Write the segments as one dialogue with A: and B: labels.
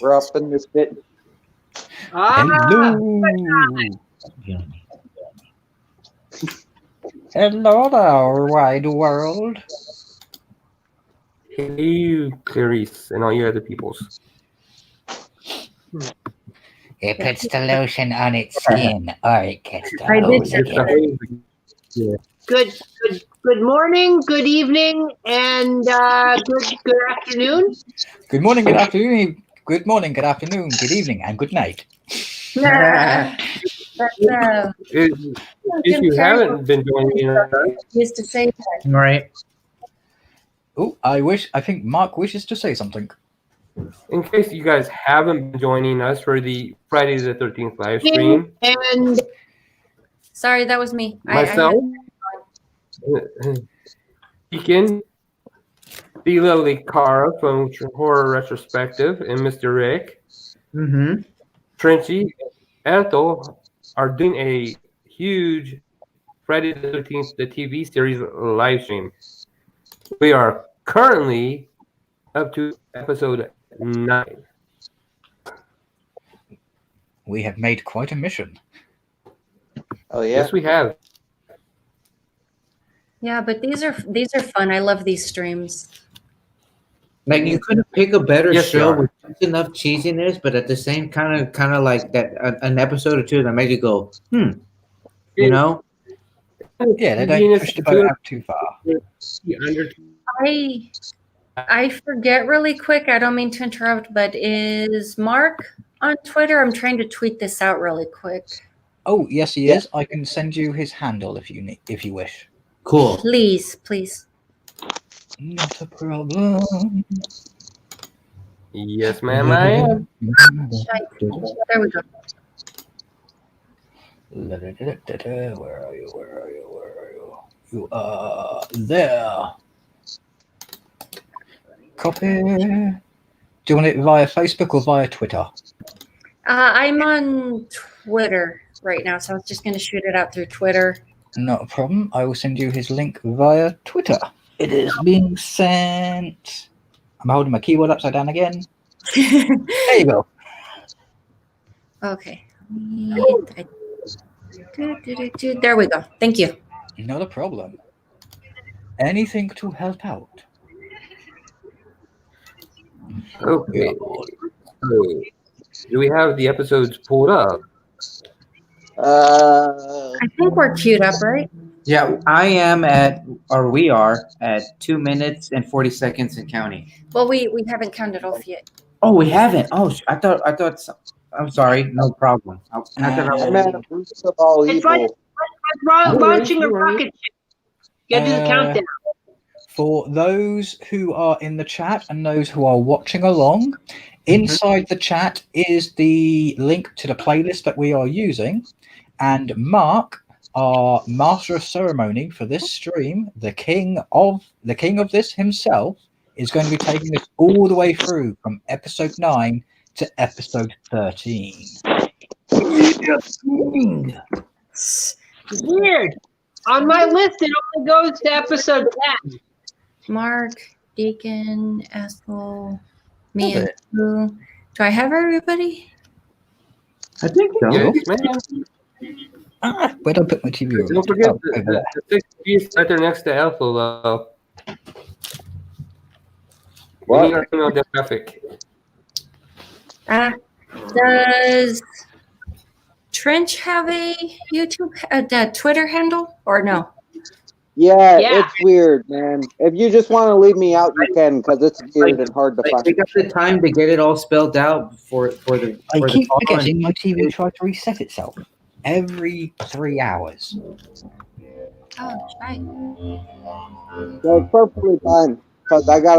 A: We're up in this bit.
B: Hello. Hello there, wide world.
C: Hey, Clarice, and all you other peoples.
B: It puts the lotion on its skin, or it gets the
D: I did
B: hose
D: say
B: again.
D: Good morning, good evening, and good afternoon.
B: Good morning, good afternoon, good morning, good afternoon, good evening, and good night.
C: If you haven't been joining us,
D: used to say that.
E: Right.
B: Oh, I think Mark wishes to say something.
C: in case you guys haven't been joining us for the Friday the 13th live stream,
D: And
F: Sorry, that was me.
C: myself, Deacon, the lovely Cara from Horror Retrospective, and Mr. Rick,
E: Mm-hmm.
C: Trenchy, and Ethel are doing a huge Friday the 13th, the TV series live stream. We are currently up to episode 9.
B: We have made quite a mission.
A: Oh yeah.
C: Yes, we have.
F: Yeah, but these are fun. I love these streams.
E: Like you couldn't pick a better
C: Yes, they
E: show
C: are.
E: with just enough cheesiness, but at the same kind of like that an episode or two that make you go, you know.
B: Yeah, they don't push the boat out too far.
F: I forget really quick. I don't mean to interrupt, but is Mark on Twitter? I'm trying to tweet this out really quick.
B: Oh, yes, he is. I can send you his handle if you wish.
E: Cool.
F: Please.
B: Not a problem.
C: Yes, ma'am, I am.
F: There we go.
B: Where are you? You are there. Copy. Do you want it via Facebook or via Twitter?
F: I'm on Twitter right now, so I was just going to shoot it out through Twitter.
B: Not a problem. I will send you his link via Twitter. It is being sent. I'm holding my keyboard upside down again. There you go.
F: Okay. There we go. Thank you.
B: Not a problem. Anything to help out.
C: Okay. So, do we have the episodes pulled up?
F: I think we're queued up, right?
E: Yeah, we are at 2 minutes and 40 seconds and counting.
F: Well, we haven't counted off yet.
E: Oh, we haven't. Oh, I thought. I'm sorry. No problem.
A: I'm at a roots of all
D: it's like
A: evil.
D: launching a rocket ship. Get to the countdown.
B: For those who are in the chat and those who are watching along, inside the chat is the link to the playlist that we are using. And Mark, our master of ceremony for this stream, the king of this himself, is going to be taking us all the way through from episode 9 to episode 13.
D: Weird. On my list, it only goes to episode 10.
F: Mark, Deacon, Ethel, me, and Sue. Do I have everybody?
E: I think so.
C: Yes, ma'am.
B: Where did I put my TV?
C: Don't forget the 6 piece right there next to Ethel, though.
A: What?
C: Demographic.
F: Does Trench have a YouTube, Twitter handle, or no?
A: Yeah, it's weird, man. If you just want to leave me out, you can, because it's weird and hard to find.
E: We got the time to get it all spelled out for the.
B: I keep forgetting my TV tries to reset itself every 3 hours.
F: Oh, right.
A: So it's perfectly fine, because I got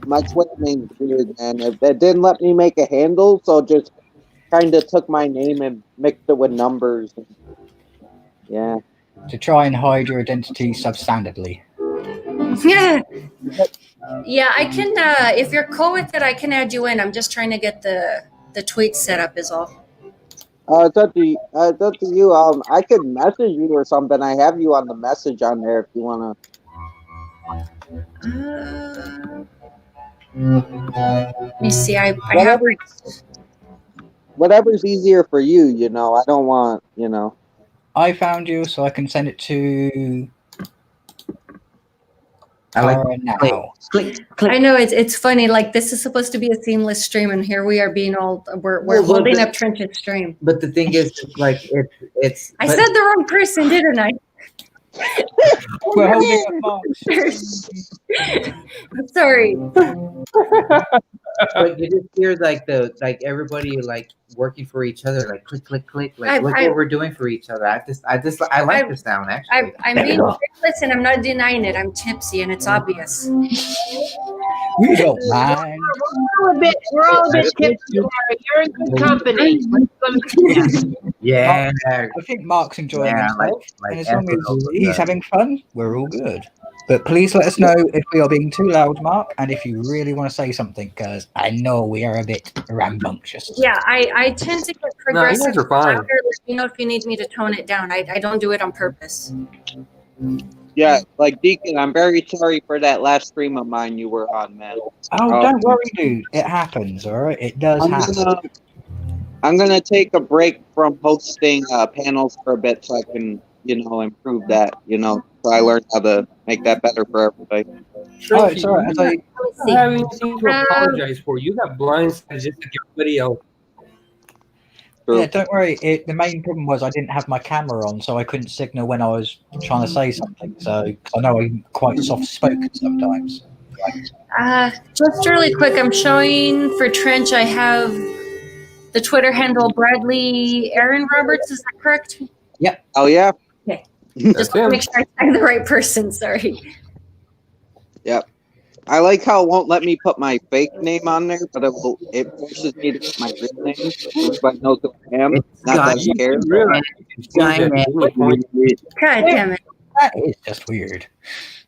A: my Twitter name's weird, and it didn't let me make a handle, so just kind of took my name and mixed it with numbers. Yeah.
B: To try and hide your identity substandardly.
F: Yeah. Yeah, I can, if you're cool with it, I can add you in. I'm just trying to get the tweet set up is all.
A: It's up to you. I could message you or something. I have you on the message on there if you want to.
F: Let me see. I have.
A: Whatever, whatever's easier for you, you know. I don't want, you know.
B: I found you, so I can send it to
E: I like
B: Tara now.
E: click, click.
F: I know it's funny. Like this is supposed to be a seamless stream, and here we are being all we're
E: Well,
F: holding up Trench's stream.
E: But the thing is, like, it's.
F: I
E: but-
F: said the wrong person, didn't I?
B: We're holding up Mark's.
F: Sorry.
E: But you just hear like everybody like working for each other, like click, click, click. Like look what we're doing for each other. I like the sound actually.
F: I'm being listen. I'm not denying it. I'm tipsy, and it's obvious.
B: We don't mind.
D: We're all a bit tipsy. You're in good company.
E: Yeah.
B: I think Mark's enjoying himself,
E: like
B: and as long as
E: Ethel,
B: he's having fun, we're all good. But please let us know if we are being too loud, Mark, and if you really want to say something, because I know we are a bit rambunctious.
F: Yeah, I tend to get
C: No, you
F: progressive.
C: guys are fine.
F: Louder. Let me know if you need me to tone it down. I don't do it on purpose.
A: Yeah, like Deacon, I'm very sorry for that last stream of mine you were on, man.
B: Oh, don't worry, dude. It happens, all right? It does happen.
A: I'm gonna take a break from hosting panels for a bit so I can, you know, improve that, you know, so I learned how to make that better for everybody.
B: Oh, it's all right. As I,
F: Let me
C: I
F: see.
C: don't have anything to apologize for. You have blindsides just like everybody else.
A: True.
B: yeah, don't worry. The main problem was I didn't have my camera on, so I couldn't signal when I was trying to say something. So 'cause I know I'm quite soft-spoken sometimes.
F: Just really quick, I'm showing for Trench. I have the Twitter handle Bradley Aaron Roberts. Is that correct?
A: Oh yeah.
F: Just want to make sure I tag the right person. Sorry.
A: I like how it won't let me put my fake name on there, but it forces me to put my real name so everybody knows who I am. Not that I care.
C: Really?
F: God damn it.
B: That is just weird.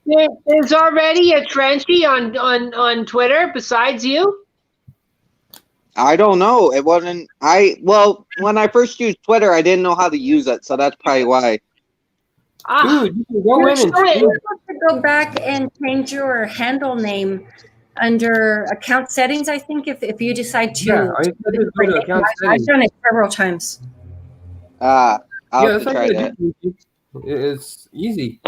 D: There's already a Trenchy on Twitter besides you.
A: I don't know. It wasn't. Well, when I first used Twitter, I didn't know how to use it, so that's probably why.
C: Dude, you can go in and
F: You're
C: change.
F: supposed to go back and change your handle name under account settings, I think, if you decide to.
C: Yeah, all you gotta do is go to account
F: I've
C: settings.
F: done it several times.
A: I'll
C: Yeah,
A: have
C: that's
A: to
C: how
A: try
C: you
A: that.
C: do it. It's easy.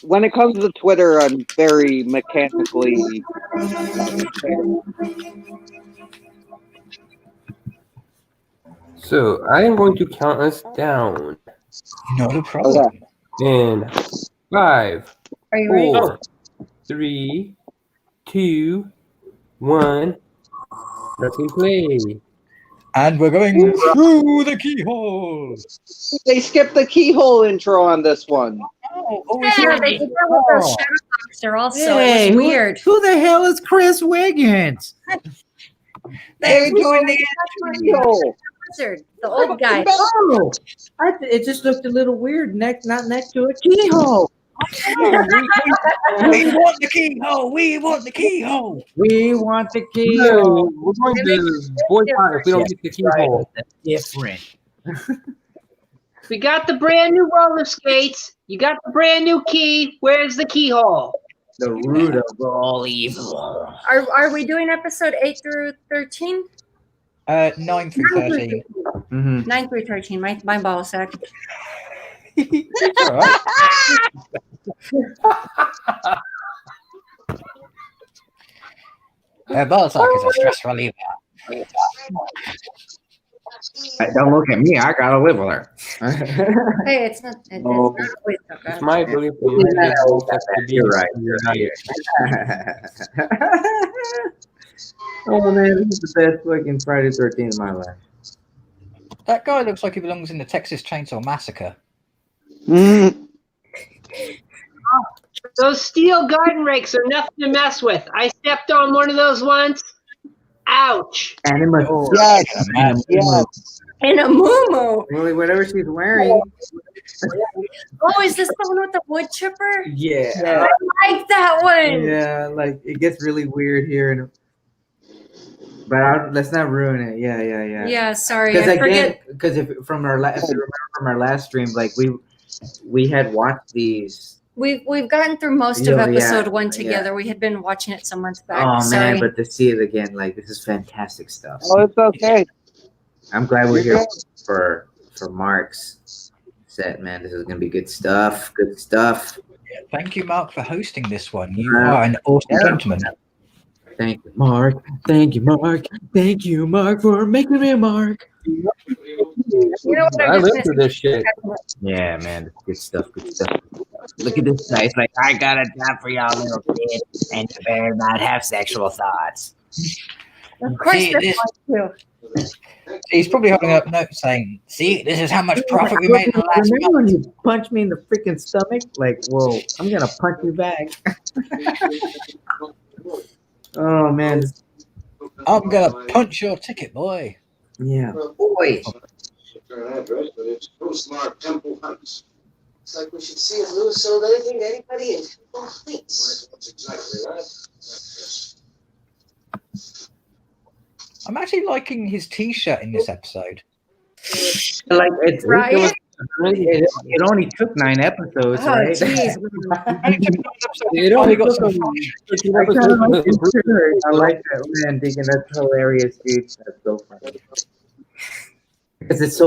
A: When it comes to Twitter, I'm very mechanically.
C: So I am going to count us down
B: Not a problem.
C: in 5,
F: Are you ready?
C: 4, 3, 2, 1. Let's play.
B: And we're going through the keyhole.
A: They skipped the keyhole intro on this one.
F: Yeah, they did that with those shadow boxer also.
E: Hey,
F: It was weird.
E: Who the hell is Chris Wiggins?
A: They joined the keyhole.
F: Wizard, the old guy.
E: Oh, it just looked a little weird, not next to a keyhole.
B: We want the keyhole. We want the keyhole.
E: We want the
C: No,
E: keyhole.
C: we're going to boycott if we don't get the keyhole.
E: Different.
D: We got the brand new roller skates. You got the brand new key. Where's the keyhole?
E: The root of all evil.
F: Are we doing episode 8 through 13?
B: 9 through 13.
F: 9 through 13. My ball sack.
B: All right. Balzac is a stress reliever.
E: Don't look at me. I gotta live with her.
F: Hey, it's not. It's
A: Oh.
F: not always so
C: It's
F: bad.
C: my belief that
E: You're right. Oh man, this is the best fucking Friday 13th of my life.
B: That guy looks like he belongs in the Texas Chainsaw Massacre.
D: Those steel garden rakes are nothing to mess with. I stepped on one of those once. Ouch.
E: Anima.
A: Yes, yes.
F: And a moo.
E: Really, whatever she's wearing.
F: Oh, is this the one with the wood chipper?
E: Yeah.
F: I like that one.
E: Yeah, like it gets really weird here, but let's not ruin it. Yeah.
F: Yeah, sorry.
E: Because
F: I forget.
E: if you remember from our last stream, like we had watched these
F: We've gotten through most of
E: Yeah,
F: episode 1
E: yeah.
F: together. We had been watching it some months back.
E: Oh
F: Sorry.
E: man, but to see it again, like this is fantastic stuff.
A: Oh, it's okay.
E: I'm glad we're
A: You're
E: here for Mark's set, man. This is gonna be good stuff. Good stuff.
B: Thank you, Mark, for hosting this one. You are an awesome gentleman.
E: Thank you, Mark. Thank you, Mark. Thank you, Mark, for making me a Mark.
F: You know what
C: I
F: I'm
C: live
F: just
C: for this shit.
E: Yeah, man. Good stuff. Good stuff. Look at this guy. It's like, I got a job for y'all little kids, and you better not have sexual thoughts.
F: Of course,
B: See,
F: that's
B: this-
F: one too.
B: He's probably holding up notes saying, "See, this is how much profit we made in the last
E: Remember
B: month."
E: when you punched me in the freaking stomach? Like, whoa, I'm gonna punch you back. Oh man,
B: I'm gonna punch your ticket, boy.
E: yeah, boy.
G: Address, but it's postmarked Temple Heights. It's like we should see if Lewis sold anything to anybody in Temple Heights. That's exactly right.
B: I'm actually liking his T-shirt in this episode.
E: Like it's
F: Right?
E: it only took 9 episodes,
F: Oh,
E: right?
F: jeez.
C: It
B: Only
C: only
B: got
C: took
B: some
C: them
B: flash.
C: 15
E: I kinda
C: episodes
E: like
C: to
E: his
C: improve.
E: shirt. I like that, man. Digging, that's hilarious, dude. That's so funny. Because it's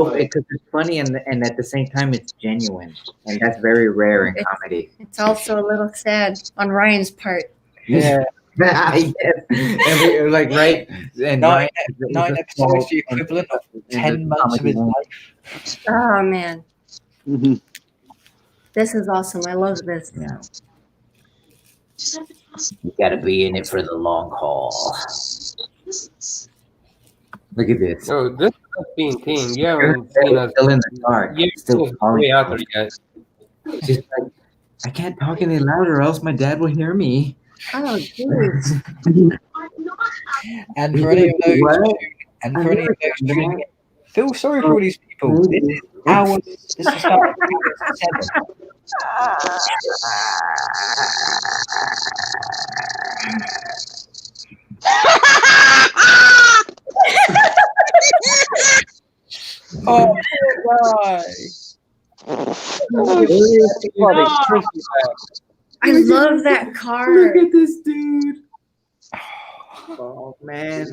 E: funny and at the same time it's genuine, and that's very rare in comedy.
F: It's also a little sad on Ryan's part.
B: Yeah,
E: Yes. And we, like right and
B: nine,
E: Ryan-
B: nine episodes, the equivalent of
E: and
B: 10 months of his life.
F: Oh man,
A: Mhm.
F: this is awesome. I love this.
E: Yeah. You gotta be in it for the long haul. Look at this.
C: No, this is us being team. You haven't seen us.
E: Still in the dark.
C: You're
E: Still calling.
C: way out there yet.
E: She's like, I can't talk any louder or else my dad will hear me.
F: Oh, jeez.
B: And for any of those,
E: What?
B: and for any of those tuning in, feel sorry for all these people. This is hours. This is starting at 7. Oh my!
F: I love that card.
E: Look at this dude. Oh man.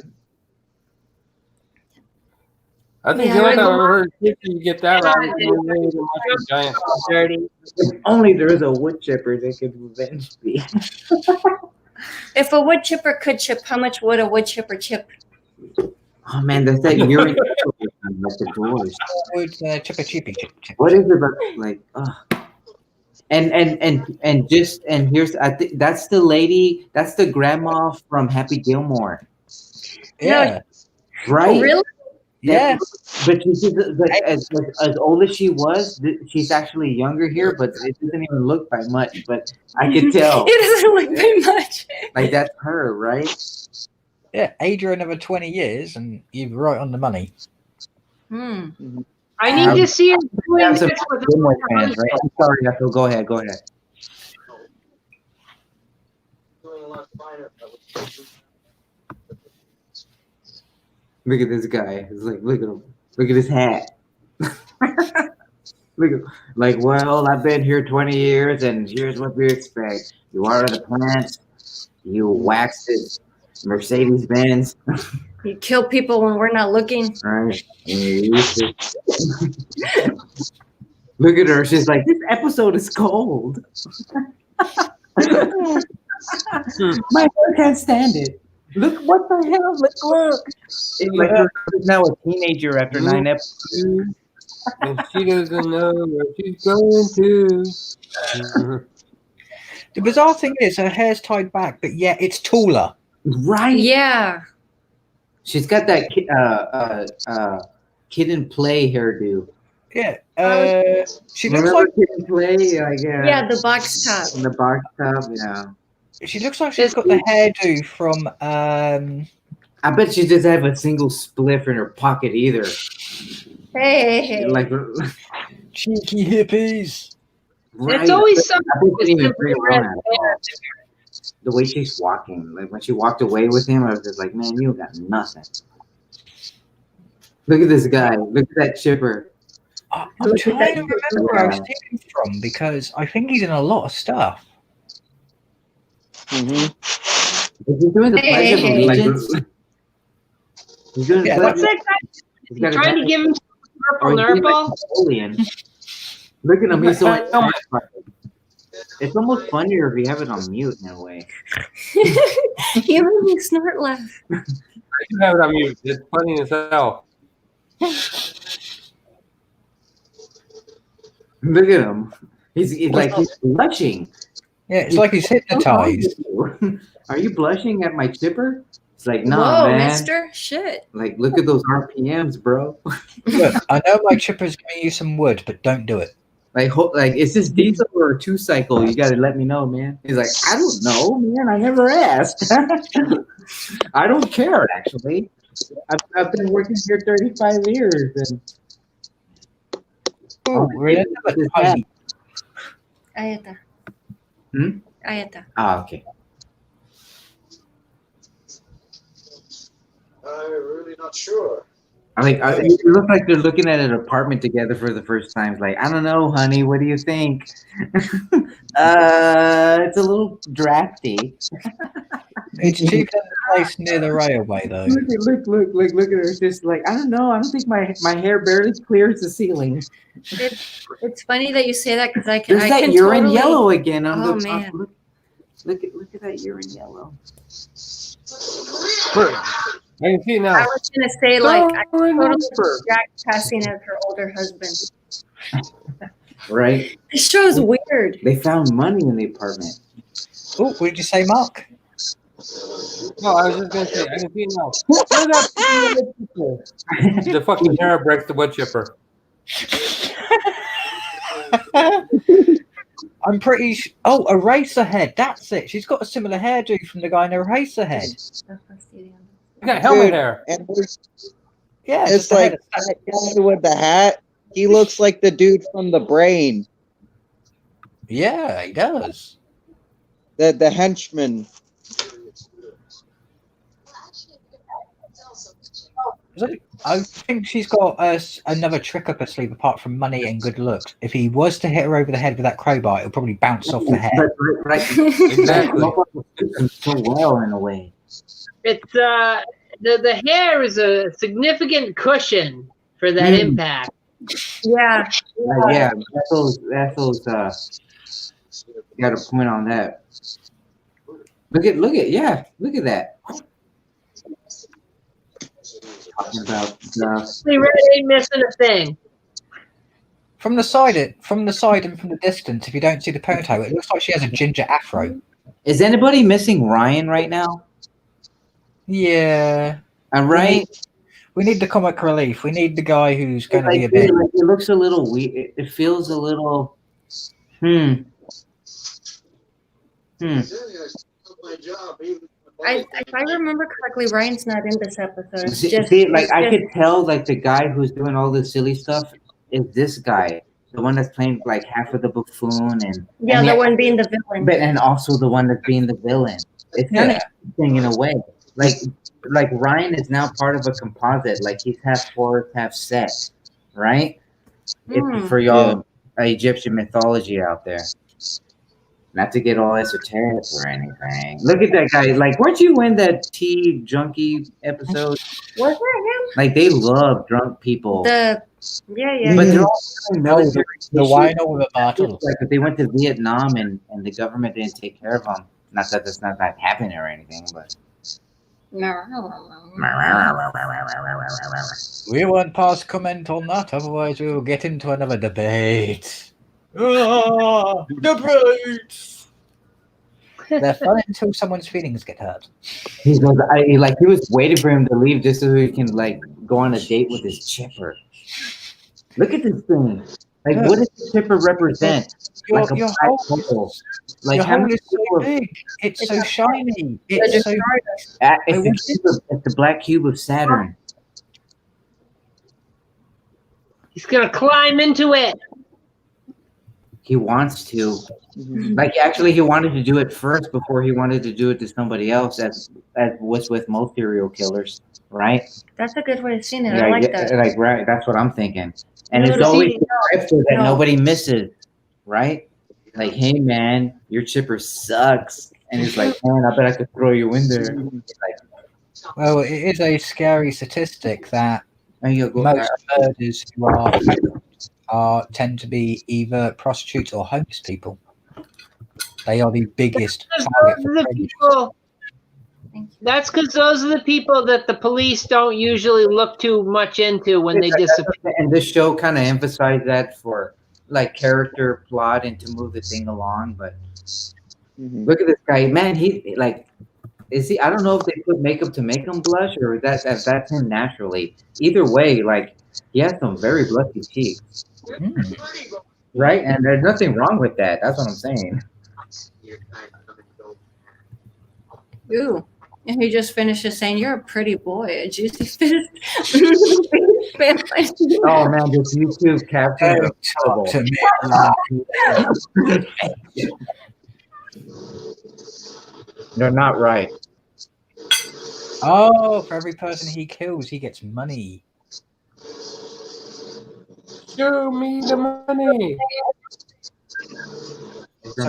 C: I think
F: Yeah,
C: the only
F: I
C: time I've
F: go-
C: ever heard you get that right is when you're ready to watch a giant.
E: Dirty. If only there was a wood chipper that could revenge me.
F: If a wood chipper could chip, how much would a wood chipper chip?
E: Oh man, that's that urine like the doors.
B: Would chipper chippy chip chip.
E: What is it about like and here's I think that's the lady, that's the grandma from Happy Gilmore.
B: Yeah,
E: Right?
F: Oh, really?
B: yeah.
E: But as old as she was, she's actually younger here, but it doesn't even look by much. But I could tell,
F: It doesn't look very much.
E: like that's her, right?
B: Yeah, age her another 20 years, and you're right on the money.
F: Hmm.
D: I need to see her doing
E: Have some
D: this with
E: Gilmore fans, right? I'm sorry, Ethel. Go ahead. Go ahead. Look at this guy. It's like, look at him. Look at his hat. Look at, like, well, I've been here 20 years, and here's what we expect. You water the plants. You wax it. Mercedes Benz,
F: You kill people when we're not looking.
E: right? And you use it. Look at her. She's like, this episode is cold. My hair can't stand it. Look, what the hell? Look. It's like she's now a teenager after 9 episodes.
C: And she doesn't know where she's going to.
B: The bizarre thing is, her hair's tied back, but yet it's taller.
E: Right?
F: Yeah.
E: She's got that Kid and Play hairdo.
B: Yeah, she looks
E: Remember
B: like
E: Kid and Play? Like,
F: Yeah, the box top.
E: in the box top, yeah.
B: she's got the hairdo from
E: I bet she doesn't have a single spliff in her pocket either.
F: Hey.
E: Like,
B: Cheeky Hippies.
E: right?
D: It's always
E: I
D: something
E: bet
D: with
E: she didn't even
D: simply
E: bring it
D: red
E: on at all. The way she's walking, like when she walked away with him, I was just like, man, you got nothing. Look at this guy. Look at that chipper.
B: I'm
E: Look at
B: trying
E: that.
B: to remember where I've seen him from because I think he's in a lot of stuff.
A: Mm-hmm.
E: Is he doing the Pledge of
F: Hey.
E: Allegiance? He's doing
B: Yeah,
E: the
D: What's
E: Pledge.
D: that guy?
E: He's
D: He's
E: got a
D: trying to
E: helmet.
D: give him
E: Or
D: some
E: he's
D: purple
E: doing like
D: nurple.
E: Napoleon. Look at him. He's so
C: Helmet.
E: It's almost funnier if you have it on mute in a way.
F: You made me snort laugh.
C: I do have it on mute. It's funny as hell.
E: Look at him. He's like he's blushing.
B: Yeah, it's like he's hypnotized.
E: Are you blushing at my chipper? It's like, nah,
F: Whoa,
E: man.
F: mister. Shit.
E: Like, look at those RPMs, bro.
B: Look, I know my chipper's giving you some wood, but don't do it.
E: Like, is this diesel or a 2-cycle? You gotta let me know, man. He's like, I don't know, man. I never asked. I don't care, actually. I've been working here 35 years, and
B: Oh, we're in another tiny.
F: Ahí está.
E: Hmm?
F: Ahí está.
E: Okay.
G: I'm really not sure.
E: You look like they're looking at an apartment together for the first time. It's like, I don't know, honey. What do you think? It's a little drafty.
B: It's cheaper than the place near the railway, though.
E: Look at her. It's just like, I don't know. I don't think my hair barely clears the ceiling.
F: It's funny that you say that because I can.
E: There's
F: I
E: that
F: can
E: urine
F: totally,
E: yellow again. On
F: Oh,
E: the
F: man.
E: Look at that urine yellow.
C: I can see it now.
F: I was gonna say like I
C: Throw in
F: totally
C: Munster.
F: Jack passing as her older husband.
E: Right?
F: This show's weird.
E: They found money in the apartment.
B: Oh, what did you say, Mark?
C: No, I was just gonna say, I can see it now. Look at that. The fucking hair breaks the wood chipper.
B: I'm pretty oh, Eraserhead. That's it. She's got a similar hairdo from the guy in Eraserhead.
C: You got helmet
A: Dude,
C: hair.
A: and
B: Yeah,
A: it's
B: just the
A: like
B: head.
A: that guy with the hat. He looks like the dude from The Brain,
B: Yeah, he does.
A: the henchman.
B: I think she's got another trick up her sleeve apart from money and good looks. If he was to hit her over the head with that crowbar, it'll probably bounce off the head.
E: Right.
C: Exactly.
E: So well in a way.
D: It's the hair is a significant cushion for that impact.
F: Yeah.
E: Yeah, that's those. You got a point on that. Look at that. Talking about
D: We really ain't missing a thing.
B: From the side and from the distance, if you don't see the ponytail, it looks like she has a ginger afro.
E: Is anybody missing Ryan right now?
B: Yeah.
E: And right?
B: We need the comic relief. We need the guy who's going to be a
E: Like,
B: bit.
E: it looks a little weird. It feels a little.
G: My job, even
F: If I remember correctly, Ryan's not in this episode. It's
E: See,
F: just,
E: like
F: it's
E: I
F: just-
E: could tell, like the guy who's doing all this silly stuff is this guy, the one that's playing like half of the buffoon, and
F: yeah,
E: and
F: the one being the villain.
E: but and also the one that's being the villain. It's kind of interesting in a way. Like Ryan is now part of a composite. Like he's half horse, half set, right? If for y'all Egyptian mythology out there. Not to get all esoteric or anything. Look at that guy. Like, weren't you in that tea junkie episode?
F: Was that
E: Like, they love drunk people.
F: him? Yeah.
E: But they're all military.
B: The wino with a bottle.
E: Like, if they went to Vietnam and the government didn't take care of them. Not that that's not happening or anything, but.
B: We won't pass comment on that, otherwise we will get into another debate. Debates! They're fun until someone's feelings get hurt.
E: He goes, he was waiting for him to leave just so he can like go on a date with his chipper. Look at this thing. Like, what does the chipper represent?
B: Your
E: black
B: hole,
E: hole. Like,
B: your
E: how
B: hole
E: many
B: is so
E: people?
B: big. It's so shiny. It's so.
E: It's the black cube of Saturn.
D: He's gonna climb into it.
E: he wants to.
A: Mhm.
E: Like actually, he wanted to do it first before he wanted to do it to somebody else, as was with most serial killers, right?
F: That's a good way of seeing it. I like that.
E: Like right, that's what I'm thinking. And it's
D: No,
E: always
D: see,
E: the grifter that
F: no.
E: nobody misses, right? Like, hey man, your chipper sucks, and he's like, man, I bet I could throw you in there.
B: Well, it is a scary statistic that
E: And you'll go,
B: most murders who are tend to be either prostitutes or homeless people. They are the biggest target for predators.
D: That's because those are the people that the police don't usually look too much into when they disappear.
E: and this show kind of emphasized that for like character plot and to move the thing along. But
A: Mhm.
E: look at this guy, man. He like, is he? I don't know if they put makeup to make him blush or that's him naturally. Either way, like he has some very blushy cheeks, right? And there's nothing wrong with that. That's what I'm saying.
F: Ooh. And he just finishes saying, "You're a pretty boy." A juicy fish.
E: Oh man, this YouTube caption
B: Don't
E: is
B: talk to
E: horrible.
B: me.
E: They're not right.
B: Oh, for every person he kills, he gets money.
C: Show me the money.
B: So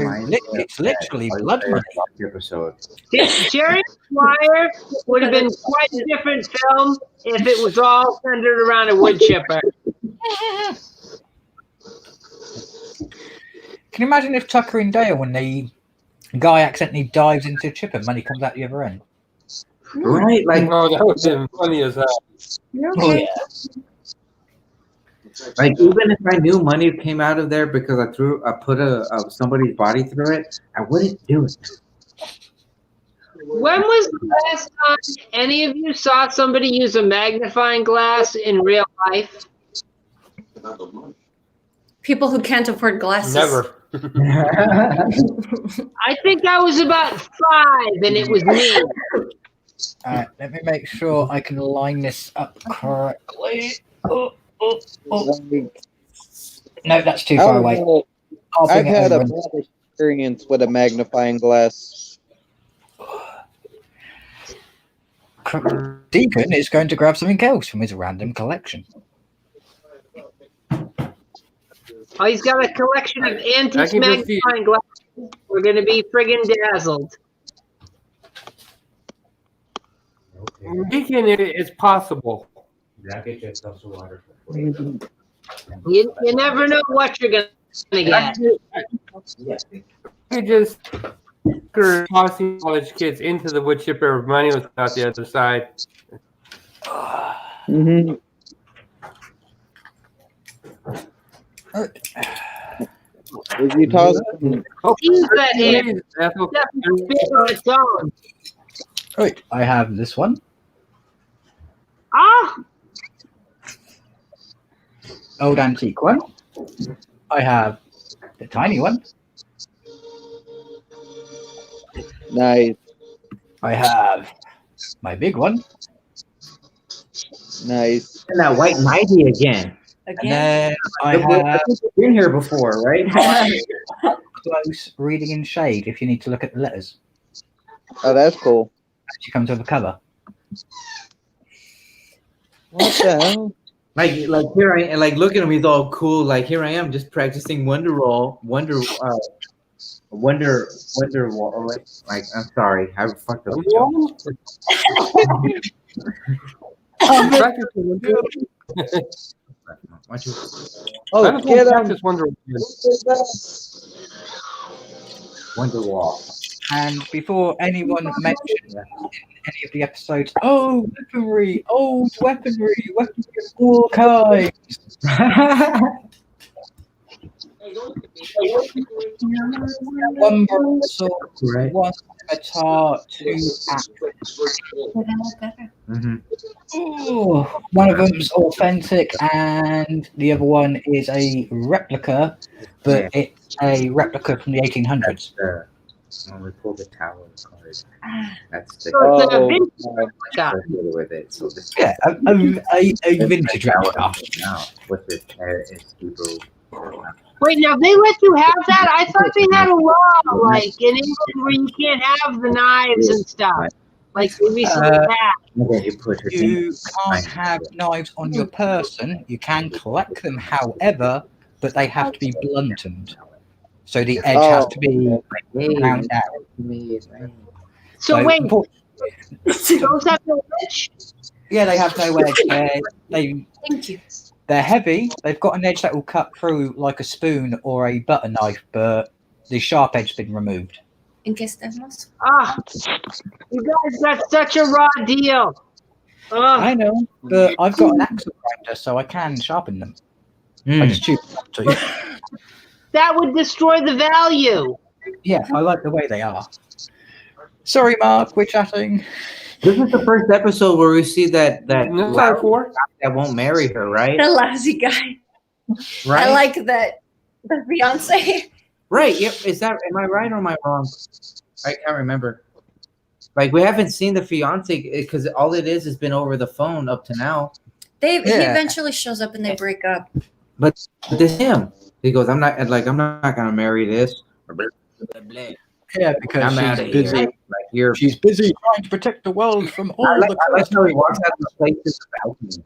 B: it's literally blood money.
E: Episode.
D: Jerry Maguire would have been quite a different film if it was all centered around a wood chipper.
B: Can you imagine if Tucker and Dale, when the guy accidentally dives into a chipper, money comes out the other end?
E: Right, like
C: Oh, that would have been funny as hell.
B: Oh yeah.
E: Like even if I knew money came out of there because I put somebody's body through it, I wouldn't do it.
D: When was the last time any of you saw somebody use a magnifying glass in real life?
F: People who can't afford glasses.
C: Never.
D: I think I was about 5, and it was me.
B: Let me make sure I can line this up correctly. Oh. No, that's too far away.
A: I've had a bad experience with a magnifying glass.
B: Deacon is going to grab something else from his random collection.
D: Oh, he's got a collection of antique magnifying glasses. We're going to be friggin' dazzled.
C: Deacon, it's possible.
E: Get yourself some water.
D: You never know what you're going to get.
C: You just tossing college kids into the wood chipper, money was out the other side.
A: Mm-hmm. If you toss them,
D: Use that hand. Its own.
B: Right, I have this one.
D: Ah!
B: Old antique one. I have the tiny one.
A: nice,
B: I have my big one.
A: nice.
E: And that white mighty again.
B: And
F: Again.
B: then I
E: I
B: have
E: think you've been here before, right?
B: close reading in shade if you need to look at the letters.
A: Oh, that's cool.
B: She comes with a cover.
A: What the hell?
E: like here I am, like look at him, he's all cool. Like here I am, just practicing wonder wall. Like I'm sorry, I fucked up. Watch you.
A: Oh, get him!
E: Wonder wall.
B: And before anyone mentions in any of the episodes, oh, weaponry, old weaponry of all kinds. One broadsword,
E: Right.
B: one scimitar, 2 axes.
E: Mm-hmm.
B: Ooh, one of them's authentic, and the other one is a replica, but it's a replica from the 1800s.
E: When we pull the tower card, that's the
D: So it's a
A: Oh,
D: vintage
A: God.
E: associated with it. So this
B: Yeah, a vintage replica.
E: now with this Hebrew.
D: Wait, now they let you have that? I thought they had a law, like in England, where you can't have the knives and stuff. Like they recently passed.
B: You can't have knives on your person. You can collect them, however, but they have to be blunted. So the edge has to be ground out.
D: So wait, those have no edge?
B: Yeah, they have no edge.
F: Thank you.
B: They're heavy. They've got an edge that will cut through like a spoon or a butter knife, but the sharp edge's been removed.
F: ¿En qué estamos?
D: Ah, you guys got such a raw deal.
B: I know, but I've got an axle grinder, so I can sharpen them. I just choose not to.
D: That would destroy the value.
B: Yeah, I like the way they are. Sorry, Mark, we're chatting.
E: This is the first episode where we see that
C: No, sorry, four.
E: that won't marry her, right?
F: The lousy guy.
E: Right.
F: I like that. The fiance.
E: Right. Yep. Am I right or am I wrong? I can't remember. Like we haven't seen the fiance because all it is has been over the phone up to now.
F: He eventually shows up and they break up.
E: But this him. He goes, I'm not gonna marry this.
B: Yeah, because
E: I'm out
B: she's
E: of
B: busy.
E: here. Like you're.
B: She's busy trying to protect the world from all
E: I like how he
B: the
E: walks out of the place balcony.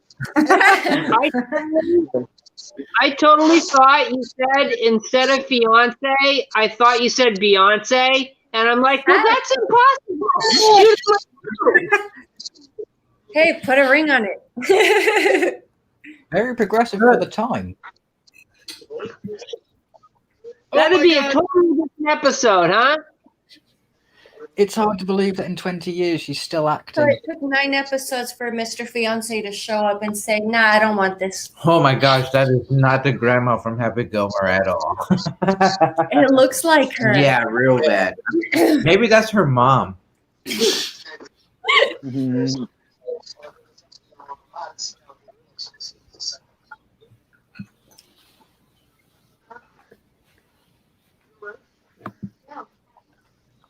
D: I totally thought you said instead of fiance, I thought you said Beyonce, and I'm like, well, that's impossible.
F: Hey, put a ring on it.
B: Very progressive for the time.
D: That'd be a totally different episode, huh?
B: It's hard to believe that in 20 years she's still
F: So
B: acting.
F: it took 9 episodes for Mr. Fiance to show up and say, nah, I don't want this.
E: Oh my gosh, that is not the grandma from Happy Gilmore at all.
F: It looks like her.
E: Yeah, real bad. Maybe that's her mom.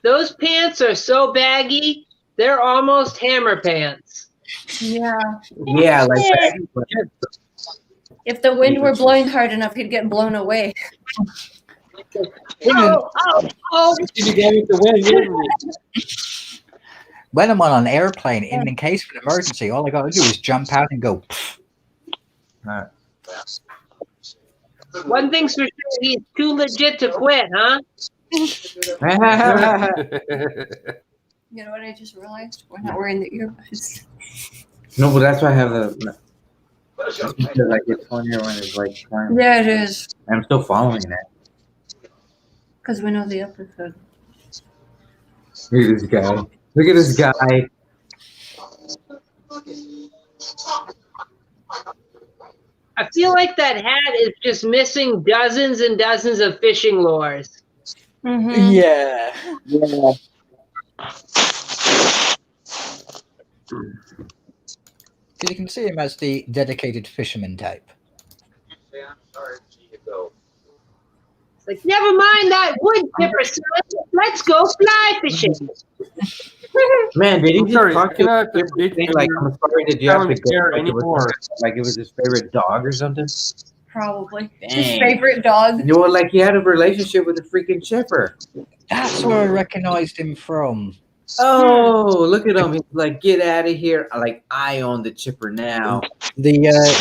D: Those pants are so baggy, they're almost hammer pants.
F: Yeah.
E: Yeah, like
F: If the wind were blowing hard enough, he'd get blown away.
B: When I'm on an airplane, in case of an emergency, all I got to do is jump out and go.
D: One thing's for sure, he's too legit to quit, huh?
F: You know what I just realized? We're not wearing the earbuds.
E: No, but that's why I have the like it's funny when it's like trying.
F: Yeah, it is.
E: I'm still following that.
F: Because we know the episode.
E: Look at this guy. Look at this guy.
D: I feel like that hat is just missing dozens and dozens of fishing lures.
F: Mm-hmm.
B: Yeah.
A: Yeah.
B: You can see him as the dedicated fisherman type.
D: It's like, never mind that wood chipper, son. Let's go fly fishing.
E: Man, did he just
C: sorry,
E: talk to
C: can I-
E: you? Like, I'm sorry, did you have to go?
C: Care
E: Like it, was,
C: anymore.
E: like it was his favorite dog or something?
F: Probably. His
E: Dang.
F: favorite dog.
E: You know, like he had a relationship with a freaking chipper.
B: That's where I recognized him from.
E: Oh, look at him. He's like, get out of here. Like, I own the chipper now.
B: The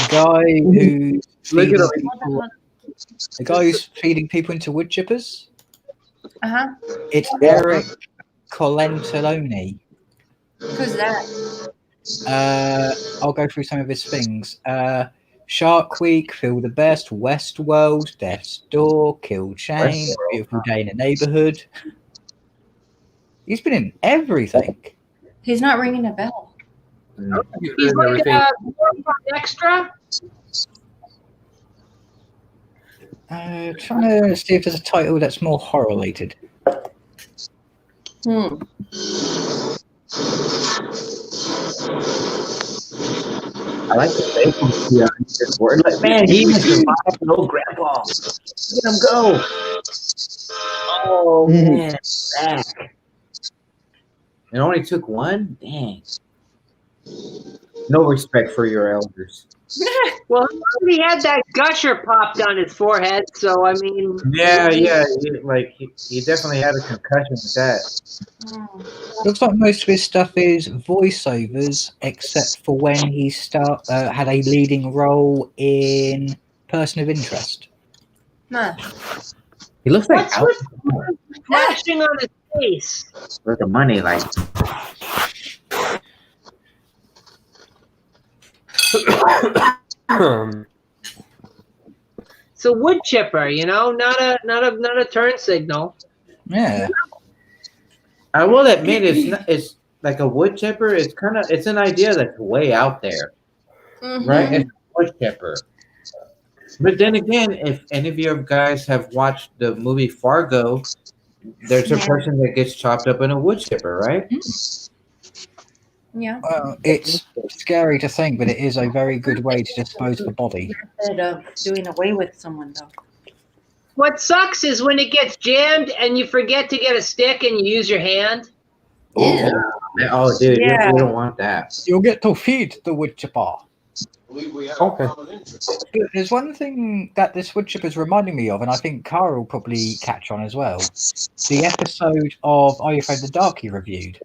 B: guy who
E: Look at him.
B: the guy who's feeding people into wood chippers.
F: Uh-huh.
B: It's Eric Colentaloni.
F: Who's that?
B: I'll go through some of his things. Shark Week, Feel the Best, Westworld, Death's Door, Kill Chain, Beautiful Day in the Neighborhood. He's been in everything.
F: He's not ringing a bell.
D: He's like a extra.
B: Trying to see if there's a title that's more horror related.
E: I like the face. Yeah, this word. Like, man, he even survived an old grandpa. Let him go. Oh, man, back. It only took one? Dang. No respect for your elders.
D: Well, he already had that gusher popped on his forehead, so I mean.
E: Yeah. He definitely had a concussion with that.
B: Looks like most of his stuff is voiceovers, except for when he had a leading role in Person of Interest.
F: Huh.
E: He looks like
D: What's
E: Al
D: with flashing on his face?
E: with the money, like.
D: It's a wood chipper, not a turn signal.
B: Yeah.
E: I will admit, it's like a wood chipper. It's an idea that's way out there, right? It's a wood chipper. But then again, if any of you guys have watched the movie Fargo, there's a person that gets chopped up in a wood chipper, right?
F: Yeah.
B: Well, it's scary to think, but it is a very good way to dispose of a body.
F: Method of doing away with someone, though.
D: What sucks is when it gets jammed and you forget to get a stick and you use your hand.
E: Oh, dude,
F: Yeah.
E: you don't want that.
B: You'll get to feed the wood chipper.
G: We have
C: Okay.
G: a common interest.
B: There's one thing that this wood chipper is reminding me of, and I think Cara will probably catch on as well. The episode of Are You Afraid of the Dark you reviewed.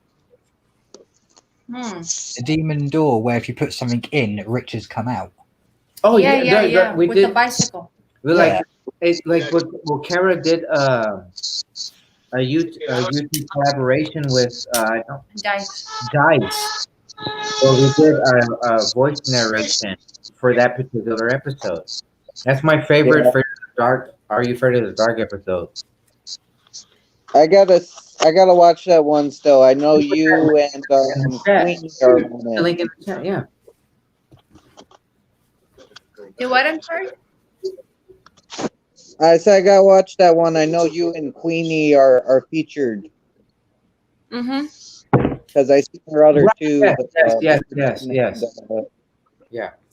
B: The Demon Door, where if you put something in, riches come out.
E: Oh
F: Yeah.
E: we
F: with
E: did.
F: the bicycle.
E: We what Kara did a YouTube collaboration with
F: Dice.
E: Dice. So we did a voice narration for that particular episode. That's my favorite Afraid of the Dark. Are You Afraid of the Dark episode?
A: I gotta watch that one still. I know you and Queenie are on
E: The
A: it.
E: link in the chat, yeah.
F: Do what? I'm sorry.
A: I said I gotta watch that one. I know you and Queenie are featured because I see her other two.
E: Yes.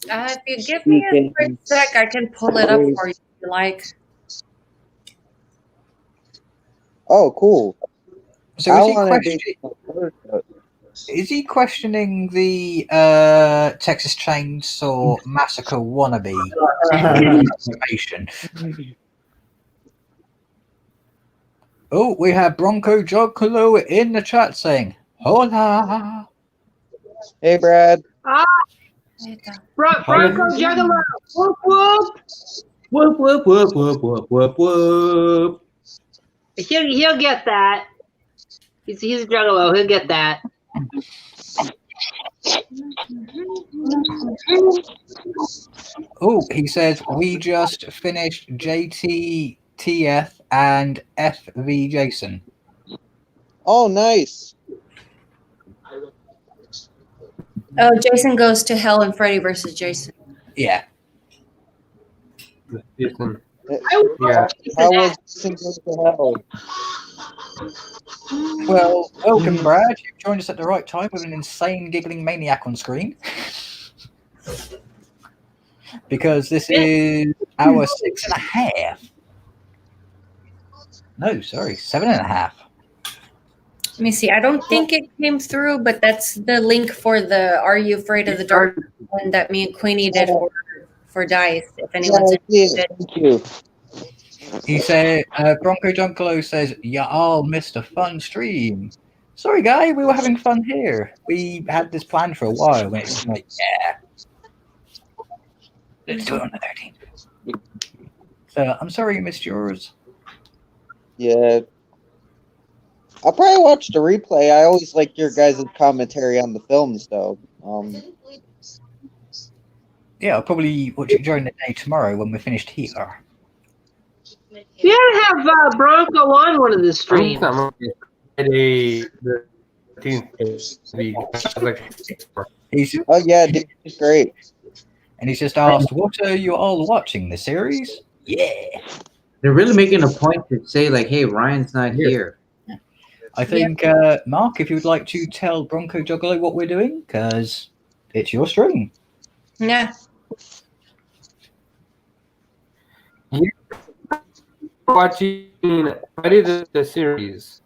F: If you give me a quick sec, I can pull it up for you if you like.
A: Oh, cool.
B: So is he questioning the Texas Chainsaw Massacre wannabe information? Oh, we have Bronco Joculo in the chat saying, "Hola."
A: Hey, Brad.
D: Bronco Juggalo. Whoop whoop.
E: Whoop whoop whoop whoop whoop whoop whoop.
D: He'll get that. He's a juggalo. He'll get that.
B: Oh, he says we just finished JTTF and FV Jason.
A: Oh, nice.
F: Oh, Jason Goes to Hell and Freddy versus Jason.
B: Yeah.
C: Jason.
A: How was Jason Goes to Hell?
B: Well, welcome, Brad. You've joined us at the right time with an insane giggling maniac on screen. Because this is our 6.5. No, sorry, 7.5.
F: Let me see. I don't think it came through, but that's the link for the Are You Afraid of the Dark one that me and Queenie did for Dice, if anyone's interested.
A: Thank you.
B: He said, Bronco Junkalo says, y'all missed a fun stream. Sorry, guy, we were having fun here. We had this plan for a while, and it's like, yeah. Let's do it on the 13th. So, I'm sorry you missed yours.
A: Yeah. I'll probably watch the replay. I always like your guys' commentary on the films, though.
B: Yeah, I'll probably watch it during the day tomorrow when we're finished here.
D: You gotta have Bronco on one of the streams.
A: Oh, yeah, dude, it's great.
B: And he's just asked, what are you all watching? The series? Yeah.
E: They're really making a point to say, like, hey, Ryan's not here.
B: I think, Mark, if you would like to tell Bronco Juggalo what we're doing, because it's your stream.
F: Yeah.
C: Watching Freddy the series.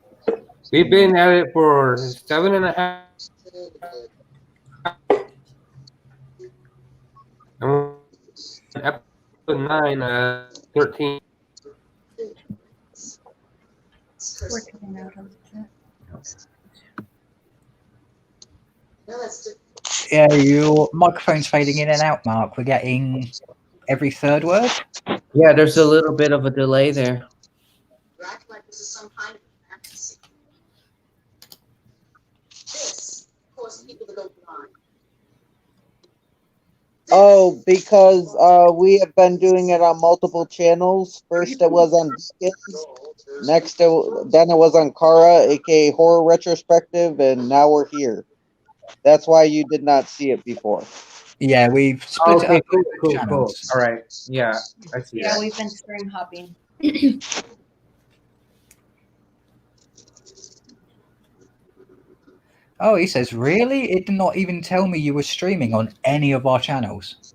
C: We've been at it for 7.5. And episode 9, 13.
F: Working out of that.
G: No, that's different.
B: Yeah, your microphone's fading in and out, Mark. We're getting every third word.
E: Yeah, there's a little bit of a delay there.
G: You act like this is some kind of fantasy. This causes people to go blind.
A: Oh, because we have been doing it on multiple channels. First it was on Decon, then it was on Kara, aka Horror Retrospective, and now we're here. That's why you did not see it before.
B: Yeah, we've split it
E: Okay,
B: up
E: cool,
B: into
E: cool.
B: channels.
E: All right. Yeah, I see
F: Yeah,
E: that.
F: we've been stream hopping.
B: Oh, he says, really? It did not even tell me you were streaming on any of our channels.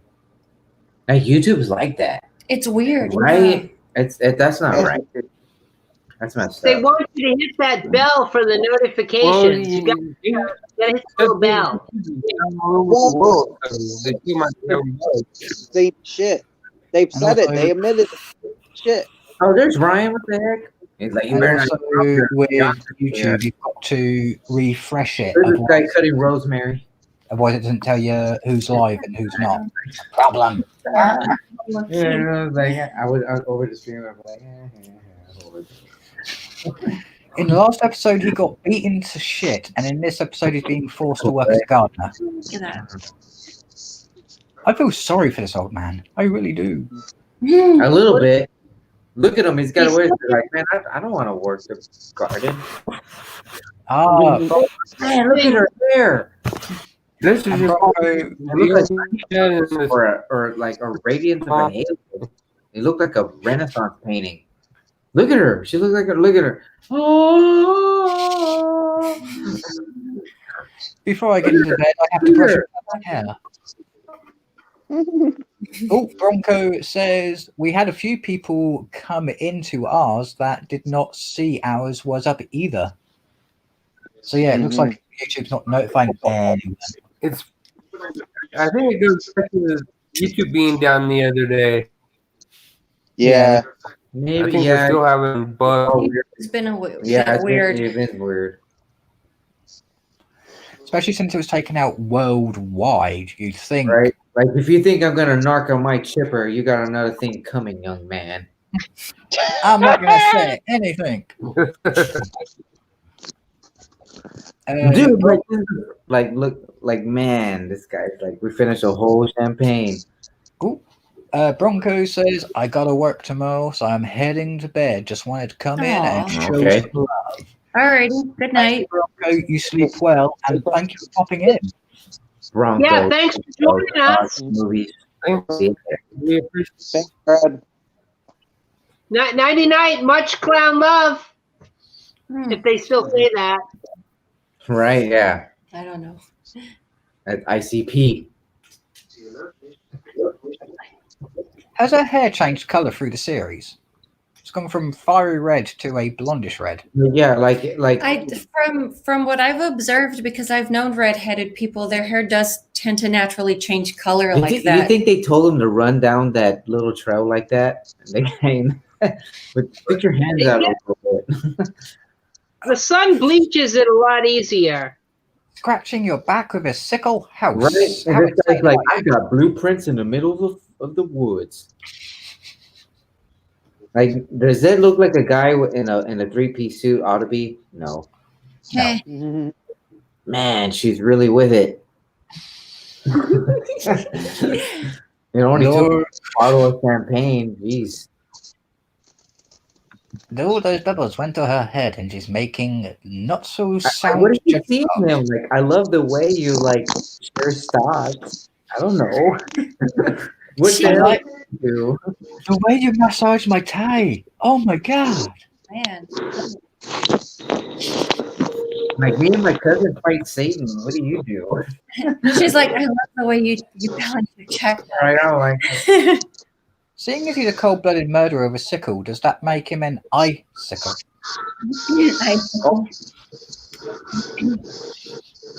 E: Like YouTube's like that,
F: It's weird,
E: right? That's not right. That's messed
D: They
E: up.
D: want you to hit that bell for the
C: Well,
D: notifications. You gotta hit the little bell.
A: Same shit. They've said it. They admitted it. Shit.
E: Oh, there's Ryan. What the heck? He's like, you
B: And
E: better
B: also
E: not.
B: with YouTube, you've got to refresh it.
E: There's this guy
B: Otherwise,
E: cutting rosemary.
B: otherwise it doesn't tell you who's live and who's not. Problem.
E: Yeah, I was like, I was over the stream. I was like,
B: In the last episode, he got beaten to shit, and in this episode, he's being forced to work as a gardener.
F: Look at that.
B: I feel sorry for this old man. I really do.
E: a little bit. Look at him. He's got away. Like, man, I don't want to work the garden.
B: Ah,
E: Man, look at her hair.
C: This is
B: and
C: just
B: Bronco,
E: Or like a radiance of a halo. It looked like a Renaissance painting. Look at her. She looks like look at her. Oh.
B: before I get into bed, I have to brush my hair. Oh, Bronco says we had a few people come into ours that did not see ours was up either. So yeah, it looks like YouTube's not notifying anyone.
C: it's. I think it goes back to YouTube being down the other day.
A: Yeah.
C: I
E: Maybe
C: think they're still having bugs.
F: It's been
E: it's
F: weird.
E: It's been weird.
B: Especially since it was taken out worldwide, you'd think.
E: Right? Like if you think I'm gonna narc on my chipper, you got another thing coming, young man.
B: I'm not going to say anything.
E: Dude, look, man, this guy's like, we finished a whole champagne.
B: Bronco says, I got to work tomorrow, so I'm heading to bed. Just wanted to come in and show
E: Okay.
B: some love.
F: Alrighty, good night.
B: Bronco, you sleep well, and thank you for popping in.
E: Bronco.
D: Yeah, thanks for joining us.
E: Movies.
C: Thanks.
E: Yeah.
C: We appreciate
A: Thanks, Brad.
D: Nighty night, much clown love. If they still say that.
E: Right, yeah.
F: I don't know.
E: At ICP.
B: Has her hair changed colour through the series? It's gone from fiery red to a blondish red.
E: Yeah, like
F: From what I've observed, because I've known redheaded people, their hair does tend to naturally change color like
E: you
F: that.
E: think they told him to run down that little trail like that? They came, but put your hands out a little bit.
D: The sun bleaches it a lot easier.
B: Scratching your back with a sickle? How
E: Right? And
B: how
E: this guy's
B: insane
E: like,
B: are
E: I
B: you?
E: got blueprints in the middle of the woods. Like, does that look like a guy in a 3-piece suit ought to be? No.
F: Heh.
E: Man, she's really with it. It only took
B: Lord,
E: a bottle of champagne. Jeez.
B: all those bubbles went to her head, and she's making not so sound.
E: What did you see in them? Like, I love the way you like share stocks. I don't know. What the hell
B: like
E: did you do?
B: the way you massage my tie. Oh my god!
F: Man.
E: Like, me and my cousin fight Satan. What do you do?
F: She's like, I love the way you balance your check.
E: I know, like,
B: Seeing as he's a cold-blooded murderer with a sickle, does that make him an icicle?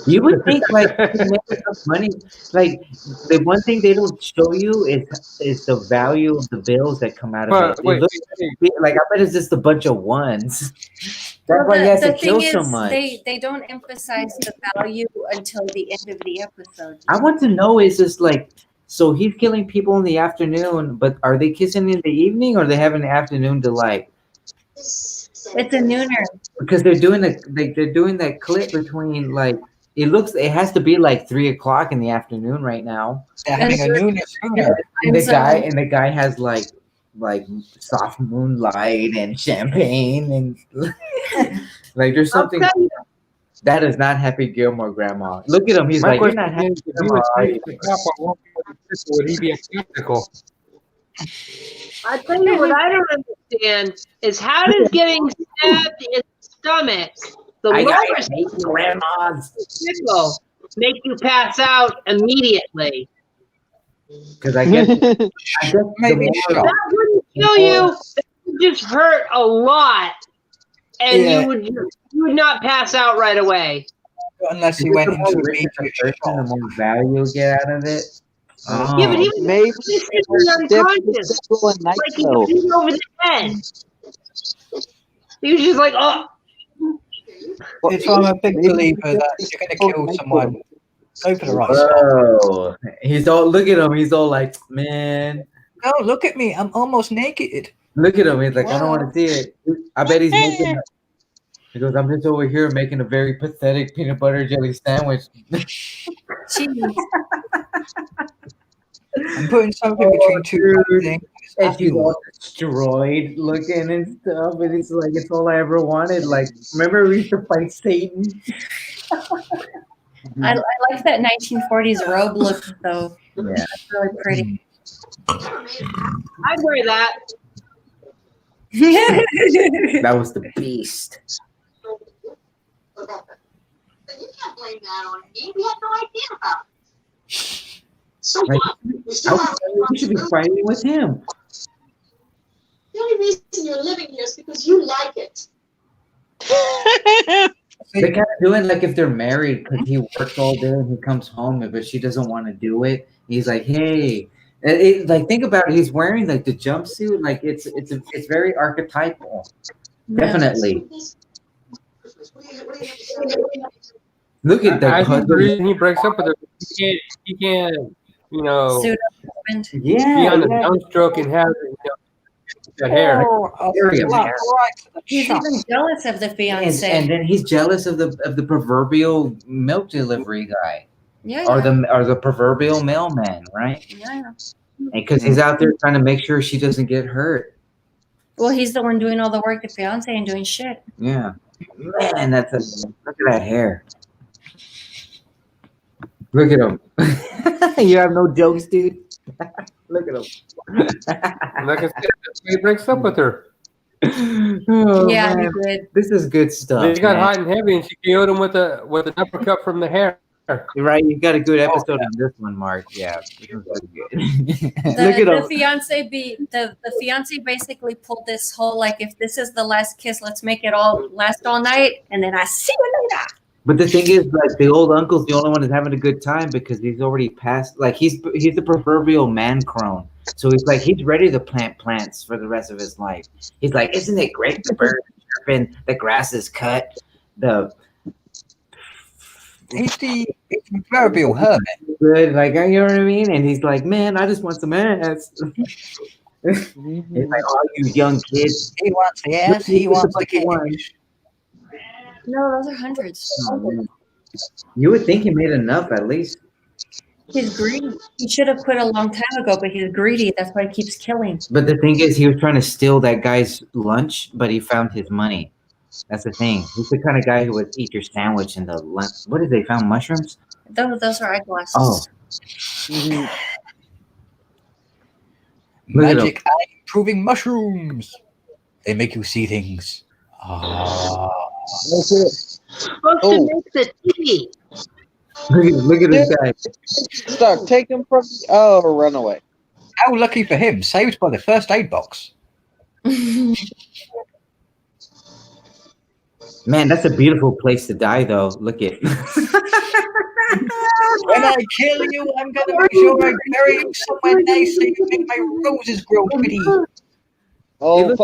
E: You would think like he made enough money. Like the one thing they don't show you is the value of the bills that come out of it.
C: But
E: It
C: wait,
E: looks like I bet it's just a bunch of ones. That's why he has to kill so much.
F: they don't emphasize the value until the end of the episode.
E: I want to know is just like so he's killing people in the afternoon, but are they kissing in the evening or they have an afternoon delight?
F: It's a nooner.
E: Because they're doing that clip between like it has to be like 3 o'clock in the afternoon right now.
B: They're having a nooner.
E: And the guy has like soft moonlight and champagne and like there's something that is not Happy Gilmore, Grandma. Look at him. He's
C: my
E: like, you're
C: question
E: not Happy
C: is, if he
E: Gilmore.
C: was
E: Are you?
C: the cop on one would he be a skeptical?
D: I tell you what I don't understand is how does getting stabbed in the stomach, the
E: I
D: lower
E: hate grandmas.
D: sickle, make you pass out immediately?
E: Because I guess
B: Maybe
E: the
B: shock.
E: more,
D: That wouldn't kill you. It would just hurt a lot, and
B: Yeah.
D: you would not pass out right away.
B: Unless he
E: the
B: went
E: more
B: into
E: rich the
B: immediate
E: person, the
B: shock.
E: more value you get out of it. Oh.
D: Yeah, but he was
A: Maybe
D: basically unconscious,
A: Sickle and
D: like he
A: Nitro.
D: was beat over the head. He was just like, oh.
B: It's why I'm a big believer that if you're going to kill someone, go for the right spot.
E: Whoa. He's all look at him. He's all like, man.
B: No, look at me. I'm almost naked.
E: Look at him. He's like, I don't want to see it. I bet he's making. He goes, I'm just over here making a very pathetic peanut butter jelly sandwich.
F: Jeez.
B: I'm putting something between two things.
E: And she's all destroyed looking and stuff. And it's like, it's all I ever wanted. Like, remember we used to fight Satan?
F: I like that 1940s robe look though.
E: Yeah.
F: It's really pretty.
D: I'd wear that.
E: That was the beast.
G: But you can't blame that on me. We had no idea about it. So
E: Like,
G: what? We still have
E: you should be fighting with him.
G: The only reason you're living here is because you like it.
E: They kind of do it like if they're married because he works all day and he comes home, but she doesn't want to do it. He's like, hey, like think about it. He's wearing like the jumpsuit, like it's very archetypal. Definitely. Look at that.
C: I think the reason he breaks up with her, he can't, you know,
F: Suit up husband.
C: be
E: Yeah,
C: on the
E: yeah.
C: downstroke and have that hair.
E: Area
B: Right
E: hair.
B: to the
F: He's
B: chop.
F: even jealous of the
E: And
F: fiance.
E: then he's jealous of the proverbial milk delivery guy
F: Yeah.
E: or the proverbial mailman, right?
F: Yeah.
E: Because he's out there trying to make sure she doesn't get hurt.
F: Well, he's the one doing all the work, the fiance, and doing shit.
E: Yeah, man, look at that hair. Look at him. You have no jokes, dude. Look at him.
C: Like I said, that's why he breaks up with her.
E: Oh,
F: Yeah,
E: man.
F: he did.
E: This is good stuff.
C: They got
E: man.
C: hot and heavy, and she KO'd him with an uppercut from the hair.
E: You're right, you got a good episode on this one, Mark. Yeah, this was really good.
F: The,
E: Look at
F: the
E: him.
F: fiance basically pulled this whole like, if this is the last kiss, let's make it all last all night, and then I see you later.
E: But the thing is, like, the old uncle's the only one that's having a good time because he's already past. Like, he's the proverbial man crone. So he's like, he's ready to plant plants for the rest of his life. He's like, isn't it great? The birds are chirping, the grass is cut,
B: He's the proverbial hermit.
E: good, like, you know what I mean? And he's like, man, I just want some ass. It's like, all you young kids.
B: He wants the ass. He wants the cash.
F: No, those are hundreds.
E: Oh, man. You would think he made enough at least.
F: He's greedy. He should have quit a long time ago, but he's greedy. That's why he keeps killing.
E: But the thing is, he was trying to steal that guy's lunch, but he found his money. That's the thing. He's the kind of guy who would eat your sandwich in the lunch. What did they found? Mushrooms?
F: Those are eyeglasses.
E: Oh.
A: Mhm.
E: Look at him.
B: Magic eye improving mushrooms. They make you see things. Ah.
A: That's it.
D: Supposed
A: Oh.
D: to make the tea.
E: Look at this guy.
A: Stuck. Take him from. Oh, run away.
B: How lucky for him, saved by the first aid box.
E: Man, that's a beautiful place to die, though. Look at.
B: When I kill you, I'm gonna make sure I bury you somewhere nice so you make my roses grow pretty.
A: Oh,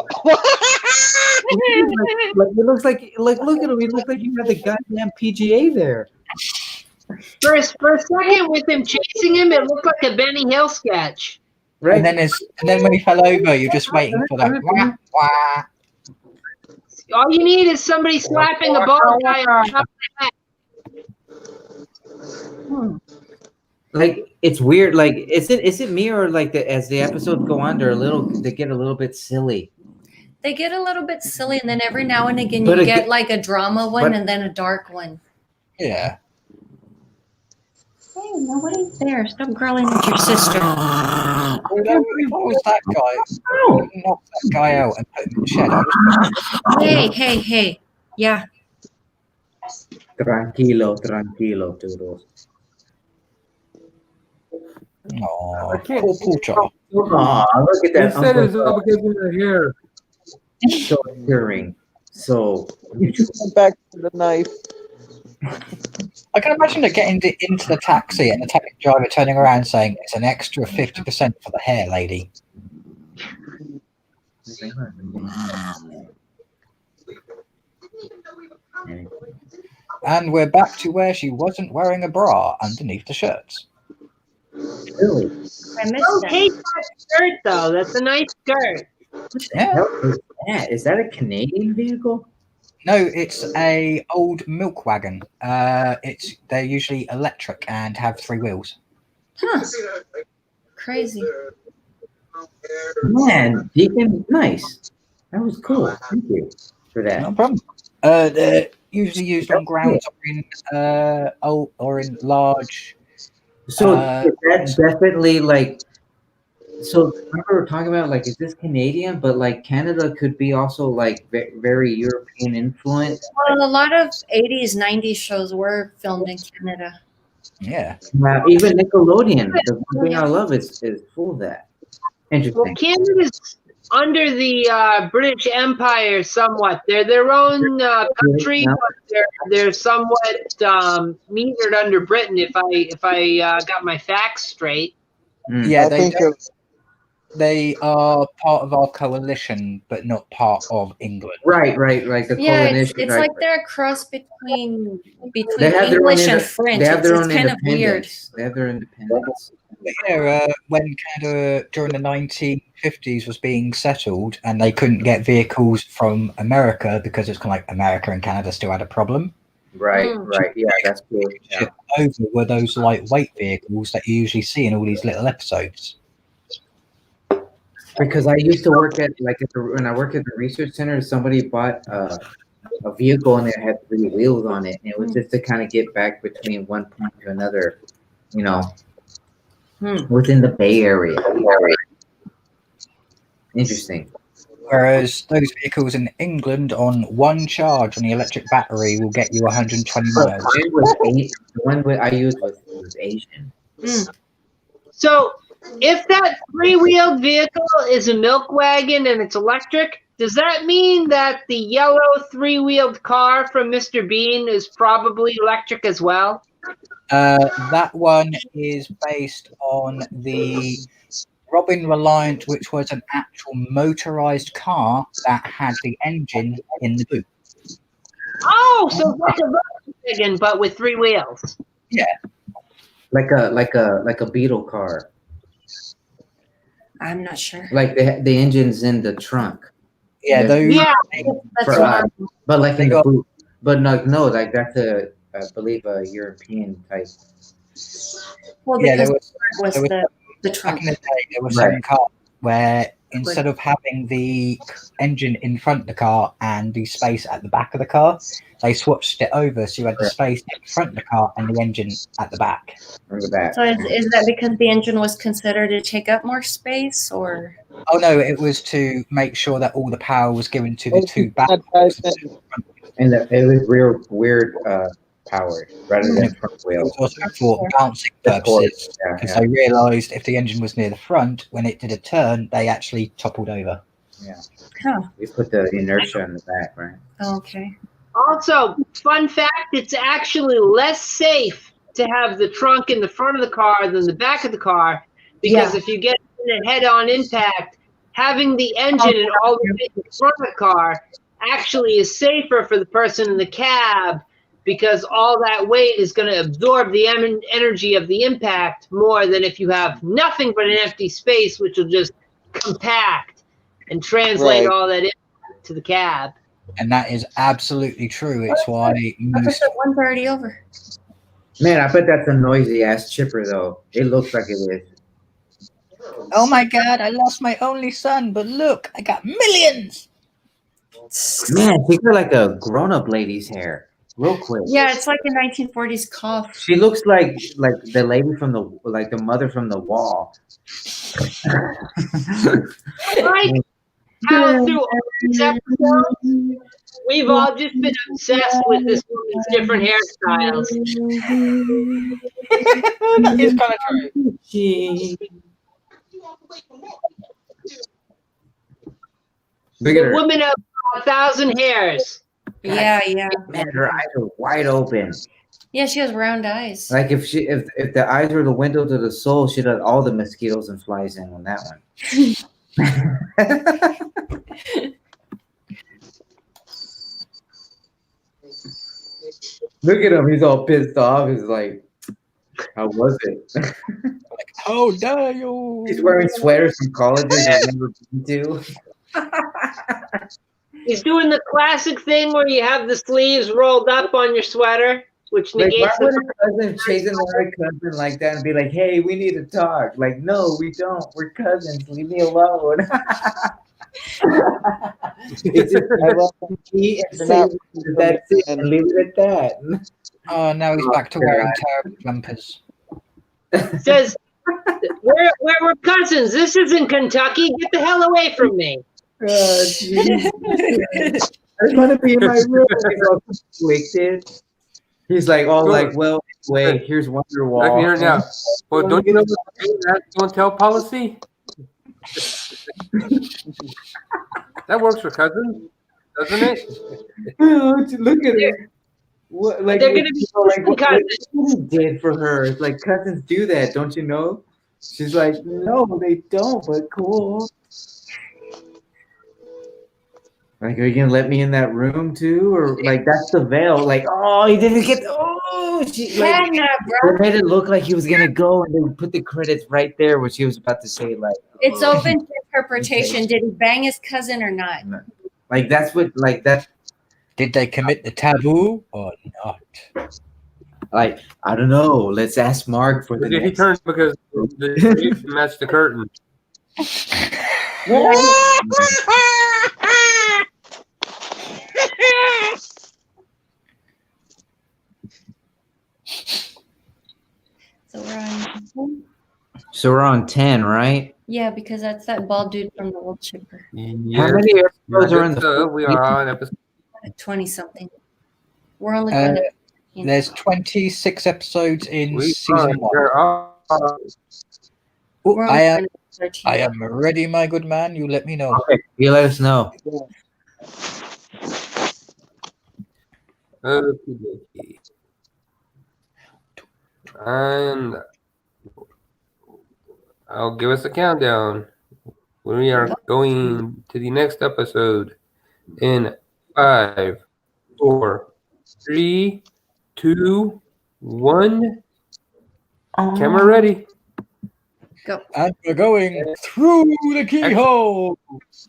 E: Like, it looks like look at him. He looks like you have the goddamn PGA there.
D: For a second, with him chasing him, it looked like a Benny Hill sketch.
E: Right.
B: And then when he fell over, you're just waiting for that. Wah, wah.
D: All you need is somebody slapping a bald guy on top of the head.
E: Like it's weird. Like is it me or like as the episodes go on, they get a little bit silly.
F: They get a little bit silly, and then every now and again
E: But
F: you
E: again-
F: get like a drama one
E: but-
F: and then a dark one.
B: Yeah.
F: Hey, nobody's there. Stop growling at your sister.
B: Although if I was that guy, I would knock that guy out and put him in the shed.
F: Hey. Yeah.
E: Tranquilo, todos.
B: Oh,
C: I can't-
B: poor Poocher.
E: Aw, look at that.
C: Instead it's
E: Uncle
C: all because of the hair.
E: so endearing. So
A: back to the knife.
B: I can imagine it getting into the taxi and the taxi driver turning around saying, "It's an extra 50% for the hair, lady." And we're back to where she wasn't wearing a bra underneath the shirts.
E: really,
F: I missed
D: Don't
F: that.
D: hate that skirt, though. That's a nice skirt.
B: Yeah.
E: is that a Canadian vehicle?
B: No, it's a old milk wagon. They're usually electric and have 3 wheels.
F: Huh. Crazy.
E: Man, Deacon, nice. That was cool. Thank you for that.
B: No problem. They're usually used on grounds or in large.
E: So that's definitely like. So remember we were talking about like, is this Canadian? But like Canada could be also like very European influenced.
F: Well, a lot of 80s, 90s shows were filmed in Canada.
B: Yeah.
E: Even Nickelodeon, the one thing I love is full of that.
D: Well,
E: Interesting.
D: Canada's under the British Empire somewhat. They're their own country,
E: Yeah.
D: but they're somewhat metered under Britain. If I got my facts straight.
B: Yeah,
A: I think
B: they are part of our coalition, but not part of England.
E: Right. Like the
F: Yeah,
E: coalition.
F: it's
E: right.
F: like they're a cross between
E: They have their
F: English
E: own
F: and French.
E: They have their
F: It's
E: own
F: kind of weird.
E: independence. They have their independence.
B: But yeah, when Canada during the 1950s was being settled and they couldn't get vehicles from America because it's kind of like America and Canada still had a problem.
E: Right.
F: Mm.
E: Yeah, that's cool. Yeah.
B: Shipped over were those lightweight vehicles that you usually see in all these little episodes.
E: Because I used to work when I worked at the research center, somebody bought a vehicle and it had 3 wheels on it, and it was just to kind of get back between one point to another, within the Bay Area. Interesting.
B: Whereas those vehicles in England on one charge on the electric battery will get you 120 miles.
E: The one I used was Asian.
D: So, if that 3-wheeled vehicle is a milk wagon and it's electric, does that mean that the yellow 3-wheeled car from Mr. Bean is probably electric as well?
B: That one is based on the Robin Reliant, which was an actual motorized car that had the engine in the boot.
D: Oh, so it's like a Volkswagen, but with 3 wheels.
E: Like a Beetle car.
F: I'm not sure.
E: Like the engine's in the trunk.
B: Yeah, those.
D: Yeah.
F: That's
E: For us.
F: normal.
E: But like in the boot. But no, like that's I believe a European type.
F: Well,
B: Yeah,
F: because
B: there was
F: the
B: back
F: trunk.
B: in the day, there were
E: Right.
B: some cars where instead of having the engine in front of the car and the space at the back of the car, they switched it over so you had the space in front of the car and the engine at the back.
E: On the back.
F: So is that because the engine was considered to take up more space, or?
B: Oh no, it was to make sure that all the power was given to the two back.
E: And it was real weird powered rather than front
B: It
E: wheel.
B: was also for balancing purposes because they realised if the engine was near the front, when it did a turn, they actually toppled over.
F: Huh.
E: We put the inertia in the back, right?
F: Okay.
D: Also, fun fact, it's actually less safe to have the trunk in the front of the car than the back of the car, because if you get in a head-on impact, having the engine and all the weight in front of the car actually is safer for the person in the cab, because all that weight is going to absorb the energy of the impact more than if you have nothing but an empty space, which will just compact and translate all that impact to the cab.
B: And that is absolutely true. It's why most.
F: 1:30 over.
E: Man, I bet that's a noisy ass chipper though. It looks like it is.
B: Oh my God! I lost my only son, but look, I got millions.
E: Man, she got like a grown up lady's hair. Real quick.
F: Yeah, it's like a 1940s cough.
E: She looks like the lady from the mother from The Wall.
D: Right? How through all these episodes, we've all just been obsessed with this woman's different hairstyles.
B: That is kind of true.
E: Look at her.
D: Woman of 1,000 hairs.
F: Yeah.
E: Man, her eyes are wide open.
F: Yeah, she has round eyes.
E: Like if the eyes were the window to the soul, she'd let all the mosquitoes and flies in on that one. Look at him, he's all pissed off. He's like, how was it?
B: Like, how dare you?
E: He's wearing sweaters from colleges I've never been to.
D: He's doing the classic thing where you have the sleeves rolled up on your sweater, which
E: Like, why
D: negates
E: would
D: the
E: a cousin chase another cousin like that and be like, hey, we need to talk? Like, no, we don't. We're cousins. Leave me alone. It's just
A: I love
E: he and
A: You're
E: say
A: not-
E: that's it and leave it at that.
B: Oh, now he's back to wearing terrible jumpers.
D: says, we're cousins. This isn't Kentucky. Get the hell away from me.
E: Jeez. I just want to be in my room. He's all conflicted. He's like, oh, like, well, wait, here's
C: I can
E: Wonderwall.
C: hear it now. Well, don't you know that don't tell policy? That works for cousins, doesn't it?
E: Look at it. What, like,
D: They're gonna be
E: what
D: cousins.
E: he did for her. It's like cousins do that, don't you know? She's like, no, they don't, but cool. Like, are you gonna let me in that room too, or like that's the veil? Like, oh, he didn't get. Oh, she like
F: Hannah, bro.
E: they made it look like he was gonna go, and they put the credits right there, what she was about to say. Like,
F: It's open to interpretation. Did he bang his cousin or not?
E: like that's what like that.
B: Did they commit the taboo or not?
E: Like, I don't know. Let's ask Mark for the
C: Did he
E: next.
C: turn because the matched the curtain?
F: So we're on.
E: So we're on 10, right?
F: Yeah, because that's that bald dude from the old chipper.
E: How many episodes are in the?
C: So we are on episode.
F: 20 something. We're only going to.
B: There's 26 episodes in
C: We
B: season 1.
C: are on.
B: Oh,
F: We're
B: I
F: only
B: am.
F: 13.
B: I am ready, my good man. You let me know.
E: Okay, you let us know.
C: Okey-dokey. And I'll give us a countdown. We are going to the next episode in 5, 4, 3, 2, 1. Camera ready.
F: Go.
B: And we're going through the keyhole.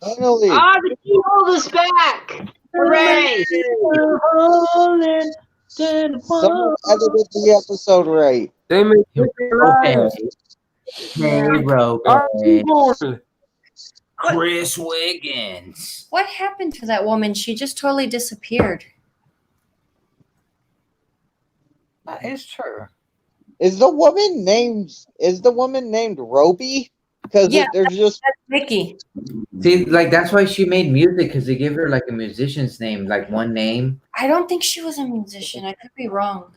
A: Finally.
D: The keyhole is back. Hooray.
A: Someone edited the episode right.
C: They made
E: Okay. Hey, Robert.
F: What?
E: Chris Wiggins.
F: What happened to that woman? She just totally disappeared.
B: That is true.
A: Is the woman named Roby? Because
F: Yeah.
A: there's just
F: That's Vicky.
E: See, like that's why she made music because they give her like a musician's name, like one name.
F: I don't think she was a musician. I could be wrong.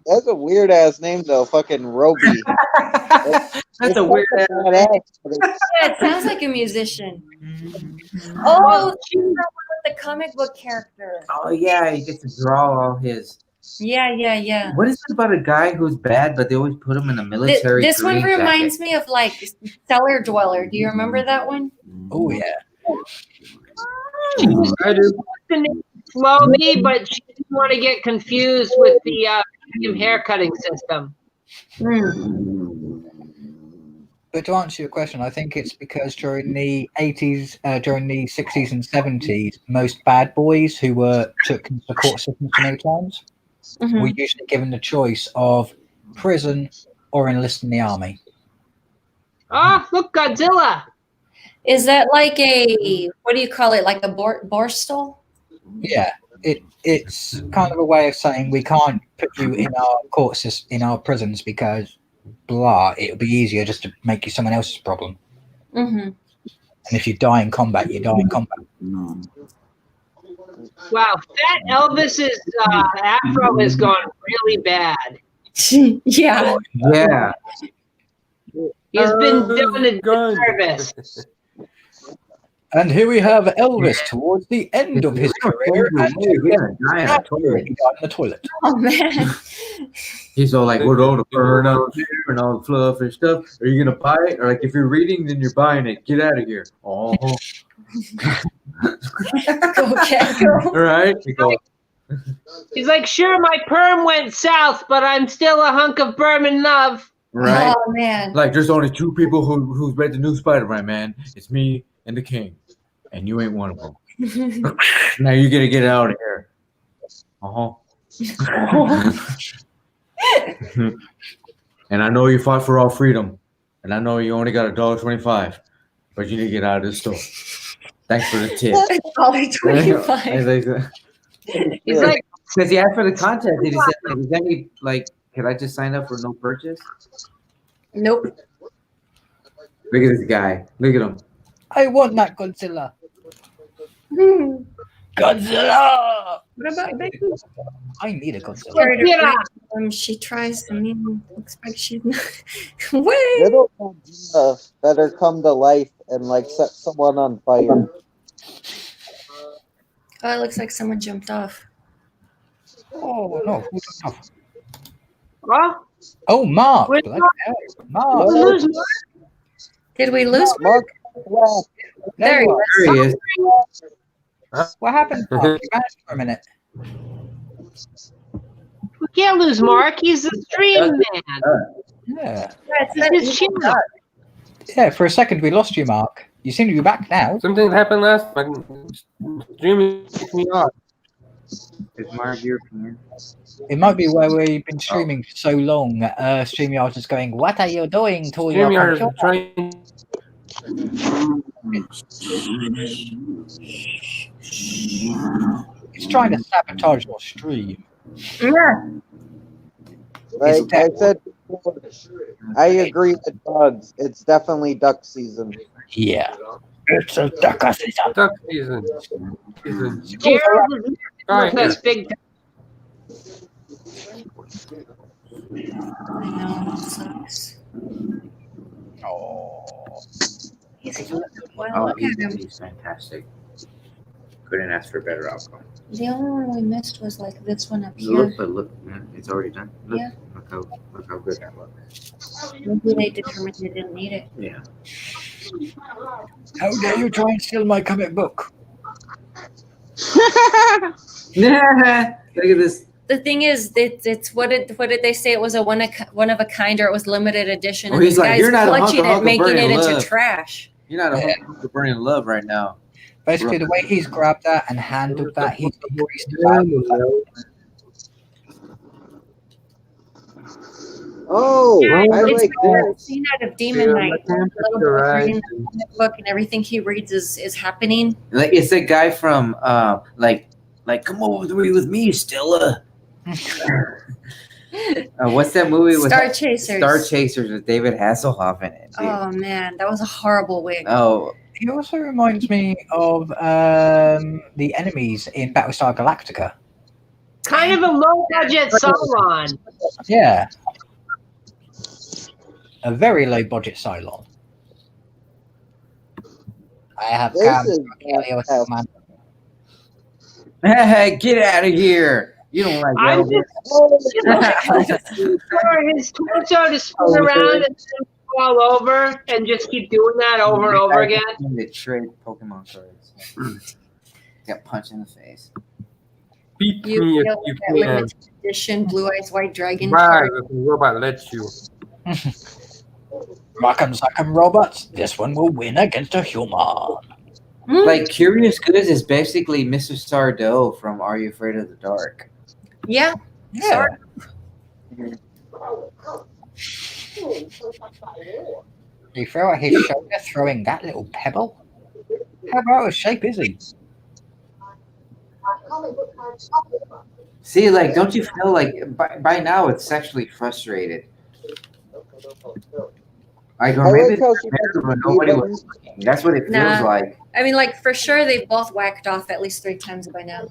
A: that's a weird ass name though. Fucking Roby.
E: That's a weird ass.
A: Badass, but
F: Yeah, it sounds like a musician. Oh, she's from one of the comic book character.
E: Oh yeah, he gets to draw all his.
F: Yeah.
E: What is it about a guy who's bad, but they always put him in a military?
F: This one
E: green
F: reminds
E: jacket?
F: me of like Cellar Dweller. Do you remember that one?
B: Oh yeah.
D: She was
C: I do.
D: the name Slowly, but she didn't want to get confused with the hair cutting system.
B: But to answer your question, I think it's because during the 80s, during the 60s and 70s, most bad boys who were took into the court system so many times were usually given the choice of prison or enlist in the army.
D: Oh, look, Godzilla.
F: Is that like a, what do you call it? Like a borstal?
B: Yeah, it's kind of a way of saying we can't put you in our court system, in our prisons, because blah, it would be easier just to make you someone else's problem. And if you die in combat, you die in combat.
D: Wow, Fat Elvis's afro has gone really bad.
F: Yeah.
E: Yeah.
D: He's been doing a disservice.
B: And here we have Elvis towards the end of his career, and
E: He's gonna die in a
B: after
E: toilet.
B: he died in the toilet.
F: Oh man.
E: He's all like, "We're going to burn out here and all the fluff and stuff. Are you gonna buy it? Or like, if you're reading, then you're buying it. Get out of here." Oh.
F: Okay.
E: All right. You go.
D: He's like, sure, my perm went south, but I'm still a hunk of Berman love.
E: Right.
F: Oh man.
E: Like, there's only two people who's read the new Spider-Man, man. It's me and the King, and you ain't one of them. Now you're gonna get out of here. And I know you fought for all freedom, and I know you only got $1.25, but you need to get out of this store. Thanks for the tip.
F: $1.25.
D: He's like,
E: Because he asked for the contest. He said, like, is that any, like, can I just sign up for no purchase?
F: Nope.
E: Look at this guy. Look at him.
B: I want that Godzilla. Godzilla!
F: What about Becky?
B: I need a Godzilla.
F: She tries to looks like she's not. Wait.
A: Little Godzilla better come to life and like set someone on fire.
F: Oh, it looks like someone jumped off.
B: Oh no, who jumped off?
D: well,
B: Oh, Mark.
D: Where's
B: Bloody
D: Mark?
B: hell. Mark.
D: we lose Mark.
F: Did we lose?
A: Mark, well,
F: There he
B: you are.
F: was.
E: There he is.
B: What happened, Mark? You vanished for a minute.
D: We can't lose Mark. He's the stream man.
B: Yeah.
D: This is his channel.
B: Yeah, for a second we lost you, Mark. You seem to be back now.
C: Something happened last time. Streaming kicked me off.
E: Is Mark European?
B: It might be where we've been streaming for so long. StreamYard's just going, what are you doing to your
C: StreamYard is
B: computer?
C: trying.
B: It's trying to sabotage your stream.
F: Yeah.
A: like I said before, I agree with Bugs. It's definitely duck season.
B: Yeah. It's a duck season.
C: Duck season.
D: Gerald is
C: Right.
D: with us big time.
F: I know. It sucks.
B: Oh.
F: Well, look at him.
E: He's fantastic. Couldn't ask for a better outcome.
F: The only one we missed was like this one up
E: Look,
F: here.
E: but look, man, it's already done. Look,
F: Yeah.
E: look how good that looks.
F: Maybe they determined they didn't need it.
E: Yeah.
B: How dare you try and steal my comic book?
E: Yeah. Look at this.
F: The thing is, it's what did they say? It was a one of a kind, or it was limited edition.
E: Oh,
F: And
E: he's
F: the
E: like,
F: guy's
E: "You're not a hunk
F: clutching
E: of
F: it,
E: hunk of
F: making it
E: burning
F: into
E: love."
F: trash.
E: You're not a hunk of burning love right now.
B: Basically, the way he's grabbed that and handled that, he's increased the value of that.
A: Oh,
F: Yeah,
A: I
F: it's
A: like
F: like
A: that.
F: a scene out of Demon Knight. A little bit of reading the comic book, and everything he reads is happening.
E: Like, it's that guy from like come over with me, Stella. What's that movie with
F: Star Chasers.
E: Star Chasers with David Hasselhoff in it? Dude.
F: Oh man, that was a horrible wig.
E: Oh,
B: He also reminds me of the enemies in Battlestar Galactica.
D: Kind of a low budget Sauron.
B: Yeah. A very low budget Cylon. I have
A: This
B: come
A: is
B: to kill you, man.
E: Hey, get out of here! You don't like
D: I'm
E: Elvis.
D: just for his torso to spin
E: Oh,
D: around and then fall over and just keep doing that over and over again.
E: The trade Pokemon cards. Got punched in the face.
C: Beat
F: You
C: me if
F: feel
C: you
F: like that
C: can.
F: limited edition Blue Eyes White Dragon
C: Right,
F: card.
C: if the robot lets you.
B: Rock'em sock'em robots. This one will win against a human.
E: Like Curious Goods is basically Mr. Sardo from Are You Afraid of the Dark?
F: Yeah.
B: Yeah. He throw at his shoulder, throwing that little pebble. How about a shape is he?
E: See, like, don't you feel like by now it's sexually frustrated? Like, or
A: I
E: maybe
A: like how
E: it's
A: she
E: married,
A: does
E: but
A: the
E: nobody
A: button.
E: was looking. That's what it feels
F: Nah.
E: like.
F: I mean, like, for sure, they've both whacked off at least 3 times by now.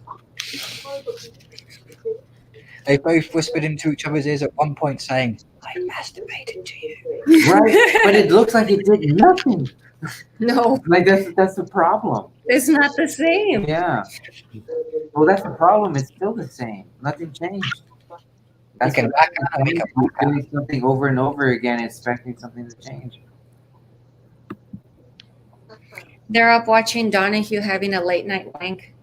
B: They both whispered into each other's ears at one point, saying, "I masturbated to you."
E: Right? But it looks like it did nothing.
F: No,
E: Like, that's the problem.
F: it's not the same.
E: Yeah. Well, that's the problem. It's still the same. Nothing changed. That's
B: can
E: what
B: back
E: I'm
B: up and make
E: saying.
B: a back
E: Doing something over and over again, expecting something to change.
F: They're up watching Donahue having a late night wank.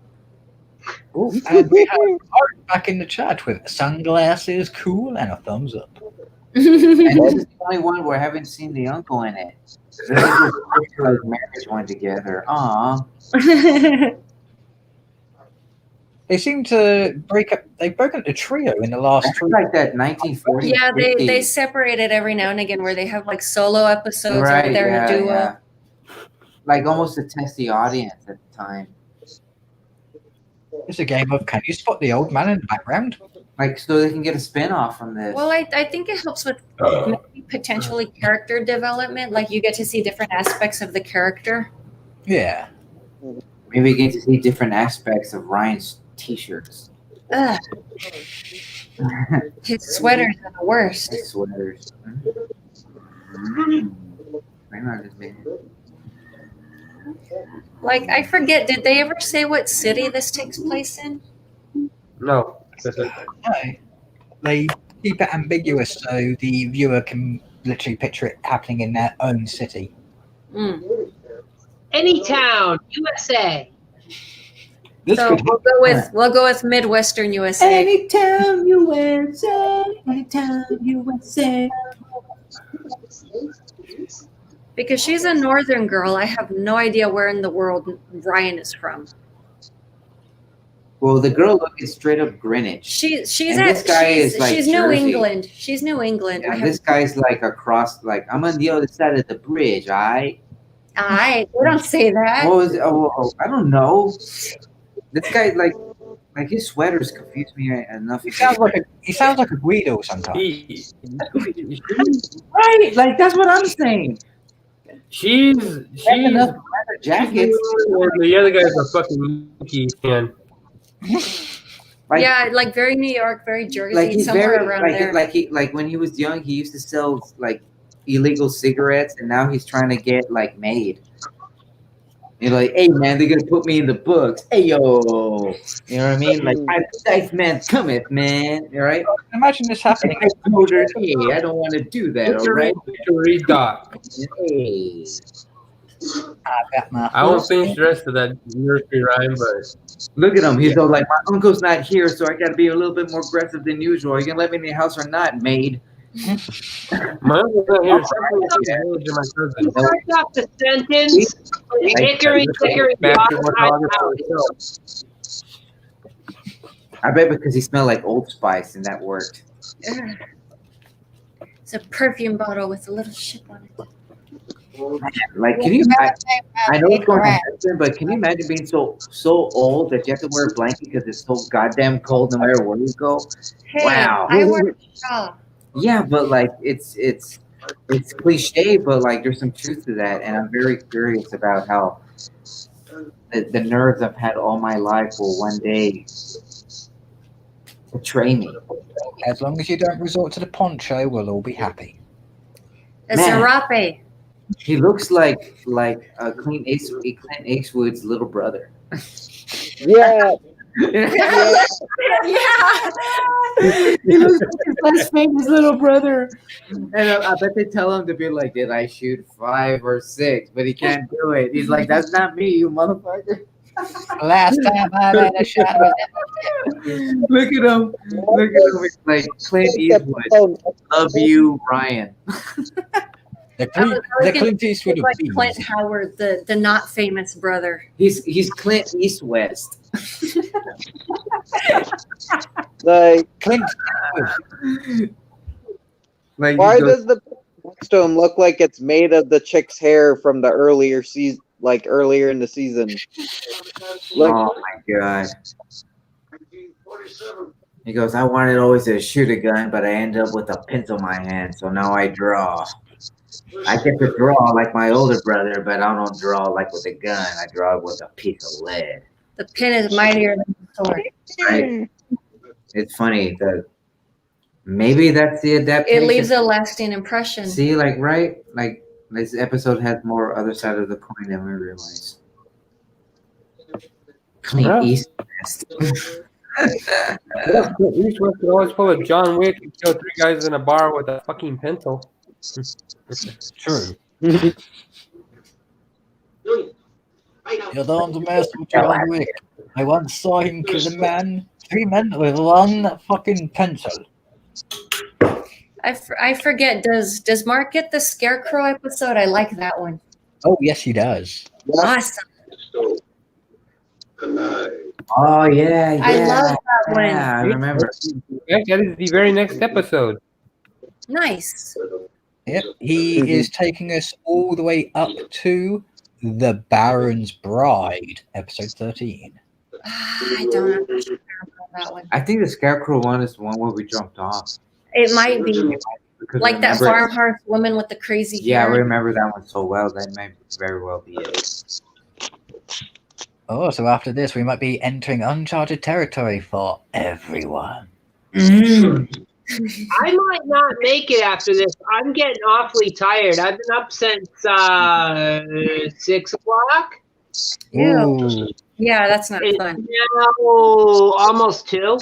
B: Ooh, and we have Art back in the chat with sunglasses, cool, and a thumbs up.
E: And this is the only one where I haven't seen the uncle in it. This is the first like marriage one together. Aw.
B: They seem to break up. They've broken the trio in the last
E: That's
B: three.
E: like that 1940s.
F: Yeah, they
E: 50s.
F: separate it every now and again where they have like solo episodes
E: Right,
F: or they're
E: yeah,
F: a duo.
E: yeah. Like almost to test the audience at the time.
B: It's a game of can you spot the old man in the background?
E: Like so they can get a spin-off from this.
F: Well, I think it helps with maybe potentially character development. Like you get to see different aspects of the character.
B: Yeah.
E: Maybe you get to see different aspects of Ryan's t-shirts.
F: Ugh, his sweaters are the worst.
E: His sweaters.
F: Like I forget, did they ever say what city this takes place in?
C: No.
B: No. They keep it ambiguous so the viewer can literally picture it happening in their own city.
F: Mm.
D: Any town, USA.
B: This
F: So
B: could
F: we'll go with Midwestern USA.
E: Anytime USA, anytime USA.
F: Because she's a northern girl, I have no idea where in the world Ryan is from.
E: Well, the girl looking straight up Greenwich.
F: She's
E: And this guy is like
F: she's New
E: Jersey.
F: England. She's New England.
E: And this guy's like across, like I'm on the other side of the bridge. They
F: don't say that.
E: What was it? Oh, I don't know. This guy like his sweaters confuse me enough.
B: he sounds like a Guido sometimes.
E: Right, like that's what I'm saying.
C: She's
E: Enough leather jackets.
C: the other guy's a fucking Yankee fan.
E: Like,
F: yeah, like very New York, very Jersey,
E: like he's
F: somewhere
E: very
F: around there.
E: like when he was young, he used to sell like illegal cigarettes, and now he's trying to get like made. You're like, hey man, they're gonna put me in the books. Hey yo, you know what I mean? Like, nice man cometh, man. All right.
B: Imagine this happening.
E: I told her, hey, I don't want to do that. All right.
C: Read Doc.
E: Hey.
C: I won't finish the rest of that nursery rhyme, but
E: Look at him. He's all like, my uncle's not here, so I got to be a little bit more aggressive than usual. Are you gonna let me in the house or not, maid?
C: my uncle's not here. My cousin.
D: Starts off the sentence with hickory dickory dock my house.
E: I bet because he smelled like Old Spice, and that worked.
F: Ugh. It's a perfume bottle with a little ship on it.
E: Like, can you? I know it's going to happen, but can you imagine being so old that you have to wear a blanket because it's so goddamn cold no matter where you go?
F: Hey,
E: Wow.
F: I wear a shawl.
E: Yeah, but like it's cliche, but like there's some truth to that, and I'm very curious about how the nerves I've had all my life will one day betray me.
B: As long as you don't resort to the poncho, we'll all be happy.
F: A
E: Man.
F: serape.
E: He looks like Clint Eastwood's little brother.
A: Yeah, Yeah.
F: Yeah.
E: He looks like his less famous little brother. And I bet they tell him to be like, did I shoot 5 or 6? But he can't do it. He's like, that's not me, you motherfucker.
B: Last time I made a shot was
E: Look at him. Look at him. It's like Clint Eastwood. Love you, Ryan.
B: the Clint Eastwood of
F: like
B: bees.
F: Clint Howard, the not famous brother.
E: He's Clint East West.
A: Like,
B: Clint
E: Like
A: why
E: he goes,
A: does the next to him look like it's made of the chick's hair from the earlier season, like earlier in the season? Like,
E: oh my god. He goes, I wanted always to shoot a gun, but I ended up with a pencil in my hand, so now I draw. I get to draw like my older brother, but I don't draw like with a gun. I draw with a piece of lead.
F: The pen is mightier than the sword.
E: Right? It's funny that maybe that's the adaptation.
F: It leaves a lasting impression.
E: See, like, right? Like, this episode has more other side of the coin than we realize. Clint Eastwood.
C: Yeah, East West could always pull a John Wick and kill 3 guys in a bar with a fucking pencil.
B: True.
G: Right
B: You don't mess with John Wick. I once saw him kill a man, 3 men with 1 fucking pencil.
F: I forget. Does Mark get the Scarecrow episode? I like that one.
B: Oh yes, he does.
F: Awesome.
E: Oh, yeah.
F: I love that one.
E: Yeah, I remember.
C: That is the very next episode.
F: Nice.
B: Yep, he is taking us all the way up to The Baron's Bride, episode 13.
F: I don't remember that one.
E: I think the Scarecrow one is the one where we jumped off.
F: It might be
E: Because
F: like that
E: remember-
F: farmhouse woman with the crazy
E: Yeah,
F: hair.
E: we remember that one so well. That might very well be it.
B: Oh, so after this, we might be entering uncharted territory for everyone.
D: I might not make it after this. I'm getting awfully tired. I've been up since 6 o'clock.
F: Ew.
B: Ooh.
F: Yeah, that's not
D: It's
F: fun.
D: now almost 2.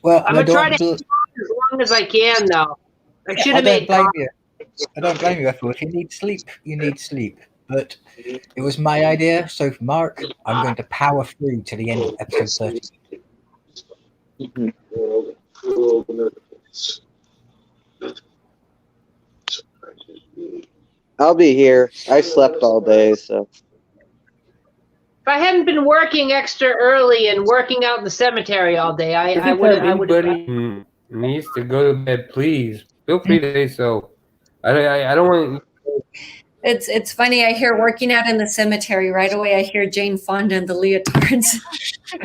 B: Well,
D: I'm
B: I
D: gonna try
B: don't,
D: to hang on as long as I can, though. I should
B: I
D: have
B: don't
D: made
B: blame you. I don't blame you, Ethel. If you need sleep, you need sleep. But it was my idea, so Mark, I'm going to power through to the end of episode 30.
A: I'll be here. I slept all day, so.
D: If I hadn't been working extra early and working out in the cemetery all day, I would have.
C: Anybody needs to go to bed, please feel free to say so. I don't want.
F: It's funny. I hear working out in the cemetery right away. I hear Jane Fonda and the leotards.
D: I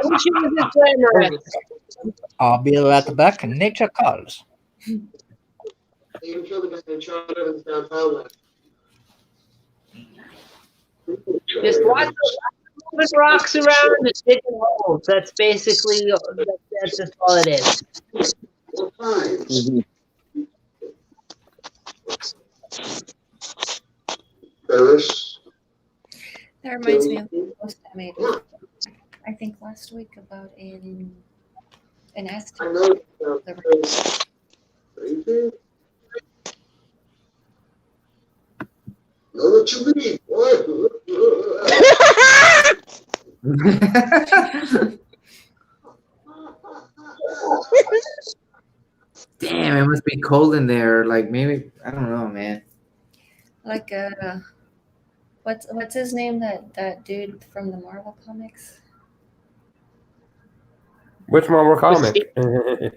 D: wish it was as glamorous.
B: I'll be at the back, and nature calls.
G: Even killed the guy in Charlotte Evans downtown last.
D: Just watch moving rocks around and digging holes. That's basically that's just all it is.
G: What times?
A: Mhm.
G: Paris.
F: That reminds me of the post I made. I think last week about an
G: I
F: Aztec.
G: know. Crazy. Know what you mean, boy.
E: Damn, it must be cold in there. Like, maybe, I don't know, man.
F: Like what's his name? That dude from the Marvel comics.
C: Which Marvel comic?
F: The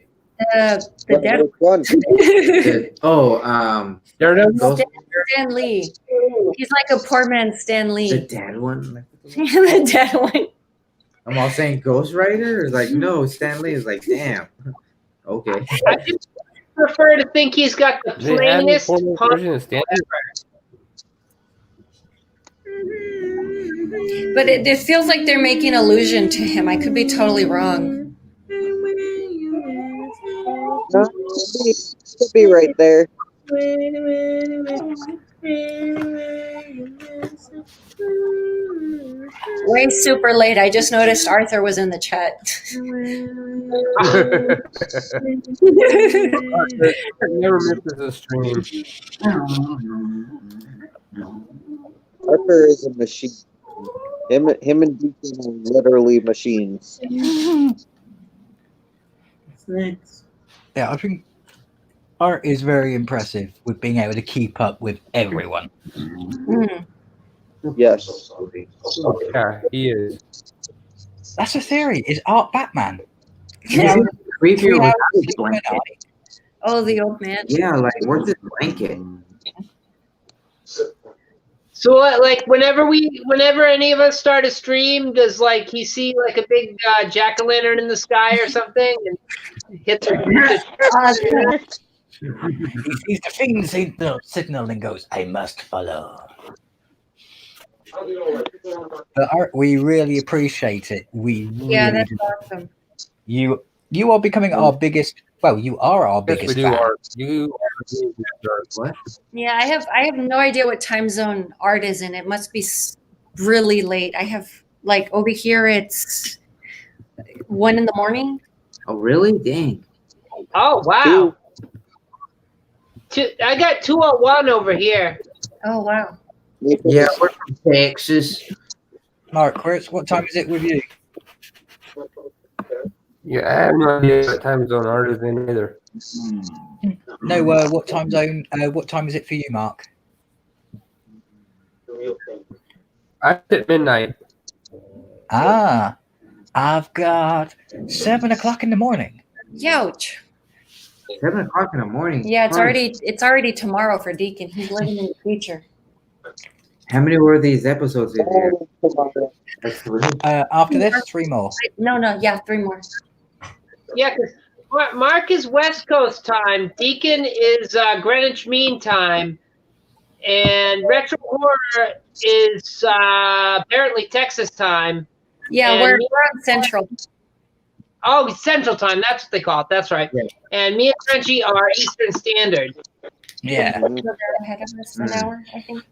F: dead
A: Which one?
C: Daredevil.
E: Ghost,
F: Stan Lee. He's like a poor man Stan
E: the
F: Lee.
E: dead one?
F: The dead one.
E: I'm all saying Ghost Rider? It's like, no, Stan Lee is like, damn. Okay.
D: I just prefer to think he's got the
C: They added
D: plainest
C: formal
D: pop.
C: version of Stanley.
F: But it feels like they're making allusion to him. I could be totally wrong.
A: No, could be right there.
F: Way super late. I just noticed Arthur was in the chat.
C: Never misses a stream.
A: Arthur is a machine. Him and Deacon are literally machines.
B: Yeah, I think Art is very impressive with being able to keep up with everyone.
F: Mm.
A: Yes.
C: Yeah, he is.
B: That's a theory. Is Art Batman?
E: Yeah, creepier
B: 3
E: without
B: hours
E: his
B: sleep per
E: blanket.
B: night.
F: Oh, the old man.
E: Yeah, like where's his blanket?
D: So, like, whenever any of us start a stream, does like he see like a big jack o' lantern in the sky or something and hit the
B: He sees the thing signal and goes, "I must follow." But Art, we really appreciate it. We
F: Yeah,
B: really
F: that's
B: do.
F: awesome.
B: You are becoming our biggest. Well, you are our
C: Yes, we
B: biggest
C: do.
B: fan.
C: Art. You are.
E: What?
F: Yeah, I have no idea what time zone Art is in. It must be really late. I have like over here it's 1 a.m.
E: Oh, really? Dang.
D: Oh wow! I got 2:01 over here.
F: Oh wow.
E: Yeah, we're from Texas.
B: Mark, what time is it with you?
C: Yeah, I have no idea what time zone Art is in either.
B: No, what time zone? What time is it for you, Mark?
C: I hit midnight.
B: Ah, I've got 7 o'clock in the morning.
F: Youch.
E: 7 o'clock in the morning.
F: Yeah, it's
E: Christ.
F: already tomorrow for Deacon. He's living in the future.
E: How many were these episodes this year? Like 3.
B: After this, 3 more.
F: No, yeah, 3 more.
D: Yeah, because Mark is West Coast time. Deacon is Greenwich Mean Time, and Retro Horror is apparently Texas time.
F: Yeah,
D: And
F: we're
D: me-
F: on Central.
D: Oh, Central time. That's what they call it. That's right.
E: Yeah.
D: And me and Frenchie are Eastern Standard.
B: Yeah.
F: So they're ahead of us an hour, I think.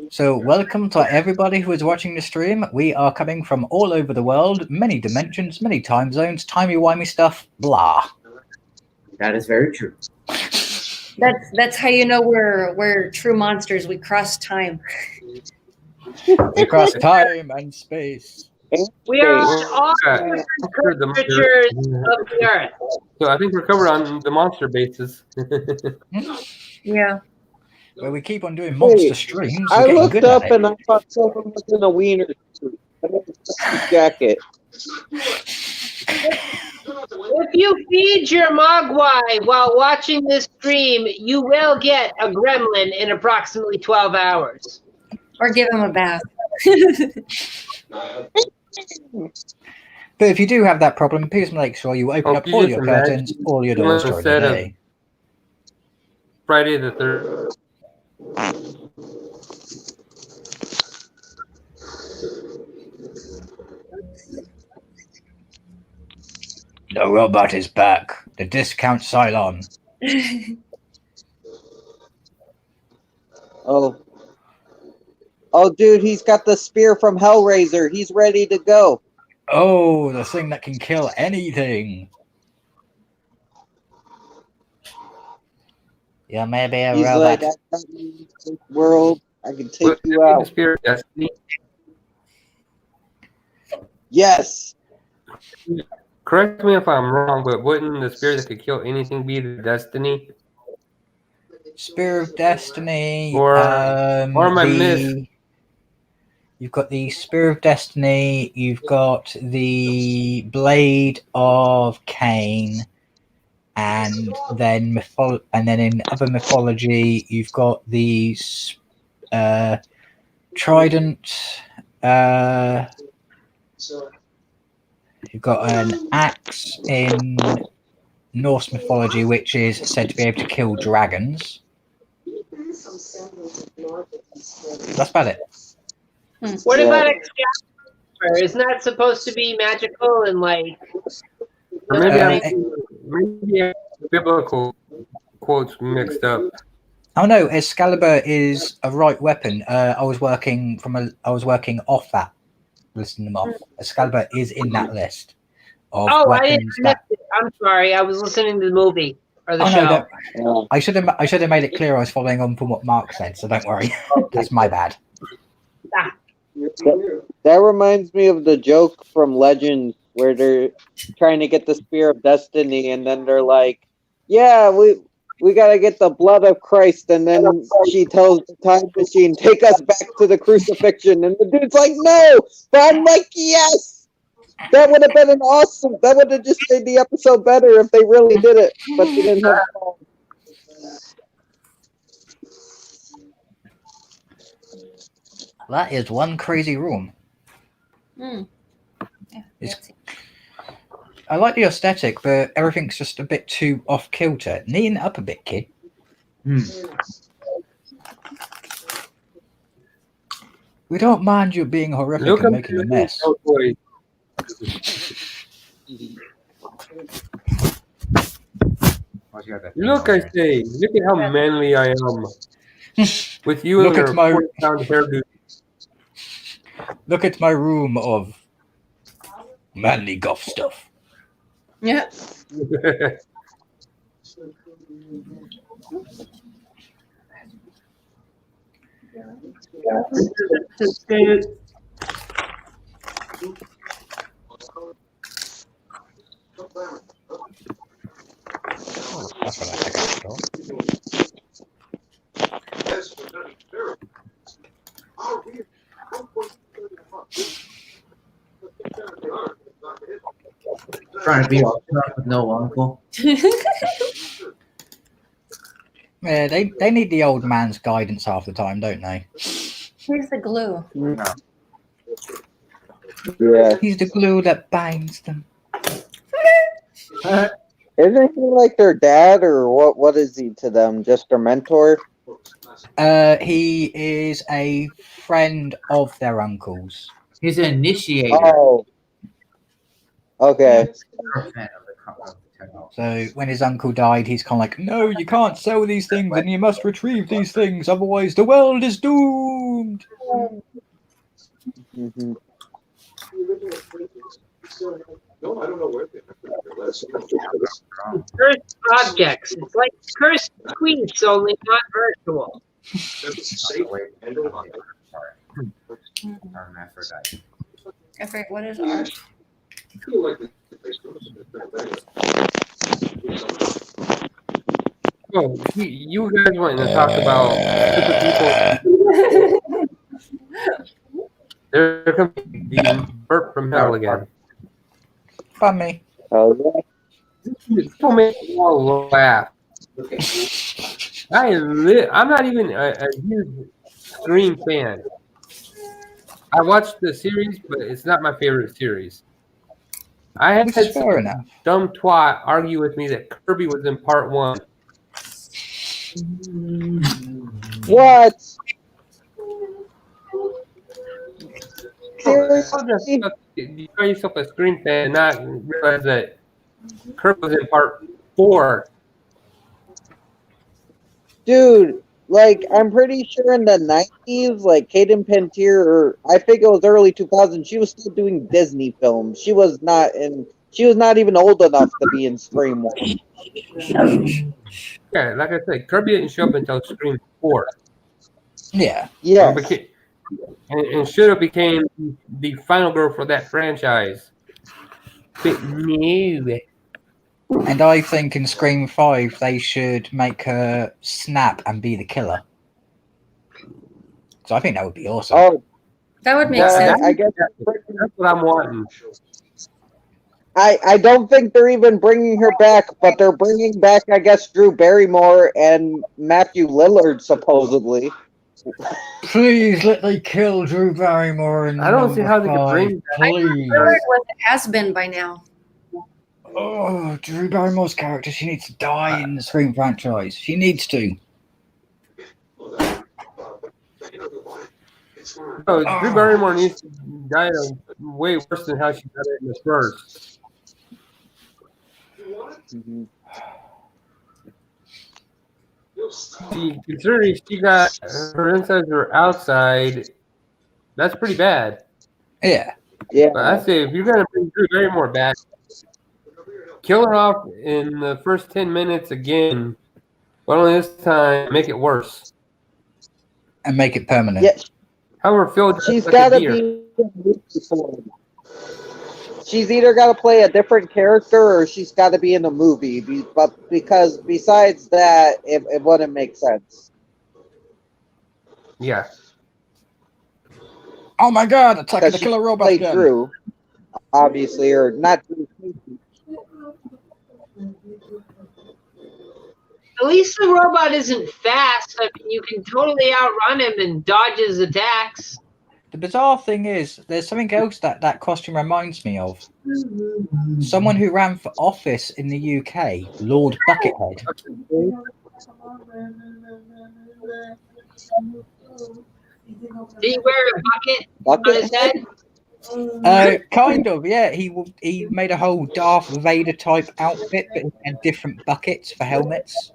B: So, welcome to everybody who is watching the stream. We are coming from all over the world, many dimensions, many time zones, timey-wimey stuff, blah.
E: That is very true.
F: That's how you know we're true monsters. We cross time.
B: Across time and space.
D: We are
A: Space.
D: all
C: Okay.
D: different temperatures of the Earth.
C: So I think we're covered on the monster bases.
F: Yeah.
B: Where we keep on doing monster streams. We're
A: I
B: getting
A: looked
B: good
A: up
B: at it.
A: and I thought someone was in a wiener suit. I had a jacket.
D: If you feed your mogwai while watching this stream, you will get a gremlin in approximately 12 hours.
F: Or give him a bath.
B: But if you do have that problem, please make sure you open
C: Oh,
B: up
C: you
B: all
C: just
B: your
C: imagine
B: curtains, all your doors during the
C: instead of-
B: day.
C: Friday the 3rd.
B: The robot is back. The discount Cylon.
A: Oh, dude, he's got the spear from Hellraiser. He's ready to go.
B: Oh, the thing that can kill anything. You may be a
A: He's
B: robot.
A: like, I got you in this world. I can take
C: Would
A: you
C: the
A: out.
C: Spirit of Destiny?
A: Yes.
C: Correct me if I'm wrong, but wouldn't the spirit that could kill anything be the Destiny?
B: Spear of Destiny.
C: Or am I missed?
B: You've got the Spear of Destiny. You've got the Blade of Cain, and then in other mythology, you've got the Trident. You've got an axe in Norse mythology, which is said to be able to kill dragons. That's about it.
D: What
A: Yeah.
D: about Excalibur? Isn't that supposed to be magical and like?
C: Or maybe
B: Uh,
C: maybe I have biblical quotes mixed up.
B: Oh no, Excalibur is a right weapon. I was working off that, listing them off. Excalibur is in that list of
D: Oh, I
B: weapons
D: missed
B: that.
D: it. I'm sorry. I was listening to the movie or the
B: Oh
D: show.
B: no,
A: Yeah.
B: I should have made it clear I was following on from what Mark said. So don't worry, that's my bad.
A: That reminds me of the joke from Legends where they're trying to get the Spear of Destiny, and then they're like, "Yeah, we gotta get the blood of Christ," and then she tells the time machine, "Take us back to the crucifixion," and the dude's like, "No," but I'm like, "Yes." That would have been an awesome. That would have just made the episode better if they really did it, but they didn't have.
B: That is one crazy room.
F: Yeah,
B: It's-
F: that's it.
B: I like the aesthetic, but everything's just a bit too off kilter. Neaten it up a bit, kid. We don't mind you being horrific
C: Look
B: and
C: at
B: making a mess.
C: boy. Look, I say, look at how manly I am. With you
B: Look
C: and
B: at
C: your
B: my-
C: 40-pound hairdo.
B: Look at my room of manly golf stuff.
F: Yeah.
B: That's what I think I thought.
E: Trying to be all tough with no uncle.
B: Yeah, they need the old man's guidance half the time, don't they?
F: Here's the glue.
A: Yeah.
B: He's the glue that binds them.
A: Isn't he like their dad, or what? What is he to them? Just their mentor?
B: He is a friend of their uncle's.
E: He's an initiator.
A: Oh. Okay.
B: So when his uncle died, he's kind of like, no, you can't sell these things and you must retrieve these things, otherwise the world is doomed.
A: Mm-hmm.
G: No, I don't know where they
D: Cursed objects. It's like cursed tweets, only not virtual.
E: Hermaphrodite.
F: I forget what is ours.
C: Oh, you guys wanting to talk about stupid people? There comes the burp from hell again.
B: Fun me.
A: Oh,
C: People make me all laugh. I'm not even a huge Scream fan. I watched the series, but it's not my favorite series. I had
B: Which is
C: some
B: fair enough.
C: dumb twat argue with me that Kirby was in part 1.
A: what?
C: You call yourself a Scream fan and not realize that Kirby was in part 4.
A: Dude, like, I'm pretty sure in the 90s, like, Kaden Pantier, or I think it was early 2000s, she was still doing Disney films. She was not even old enough to be in Scream 1.
C: Yeah, like I said, Kirby didn't show up until Scream 4.
B: Yeah.
A: Yeah.
C: And should have became the final girl for that franchise. But no.
B: And I think in Scream 5, they should make her snap and be the killer. So I think that would be awesome.
A: Oh,
F: That would make
C: Yeah,
F: sense.
A: I guess
C: That's what I'm wanting.
A: I don't think they're even bringing her back, but they're bringing back, I guess, Drew Barrymore and Matthew Lillard, supposedly.
B: Please let they kill Drew Barrymore in
C: I don't see how they could bring
B: Please.
F: Lillard was has been by now.
B: Oh, Drew Barrymore's character, she needs to die in the Scream franchise. She needs to.
C: No, Drew Barrymore needs to die way worse than how she got it in the first. Considering she got her insides were outside, that's pretty bad.
B: Yeah.
A: Yeah.
C: But I say if you're gonna bring Drew Barrymore back, kill her off in the first 10 minutes again, but only this time make it worse.
B: And make it permanent.
A: Yeah.
C: However, Phil
A: She's
C: like a
A: got to
C: deer.
A: be in the movie for it. She's either got to play a different character or she's got to be in a movie. But because besides that, it wouldn't make sense.
C: Yeah.
B: Oh my god, Attack of
A: Because
B: the
A: she
B: Killer Robot
A: played
B: gun.
A: Drew, obviously, or not Drew.
D: At least the robot isn't fast. I mean, you can totally outrun him and dodge his attacks.
B: The bizarre thing is, there's something else that costume reminds me of. Someone who ran for office in the UK, Lord Buckethead.
D: Did he wear a bucket on his head?
B: Kind of, yeah. He made a whole Darth Vader type outfit, but he had different buckets for helmets.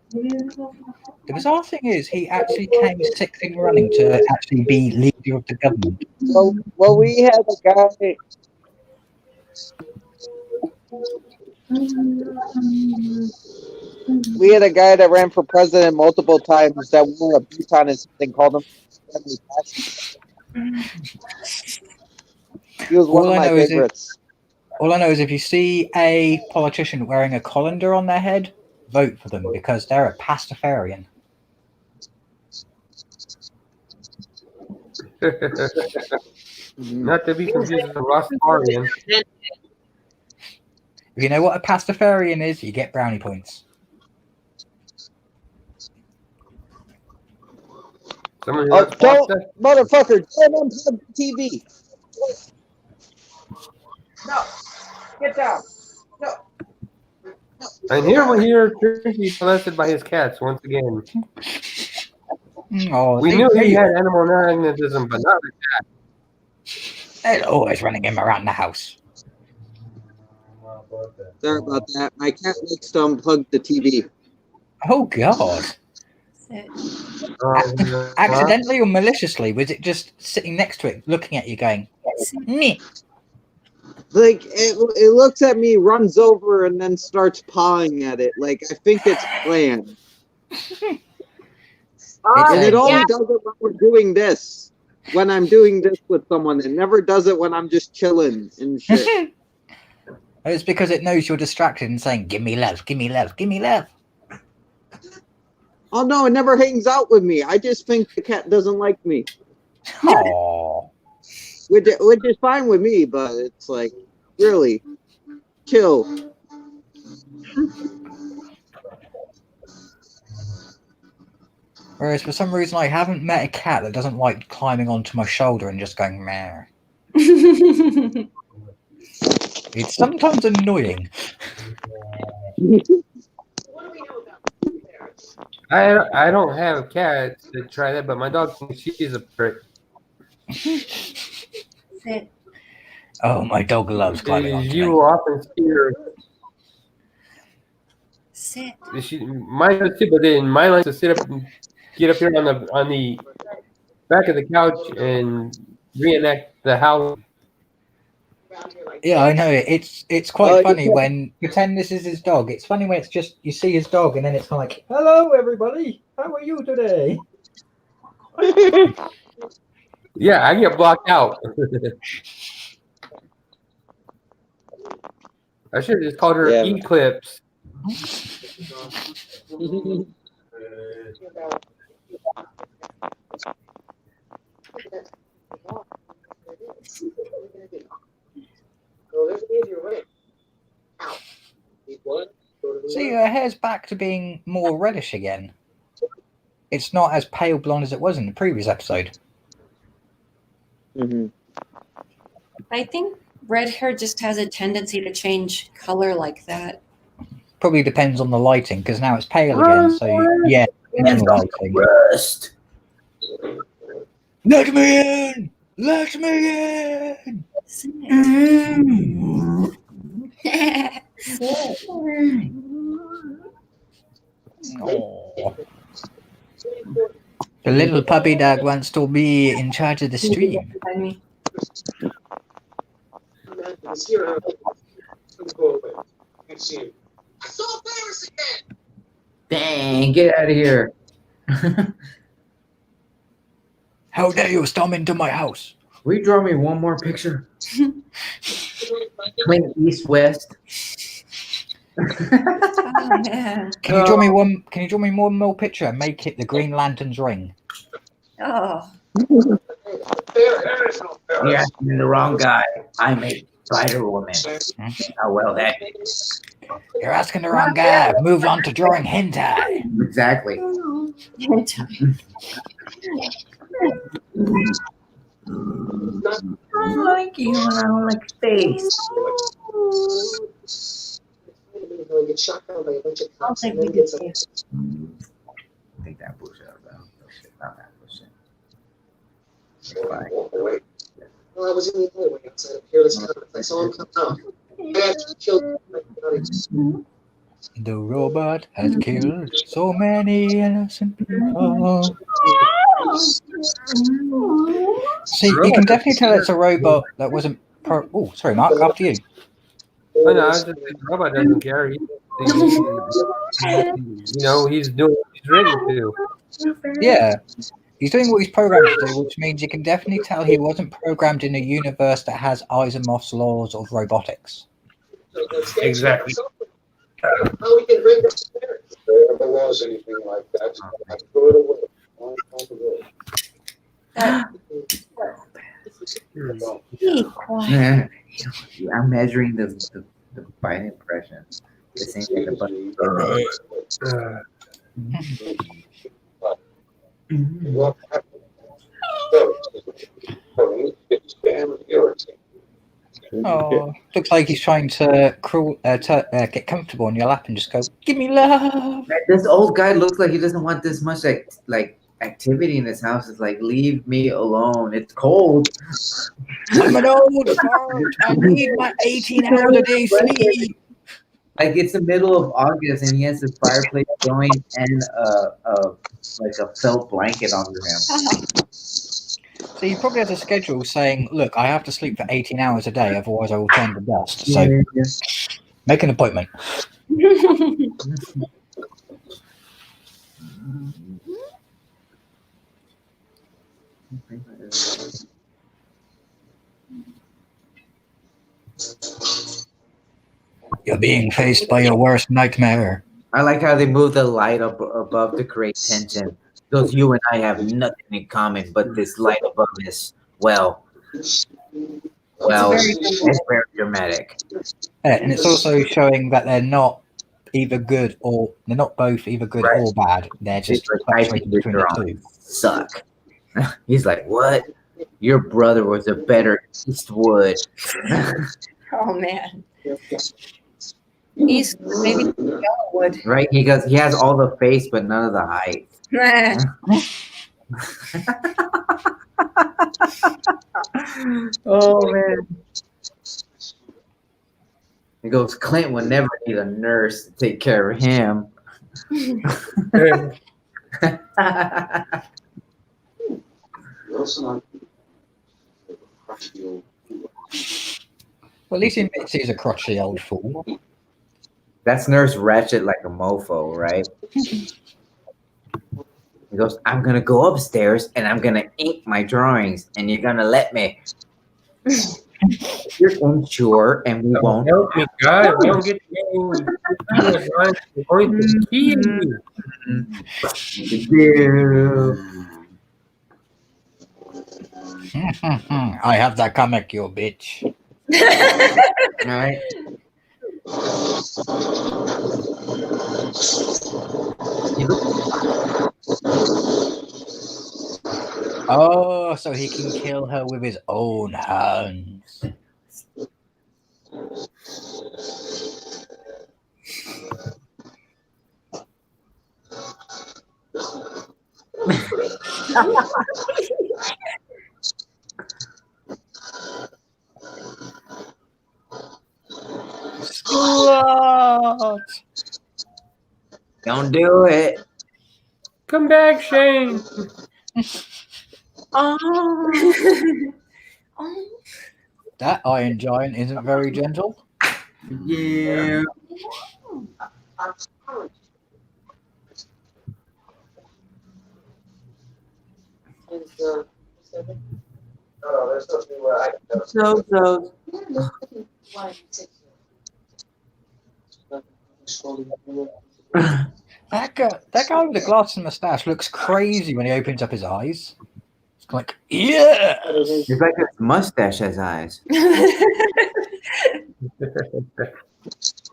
B: The bizarre thing is, he actually came sixth in running to actually be leader of the government.
A: Well, we had a guy. We had a guy that ran for president multiple times that wore a boot on his head and called him. He was one of my favorites.
B: All I know is if you see a politician wearing a colander on their head, vote for them because they're a pastafarian.
C: Not to be confused with Rastafarian.
B: If you know what a pastafarian is, you get brownie points.
C: Someone who
A: Oh,
C: likes
A: don't,
C: pasta?
A: motherfucker, don't unplug the TV. No, get down. No.
C: And here we hear Tracy molested by his cats once again.
B: Oh,
C: We knew he had animal magnetism, but not the cat.
B: They're always running him around the house.
A: Sorry about that. My cat likes to unplug the TV.
B: Oh, God. Accidentally or maliciously? Was it just sitting next to it, looking at you, going, meh?
A: Like, it looks at me, runs over, and then starts pawing at it. Like, I think it's planned. And it only does it when we're doing this. When I'm doing this with someone. It never does it when I'm just chilling and shit.
B: It's because it knows you're distracted and saying, give me love, give me love, give me love.
A: Oh, no, it never hangs out with me. I just think the cat doesn't like me.
B: Aww.
A: Which is fine with me, but it's like, really, chill.
B: Whereas for some reason I haven't met a cat that doesn't like climbing onto my shoulder and just going meh. It's sometimes annoying.
C: I don't have cats to try that, but my dog thinks she's a prick.
B: Oh, my dog loves climbing onto
C: You
B: me.
C: will often see her.
F: Sit.
C: Mine does too, but then mine likes to sit up and get up here on the back of the couch and reenact the house.
B: Yeah, I know. It's quite funny when pretend this is his dog. It's funny when it's just you see his dog and then it's kind of like, hello everybody, how are you today?
C: Yeah, I get blocked out. I should have just called her Eclipse.
B: See, her hair's back to being more reddish again. It's not as pale blonde as it was in the previous episode.
A: Mm-hmm.
F: I think red hair just has a tendency to change color like that.
B: Probably depends on the lighting, because now it's pale again, so yeah, it's lighting.
E: Rust.
B: Let me in! Let me in! The little puppy dog wants to be in charge of the stream.
F: Behind me.
G: He's here. Let's go away. I see him. I saw Paris again.
E: Dang, get out of here.
B: How dare you storm into my house?
E: Will you draw me one more picture? Clint East West.
F: Oh man.
B: Can you draw me one? Can you draw me one more picture and make it the Green Lantern's ring?
F: Oh.
G: There is no Paris.
E: You're asking the wrong guy. I'm a Spider-Woman. How well that is.
B: You're asking the wrong guy. Move on to drawing hentai.
E: Exactly. I like you and I don't like space.
G: He'll get shot down by a bunch of
F: I'll
G: cops
F: take
G: and then
F: the
G: gets
F: picture.
E: Take that bullshit out of that. Not that bullshit.
G: walk away. Well, I was in the hallway outside of Peerless Comics. I saw him come out. I actually killed him.
B: The robot has killed so many innocent people. See, you can definitely tell it's a robot that wasn't. Oh, sorry, Mark. After you.
C: Oh, no, I was just saying, the robot doesn't care. He's doing what he's ready to.
B: Yeah, he's doing what he's programmed to do, which means you can definitely tell he wasn't programmed in a universe that has Asimov's laws of robotics.
C: Exactly.
G: How we can bring this to Paris? If there ever was anything like that, I threw it away. Long time ago.
F: Be quiet.
E: Yeah, I'm measuring the bite impression. The same thing about
G: It's damn irritating.
B: Oh, looks like he's trying to get comfortable on your lap and just go, "Give me love."
E: This old guy looks like he doesn't want this much like activity in his house. It's like, leave me alone. It's cold.
B: I'm an old fart. I need my 18 hours a day sleep.
E: Like it's the middle of August and he has this fireplace going and like a felt blanket under him.
B: So he probably has a schedule saying, "Look, I have to sleep for 18 hours a day, otherwise I will turn to dust." So make an appointment. You're being faced by your worst nightmare.
E: I like how they move the light up above to create tension. Because you and I have nothing in common, but this light above is, it's very dramatic.
B: Yeah, and it's also showing that they're not either good or they're not both either good or bad. They're just fluctuating between the two.
E: Suck. He's like, what? Your brother was a better Eastwood.
F: Oh man. He's maybe Yellowwood.
E: Right? He has all the face but none of the height. Oh man. He goes, Clint would never need a nurse to take care of him.
B: Well, at least he admits he's a crotchety old fool.
E: That's Nurse Ratchet like a mofo, right? He goes, I'm going to go upstairs and I'm going to ink my drawings and you're going to let me. You're unsure and we won't.
C: Help me, God. We don't get to going to kill you.
B: I have that comic, you bitch.
E: All right.
B: Oh, so he can kill her with his own hands. Slut!
E: Don't do it.
C: Come back, Shane.
F: Oh.
B: That iron giant isn't very gentle.
E: Yeah. So.
B: That guy with the glasses and mustache looks crazy when he opens up his eyes. It's like, yeah.
E: It's like his mustache has eyes.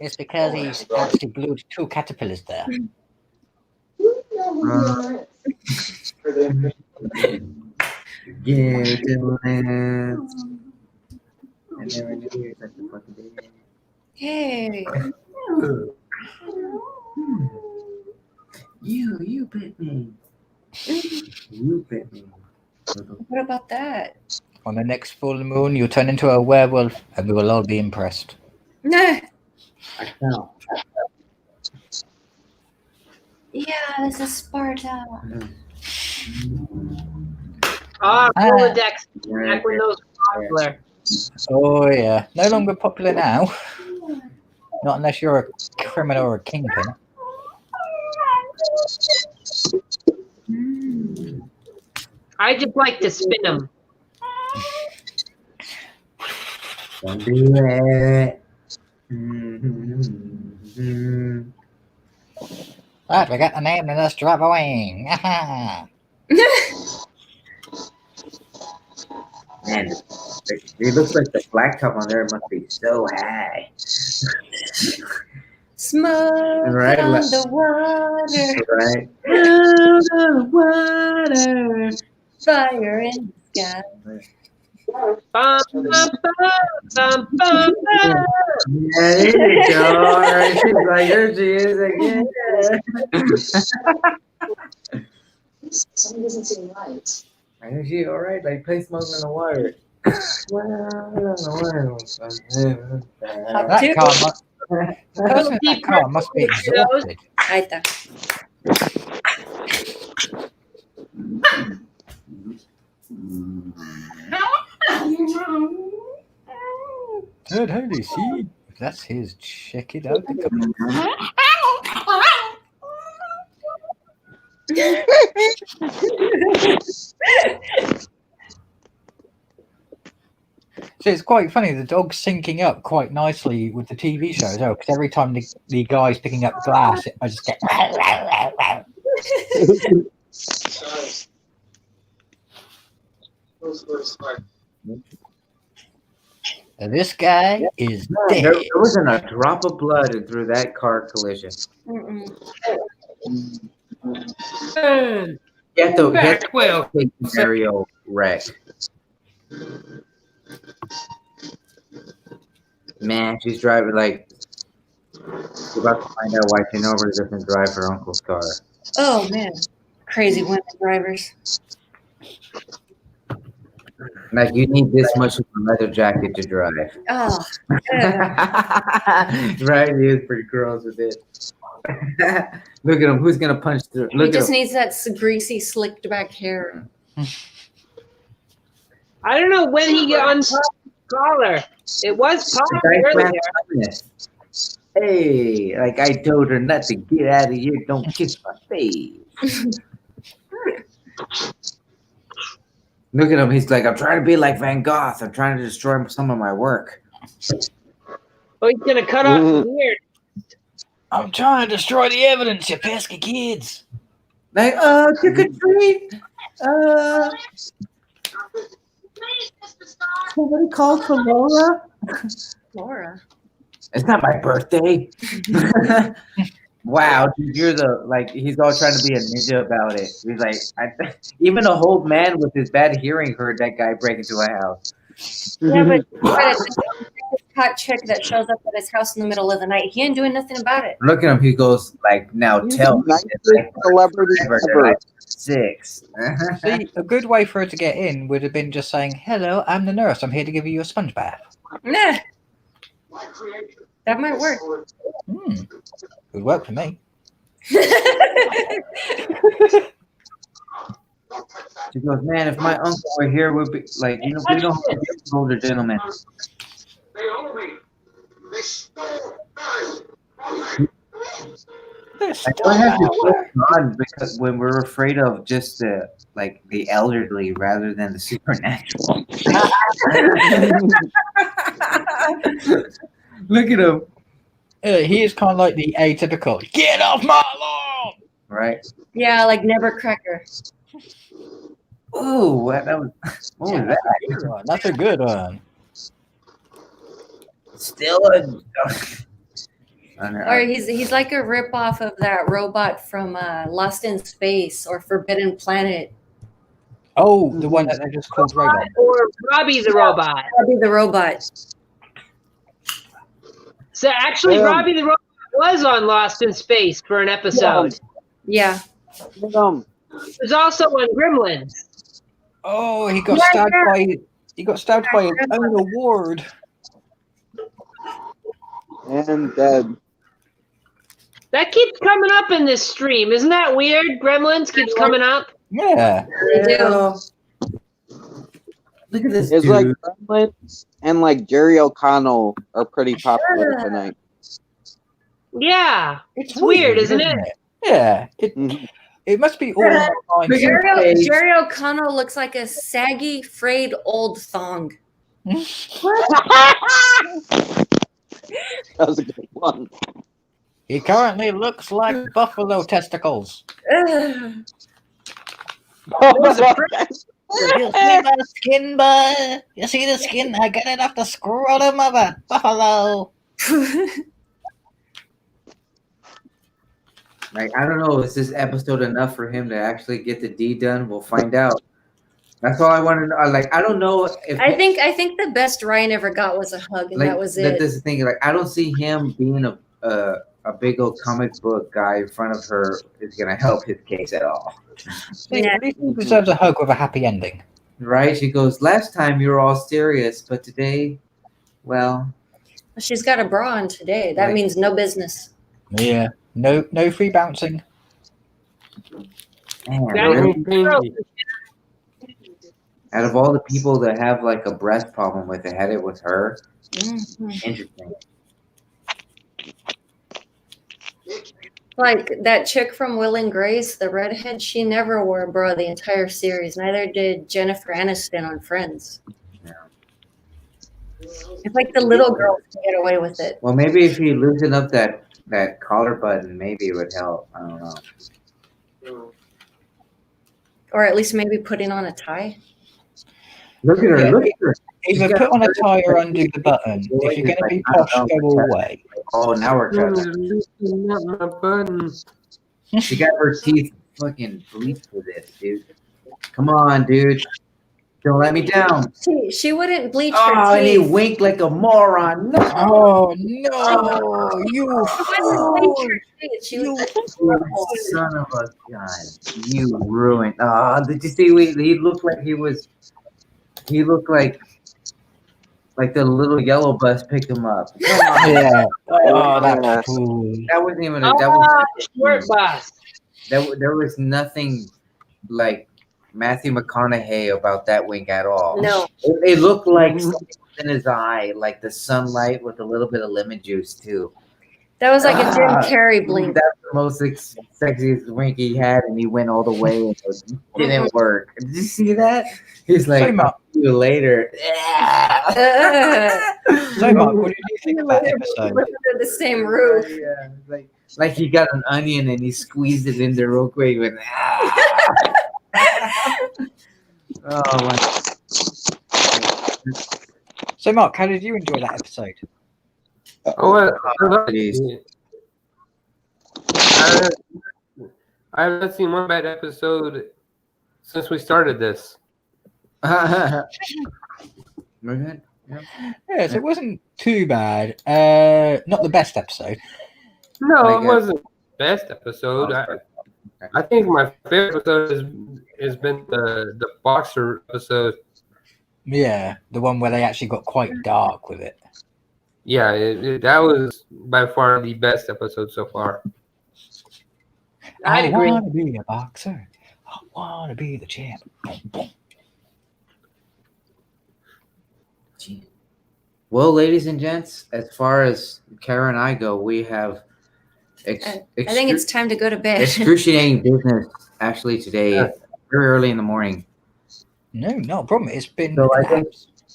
B: It's because he's actually glued 2 caterpillars there.
E: Yeah, Timberlands. I never knew you were such a fucking baby.
F: Hey.
E: You bit me. You bit me.
F: What about that?
B: On the next full moon, you'll turn into a werewolf, and we will all be impressed.
F: Nah.
E: I fell.
F: Yeah, this is Sparta.
D: Rolodex. Back when those were popular.
B: Oh yeah, no longer popular now. Not unless you're a criminal or a kingpin.
D: I just like to spin them.
E: Don't do it.
B: Right, we got the name and let's drive away.
E: Man, it looks like the blacktop on there must be so high.
F: Smoke
E: Right,
F: on
E: like-
F: the water,
E: Right?
F: water, fire in the sky.
D: Bum, bum, bum, bum, bum.
E: Yeah, there you go. All right, she's like, there she is again.
G: Something doesn't seem right.
E: There she, all right, like play Smoke on the Water.
B: That car must, the person in that car must be exhausted.
F: Ahí está.
B: Ted Haley, see? If that's his, check it out. So it's quite funny. The dog's syncing up quite nicely with the TV show as well. Because every time the guy's picking up glass, I just get. This guy is dead.
E: There wasn't a drop of blood through that car collision. Get the scenario wreck. Man, she's driving like she's about to find out why she nobody doesn't drive her uncle's car.
F: Oh man, crazy women drivers.
E: Like you need this much of a leather jacket to drive.
F: Oh, yeah.
E: Right? He is pretty gross with it. Look at him. Who's gonna punch through?
F: He
E: Look at
F: just
E: him.
F: needs that greasy, slicked back hair.
D: I don't know when he got unpopped the collar. It was popped earlier.
E: Hey, like I told her not to get out of here. Don't kiss my face. Look at him. He's like, I'm trying to be like Van Gogh. I'm trying to destroy some of my work.
D: Oh, he's gonna cut off the beard.
B: I'm trying to destroy the evidence, you pesky kids.
E: Like, trick or treat. Somebody called for Laura.
F: Laura.
E: It's not my birthday. Wow, dude, you're the like. He's all trying to be a ninja about it. He's like, even a old man with his bad hearing heard that guy break into a house.
F: Yeah, but this hot chick that shows up at his house in the middle of the night, he ain't doing nothing about it.
E: Look at him. He goes like, now tell me.
A: Nicest celebrity ever.
E: 6.
B: See, a good way for her to get in would have been just saying, "Hello, I'm the nurse. I'm here to give you a sponge bath."
F: Nah, that might work.
B: Would work for me.
E: She goes, man, if my uncle were here, we'd be like, you know, we don't have to be older gentlemen.
G: They owe me. They stole mine.
E: What has been going on because when we're afraid of just the elderly rather than the supernatural. Look at him.
B: He is kind of like the atypical. Get off my lawn!
E: Right.
F: Yeah, like Never Cracker.
E: Ooh, what was that?
B: That's a good one.
E: Still a.
F: Or he's like a ripoff of that robot from Lost in Space or Forbidden Planet.
B: Oh, the one that they just called Robot.
D: Or Robbie the Robot.
F: Robbie the Robot.
D: So actually, Robbie the Robot was on Lost in Space for an episode.
F: Yeah.
D: There's also on Gremlins.
B: Oh, he got stabbed by his own award.
A: And
D: That keeps coming up in this stream. Isn't that weird? Gremlins keeps coming up.
B: Yeah.
F: They do.
E: Look at this
A: it's
E: dude.
A: like Gremlins and like Jerry O'Connell are pretty popular tonight.
D: Yeah. It's weird, isn't it?
B: Yeah. It must be all fine.
F: Jerry O'Connell looks like a saggy, frayed old thong.
A: That was a good one.
B: He currently looks like buffalo testicles.
F: Ugh.
B: You see the skin, bud? You see the skin? I got it off the scrotum of a buffalo.
E: Like, I don't know, is this episode enough for him to actually get the D done? We'll find out. That's all I want to know. Like, I don't know if
F: I think the best Ryan ever got was a hug, and
E: like,
F: that was it.
E: That's the thing. Like, I don't see him being a big old comic book guy in front of her is gonna help his case at all.
F: Yeah.
B: He deserves a hug with a happy ending.
E: Right? She goes, last time you were all serious, but today, well,
F: She's got a bra on today. That
E: Right.
F: means no business.
B: Yeah. No free bouncing.
E: man,
D: That
E: really?
D: was gross.
E: Out of all the people that have like a breast problem with it, had it with her.
F: Mhm.
E: Interesting.
F: Like that chick from Will and Grace, the redhead, she never wore a bra the entire series. Neither did Jennifer Aniston on Friends.
E: Yeah.
F: It's like the little girls can get away with it.
E: Well, maybe if you loosen up that collar button, maybe it would help. I don't know.
F: Or at least maybe putting on a tie.
E: Look at her.
B: Yeah.
E: Look at her.
B: Either put on a tie or undo the button. If you're going to be posh, go away.
E: Oh, now we're
C: Not
E: talking.
C: my button.
E: She got her teeth fucking bleached for this, dude. Come on, dude. Don't let me down.
F: She wouldn't bleach
E: Oh,
F: her
E: and he
F: teeth.
E: winked like a moron. No.
B: Oh, no. You
F: She wouldn't bleach
B: fool.
F: her teeth. She
B: You
F: was
E: You son of a gun. You ruined. Oh, did you see? He looked like he was. He looked like the little yellow bus picked him up. Come on.
B: Yeah. Oh,
A: Yeah.
B: that fool.
E: That wasn't even. That was.
D: Short bus.
E: There was nothing like Matthew McConaughey about that wink at all.
F: no.
E: It looked like something was in his eye, like the sunlight with a little bit of lemon juice too.
F: That was like a Jim
E: Ah,
F: Carrey blink.
E: That's the most sexiest wink he had, and he went all the way, and it didn't work. Did you see that? He's like,
B: So, Mark,
E: "See you later."
B: so Mark, what did you think of that episode?
F: Living under the same roof.
E: Yeah, like he got an onion and he squeezed it in there real quick. With, oh my!
B: So, Mark, how did you enjoy that episode?
C: Oh, I love it. I haven't seen one bad episode since we started this.
E: We're good. Yeah.
B: Yes, it wasn't too bad. Not the best episode.
C: No,
E: Like
C: it wasn't the best episode. I think my favorite episode has been the boxer episode.
B: Yeah, the one where they actually got quite dark with it.
C: Yeah, that was by far the best episode so far.
D: I'd agree.
B: want to be a boxer. I want to be the champ. Boom, boom.
E: Well, ladies and gents, as far as Kara and I go, we have
F: I think it's time to go to bed.
E: excruciating business actually today, very early in the morning.
B: No, not a problem. It's been
E: So I
B: an
E: think-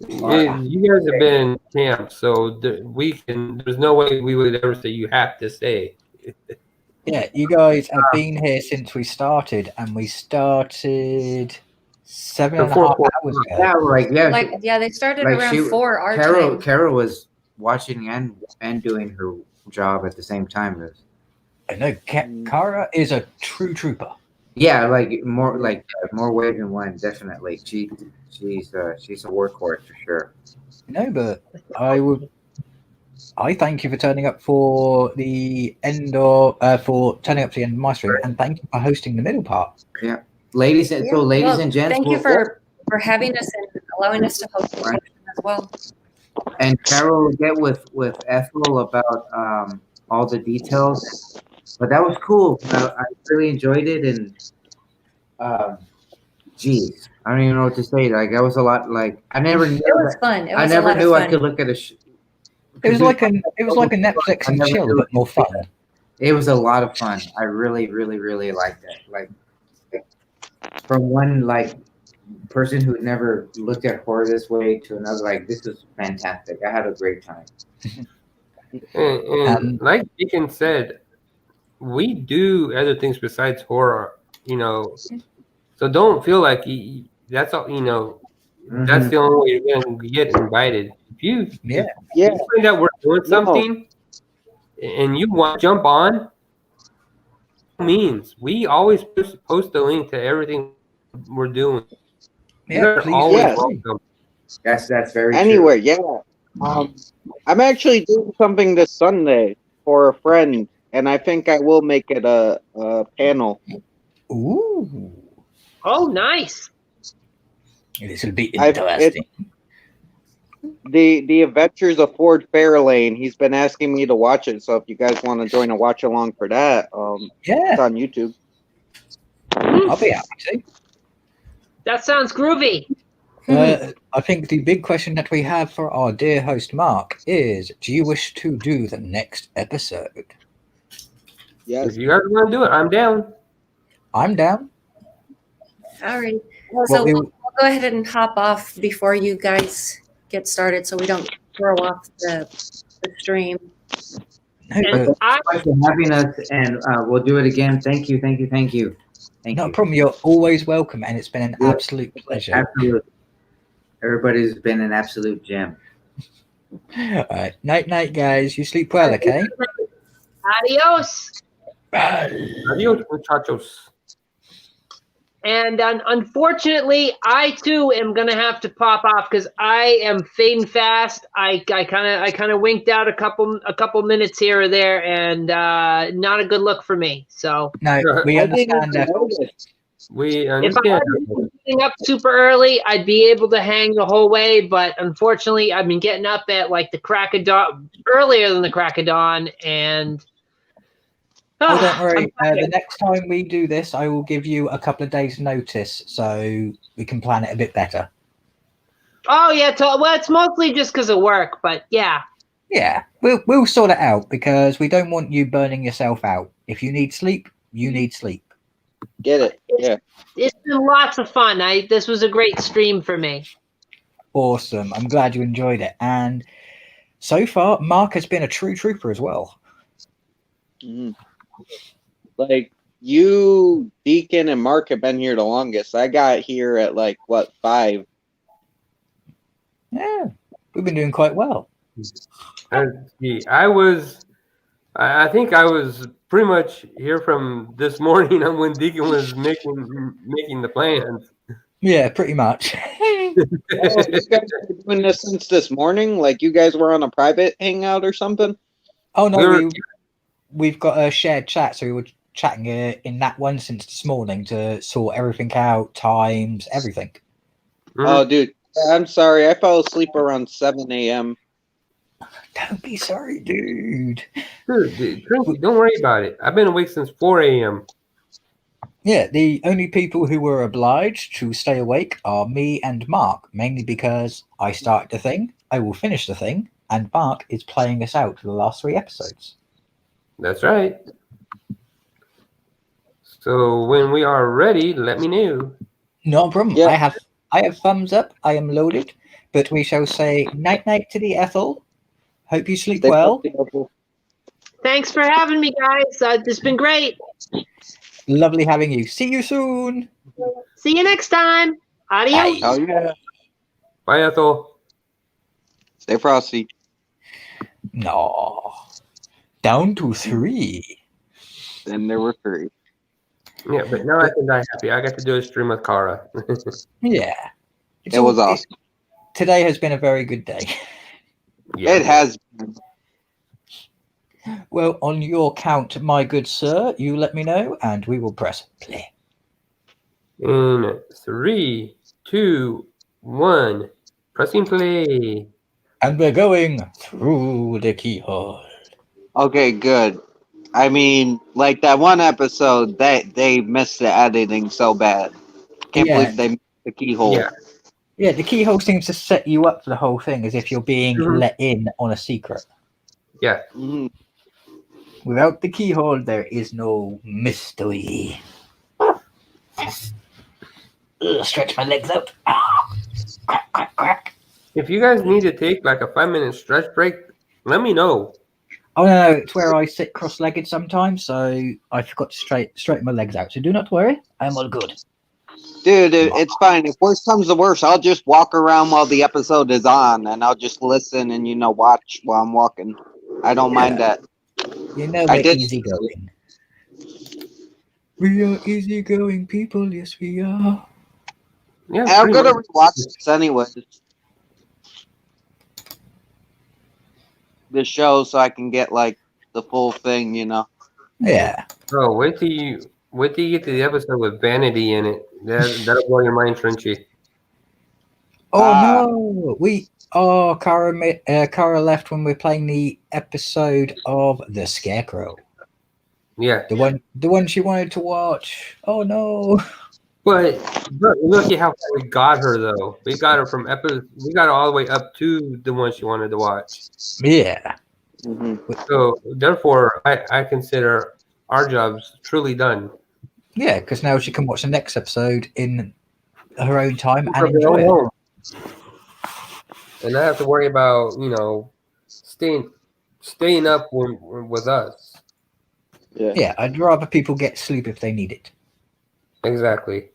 C: You guys have been in camp, so there's no way we would ever say you have to stay.
B: Yeah, you guys have been here since we started, and we started 7.5 hours ago.
F: They started
E: like
F: around 4 our
E: Kara,
F: time.
E: Kara was watching and doing her job at the same time as.
B: I know Kara is a true trooper.
E: Yeah, more ways than one, definitely. She's a workhorse for sure.
B: No, but I thank you for turning up for the end of my stream, and thank you for hosting the middle part.
E: Yeah, ladies and gents,
F: thank you for having us and allowing us to host the session as well.
E: And Carol will get with Ethel about all the details. But that was cool. I really enjoyed it, and geez, I don't even know what to say. Like that was a lot. Like I never knew.
F: It was fun. It was
E: I never
F: a lot
E: knew
F: of fun.
E: I could look at a.
B: It was like a Netflix and chill, but more fun.
E: It was a lot of fun. I really, really, really liked it. Like from one person who never looked at horror this way to another, this is fantastic. I had a great time.
C: And like Deacon said, we do other things besides horror, so don't feel like that's all, that's the only way you're going to get invited. If you find out we're doing something and you want to jump on, means we always post a link to everything we're doing.
B: Yeah,
C: please. Always welcome.
E: That's very
A: anywhere.
E: true.
A: Yeah. I'm actually doing something this Sunday for a friend, and I think I will make it a panel.
B: Ooh.
D: Oh, nice.
B: This will be interesting.
A: The Adventures of Ford Fairlane. He's been asking me to watch it, so if you guys want to join a watch along for that, it's on YouTube.
B: I'll be happy to.
D: That sounds groovy.
B: I think the big question that we have for our dear host Mark is: do you wish to do the next episode?
A: Yes.
C: If you guys want to do it, I'm down.
B: I'm down.
F: All right. So we'll go ahead and hop off before you guys get started, so we don't throw off the stream.
E: Thanks for having us, and we'll do it again. Thank you.
B: No problem. You're always welcome, and it's been an absolute pleasure.
E: Absolutely. Everybody's been an absolute gem.
B: All right. Night, guys. You sleep well, okay?
D: Adios.
C: Adios, muchachos.
D: And unfortunately, I too am gonna have to pop off because I am fading fast. I kind of winked out a couple minutes here or there, and not a good look for me. So
B: no, we understand that.
D: If I wasn't getting up super early, I'd be able to hang the whole way. But unfortunately, I've been getting up at the crack of dawn, earlier than the crack of dawn, and.
B: Oh, don't worry. The next time we do this, I will give you a couple of days' notice so we can plan it a bit better.
D: Oh yeah, well, it's mostly just because of work, but yeah.
B: Yeah, we'll sort it out because we don't want you burning yourself out. If you need sleep, you need sleep.
A: Get it? Yeah.
D: It's been lots of fun. This was a great stream for me.
B: Awesome. I'm glad you enjoyed it. And so far, Mark has been a true trooper as well.
A: Mm-hmm. Like you, Deacon, and Mark have been here the longest. I got here at 5?
B: Yeah, we've been doing quite well.
C: I think I was pretty much here from this morning on when Deacon was making the plans.
B: Yeah, pretty much.
A: You guys have been doing this since this morning? Like you guys were on a private hangout or something?
B: Oh no, we've got a shared chat, so we were chatting in that one since this morning to sort everything out, times, everything.
C: Mm-hmm.
A: Oh, dude, I'm sorry. I fell asleep around 7 a.m.
B: Don't be sorry, dude.
C: Dude, don't worry about it. I've been awake since 4 a.m.
B: Yeah, the only people who were obliged to stay awake are me and Mark, mainly because I started the thing, I will finish the thing, and Mark is playing us out for the last 3 episodes.
C: That's right. So when we are ready, let me know.
B: No problem.
A: Yeah.
B: I have thumbs up. I am loaded. But we shall say night night to the Ethel. Hope you sleep
A: Stay
B: well.
A: healthy.
D: Thanks for having me, guys. It's been great.
B: Lovely having you. See you soon.
D: See you next time. Adios.
B: Bye.
A: Oh yeah.
C: Bye, Ethel.
A: Stay frosty.
B: No. Down to 3.
A: Then there were 3.
C: Yeah, but now I can die happy. I got to do a stream with Kara.
B: Yeah.
A: It was awesome.
B: Today has been a very good day.
C: Yeah.
A: It has been.
B: Well, on your count, my good sir, you let me know, and we will press play.
C: In 3, 2, 1, pressing play.
B: And we're going through the keyhole.
A: Okay, good. I mean, like that one episode, they missed the editing so bad. Can't
B: Yeah.
A: believe they missed the keyhole.
C: Yeah.
B: Yeah, the keyhole seems to set you up for the whole thing as if you're being let in on a secret.
C: Yeah.
A: Mhm.
B: Without the keyhole, there is no mystery. Stretch my legs out. Crack, crack, crack.
C: If you guys need to take like a 5-minute stretch break, let me know.
B: Oh no, it's where I sit cross-legged sometimes, so I forgot to straighten my legs out. So do not worry, I'm all good.
A: Dude, it's fine. If worst comes to worst, I'll just walk around while the episode is on, and I'll just listen and watch while I'm walking. I don't mind that.
B: You know
A: I
B: we're
A: did-
B: easygoing. We are easygoing people, yes we are.
C: Yeah.
A: And I'm
C: pretty
A: gonna
C: much.
A: rewatch this anyway. The show, so I can get like the full thing.
B: Yeah.
C: Oh, wait till you get to the episode with Vanity in it. That'll blow your mind, Trenchy.
B: Oh
A: Ah.
B: no, Kara left when we're playing the episode of The Scarecrow.
C: Yeah.
B: The one she wanted to watch. Oh no.
C: But look at how far we got her though. We got her from we got her all the way up to the one she wanted to watch.
B: Yeah.
A: Mhm.
C: So therefore I consider our jobs truly done.
B: Yeah, because now she can watch the next episode in her own time and
C: From her
B: enjoy
C: own
B: it.
C: home. And I have to worry about, staying up with us.
B: Yeah, I'd rather people get sleep if they need it.
C: Exactly.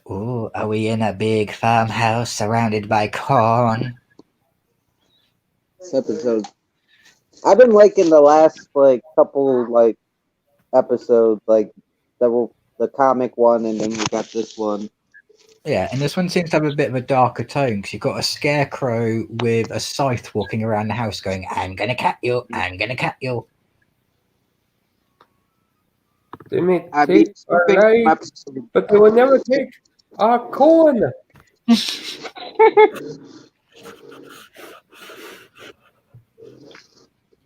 B: Oh, are we in a big farmhouse surrounded by corn?
A: This episode. I've been liking the last couple episodes, like the comic one, and then we got this one.
B: Yeah, and this one seems to have a bit of a darker tone because you've got a scarecrow with a scythe walking around the house going, I'm gonna cat you, I'm gonna cat you.
C: They may
A: I mean,
C: take our life, but they will never take our corn.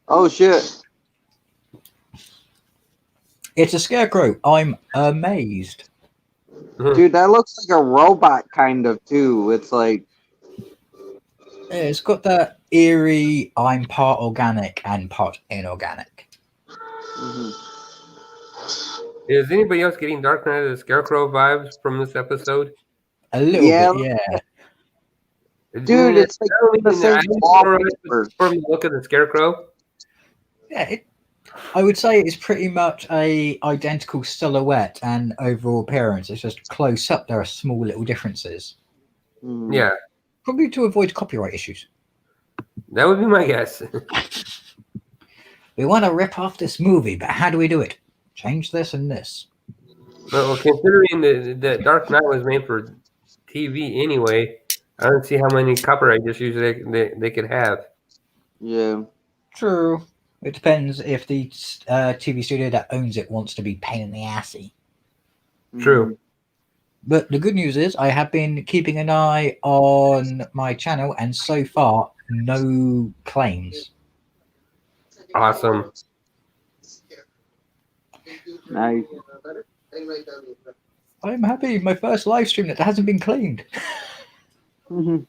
A: Oh shit!
B: It's a scarecrow. I'm amazed.
A: Dude, that looks like a robot kind of too. It's like
B: Yeah, it's got that eerie, I'm part organic and part inorganic.
A: mhm.
C: Is anybody else getting Dark Knight of the Scarecrow vibes from this episode?
B: A little bit, yeah.
A: Dude, it's like the same wallpaper.
C: From the look of the Scarecrow.
B: Yeah, I would say it's pretty much a identical silhouette and overall appearance. It's just close up. There are small little differences.
A: Mhm.
C: Yeah,
B: Probably to avoid copyright issues.
C: that would be my guess.
B: We want to rip off this movie, but how do we do it? Change this and this.
C: Well, considering the Dark Knight was made for TV anyway, I don't see how many copyright issues they could have.
A: Yeah.
B: True. It depends if the TV studio that owns it wants to be pain in the assy.
C: True.
B: But the good news is I have been keeping an eye on my channel, and so far, no claims.
C: Awesome.
A: Nice.
B: I'm happy. My first live stream that hasn't been cleaned.
A: Mhm.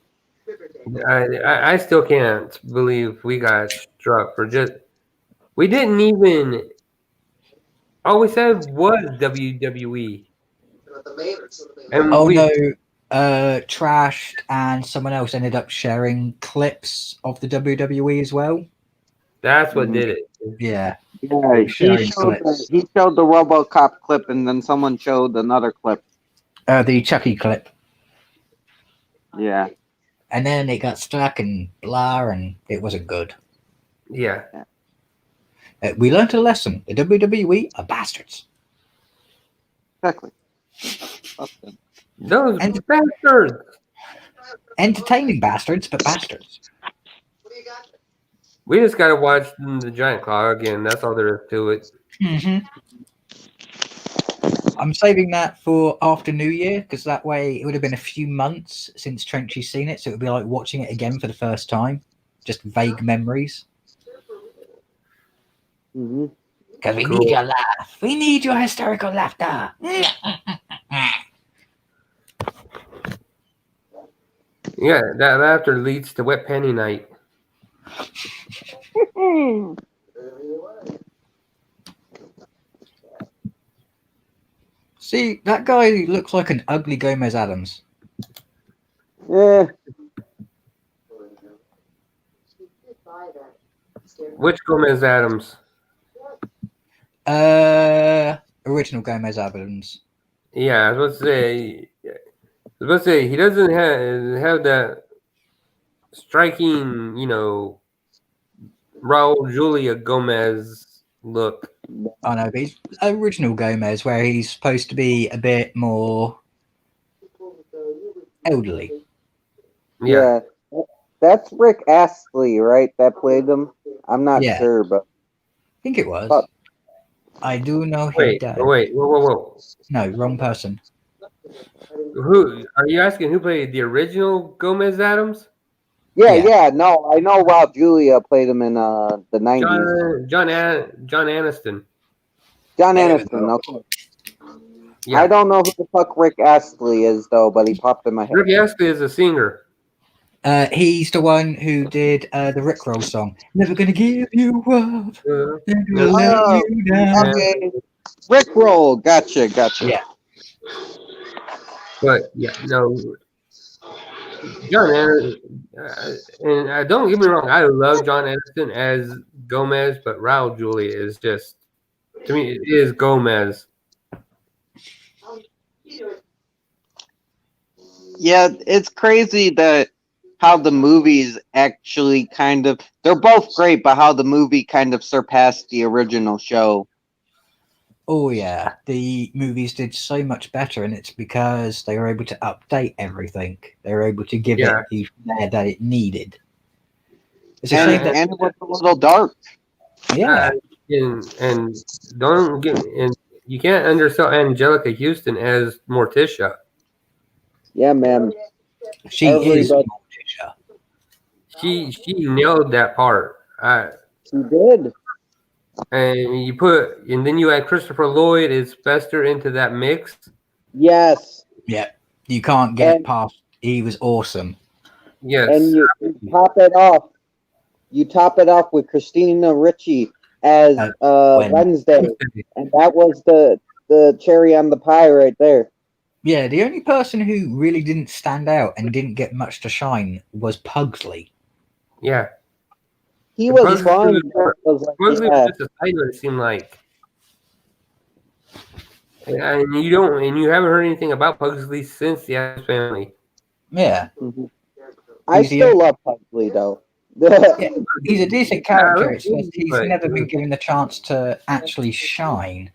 C: I still can't believe we got struck for just. We didn't even. All we said was WWE. And
B: Oh
C: we,
B: no, Trashed and someone else ended up sharing clips of the WWE as well.
C: that's what did it.
B: Yeah,
A: Yeah, he
B: sharing
A: showed
B: clips.
A: the RoboCop clip, and then someone showed another clip.
B: The Chucky clip.
A: Yeah.
B: And then it got stuck and blah, and it wasn't good.
C: Yeah.
B: We learned a lesson. The WWE are bastards.
A: Exactly.
C: Those
B: And-
C: bastards.
B: Entertaining bastards, but bastards.
C: We just gotta watch the Giant Claw again. That's all there is to it.
B: Mm-hmm. I'm saving that for after New Year because that way it would have been a few months since Trenchy's seen it, so it would be like watching it again for the first time. Just vague memories.
A: Mm-hmm.
B: Because we
C: Cool.
B: need your laugh. We need your hysterical laughter.
C: Yeah, that laughter leads to wet panty night.
B: See, that guy looks like an ugly Gomez Adams.
A: Yeah.
C: Which Gomez Adams?
B: Original Gomez Adams.
C: Yeah, I was supposed to say he doesn't have that striking, Raul Julia Gomez look.
B: Oh no, but he's original Gomez, where he's supposed to be a bit more elderly.
C: Yeah.
A: That's Rick Astley, right? That played him. I'm not
B: Yeah.
A: sure, but
B: I think it was.
A: But-
B: I do know he
C: Wait,
B: died.
C: whoa.
B: No, wrong person.
C: Who are you asking? Who played the original Gomez Adams?
A: yeah. No, I know Raul Julia played him in the 90s.
C: John Aniston.
A: John
B: There we
A: Aniston.
B: go.
A: Okay.
C: Yeah.
A: I don't know who the fuck Rick Astley is though, but he popped in my head.
C: Rick Astley is a singer.
B: He's the one who did the Rickroll song. Never gonna give you up. Never gonna
A: Oh,
B: let you down.
A: Okay. Rick Roll. Gotcha.
B: Yeah.
C: But yeah, no. John Aniston, and don't get me wrong, I love John Aniston as Gomez, but Raul Julia is just, to me, it is Gomez.
A: Yeah, it's crazy that how the movies actually they're both great, but how the movie kind of surpassed the original show.
B: Oh yeah, the movies did so much better, and it's because they were able to update everything. They were able to give it the flair that it needed. It's a shame that
A: And it was a little dark.
C: And don't get, and you can't undersell Angelica Houston as Morticia.
A: Yeah, man.
B: she is
A: everybody-
B: Morticia.
C: She nailed that part.
A: She did.
C: And then you add Christopher Lloyd as Fester into that mix.
A: Yes.
B: Yeah, you can't get
A: And-
B: past. He was awesome.
C: Yes.
A: And you top it off. You top it off with Christina Ricci as Wednesday, and that was the cherry on the pie right there.
B: Yeah, the only person who really didn't stand out and didn't get much to shine was Pugsley.
C: Yeah.
A: He
C: The
A: was
C: Pugsley
A: fun.
C: Pugsley was just a side note, it seemed like. And you haven't heard anything about Pugsley since the Addams Family.
B: Yeah.
A: Mm-hmm. I still love Pugsley though.
B: Yeah, he's a decent character. It's just he's
C: but-
B: never been given the chance to actually shine.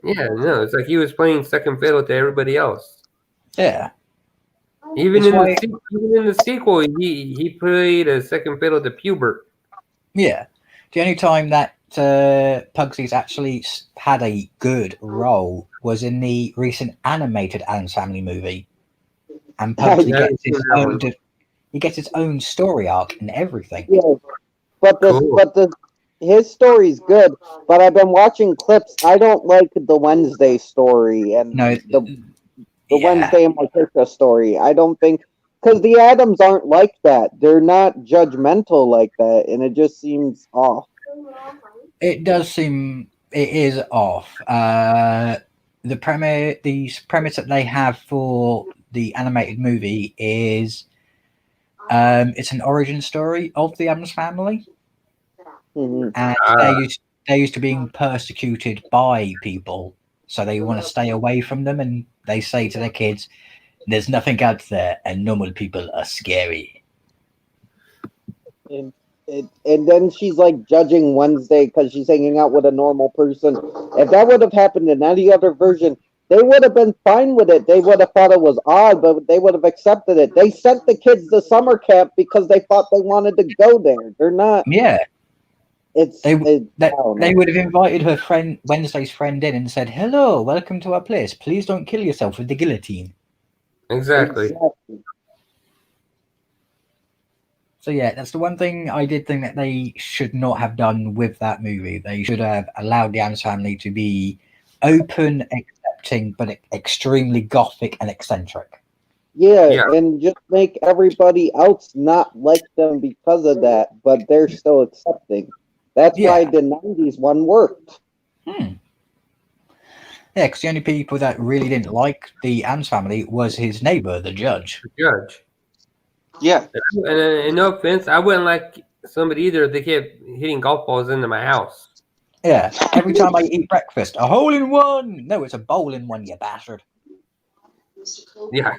C: Yeah, no, it's like he was playing second fiddle to everybody else.
B: Yeah.
C: Even
B: It's
C: in the sequel, he played a second fiddle to Pubert.
B: Yeah. The only time that Pugsley's actually had a good role was in the recent animated Addams Family movie. And Pugsley
C: Yeah,
B: gets his
C: that
B: own
C: one.
B: he gets his own story arc and everything.
A: Yeah, but
C: Cool.
A: his story's good, but I've been watching clips. I don't like the Wednesday story and
B: No,
A: the
B: yeah,
A: Wednesday and Morticia story. I don't think because the Adams aren't like that. They're not judgmental like that, and it just seems off.
B: it does seem it is off. The premise that they have for the animated movie is it's an origin story of the Adams family,
A: Mhm.
B: and they're used to being persecuted by people, so they want to stay away from them, and they say to their kids, "There's nothing out there, and normal people are scary."
A: And, and then she's like judging Wednesday because she's hanging out with a normal person. If that would have happened in any other version, they would have been fine with it. They would have thought it was odd, but they would have accepted it. They sent the kids to summer camp because they thought they wanted to go there. They're not.
B: Yeah,
A: It's.
B: they
A: It, I
B: they,
A: don't
B: they
A: know.
B: would have invited her friend Wednesday's friend in and said, "Hello, welcome to our place. Please don't kill yourself with the guillotine."
C: Exactly.
B: So yeah, that's the one thing I did think that they should not have done with that movie. They should have allowed the Addams family to be open, accepting, but extremely gothic and eccentric.
A: Yeah,
C: Yeah.
A: and just make everybody else not like them because of that, but they're still accepting. That's why
B: Yeah.
A: the '90s one worked.
B: Yeah, because the only people that really didn't like the Addams family was his neighbor, the judge.
C: Judge.
A: Yeah.
C: And no offense, I wouldn't like somebody either if they kept hitting golf balls into my house.
B: Yeah, every time I eat breakfast, a hole in one. No, it's a bowl in one, you bastard.
C: Yeah.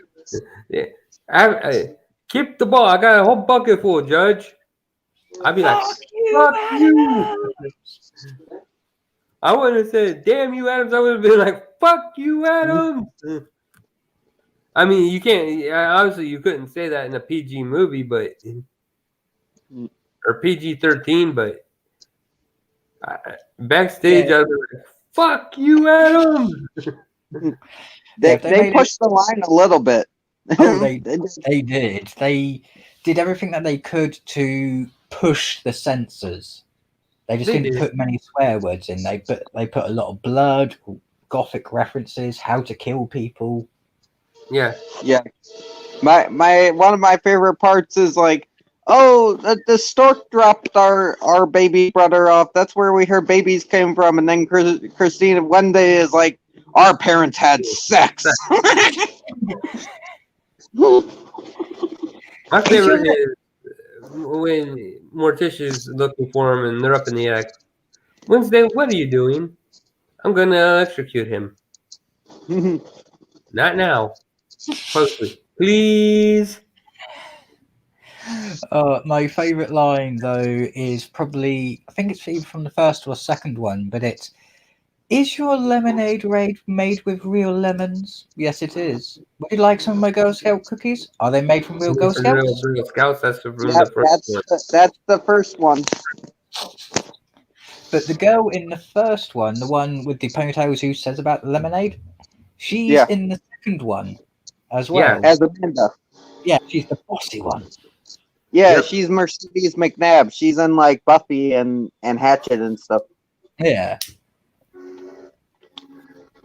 C: Yeah. I keep the ball. I got a whole bucket full, Judge. I'd be like, fuck you. I wouldn't have said, damn you, Adams. I would have been like, fuck you, Adams. I mean, you can't, obviously, you couldn't say that in a PG movie, but, or PG 13, but backstage, I was like, fuck you, Adams.
A: They pushed the line a little bit.
B: Oh, they did. They did everything that they could to push the censors. They just didn't put many swear words in. They put a lot of blood, gothic references, how to kill people.
C: Yeah.
A: Yeah. My one of my favorite parts is like, oh, the stork dropped our baby brother off. That's where we heard babies came from. And then Christina one day is like, our parents had sex.
C: My favorite is when Morticia's looking for him and they're up in the attic. Wednesday, what are you doing? I'm going to electrocute him. Not now. Closely. Please.
B: My favorite line, though, is probably, I think it's either from the first or second one, but it's, "Is your lemonade made with real lemons?" "Yes, it is." "Would you like some of my Girl Scout cookies? Are they made from real Girl Scouts?"
C: Girl Scouts, that's from
A: Yeah,
C: the first one.
A: that's the first one.
B: But the girl in the first one, the one with the ponytails who says about the lemonade, she's in the second one as well.
A: Yeah, as Amanda.
B: Yeah, she's the bossy one.
A: Yeah, she's Mercedes McNabb. She's in like Buffy and Hatchet and stuff.
B: Yeah.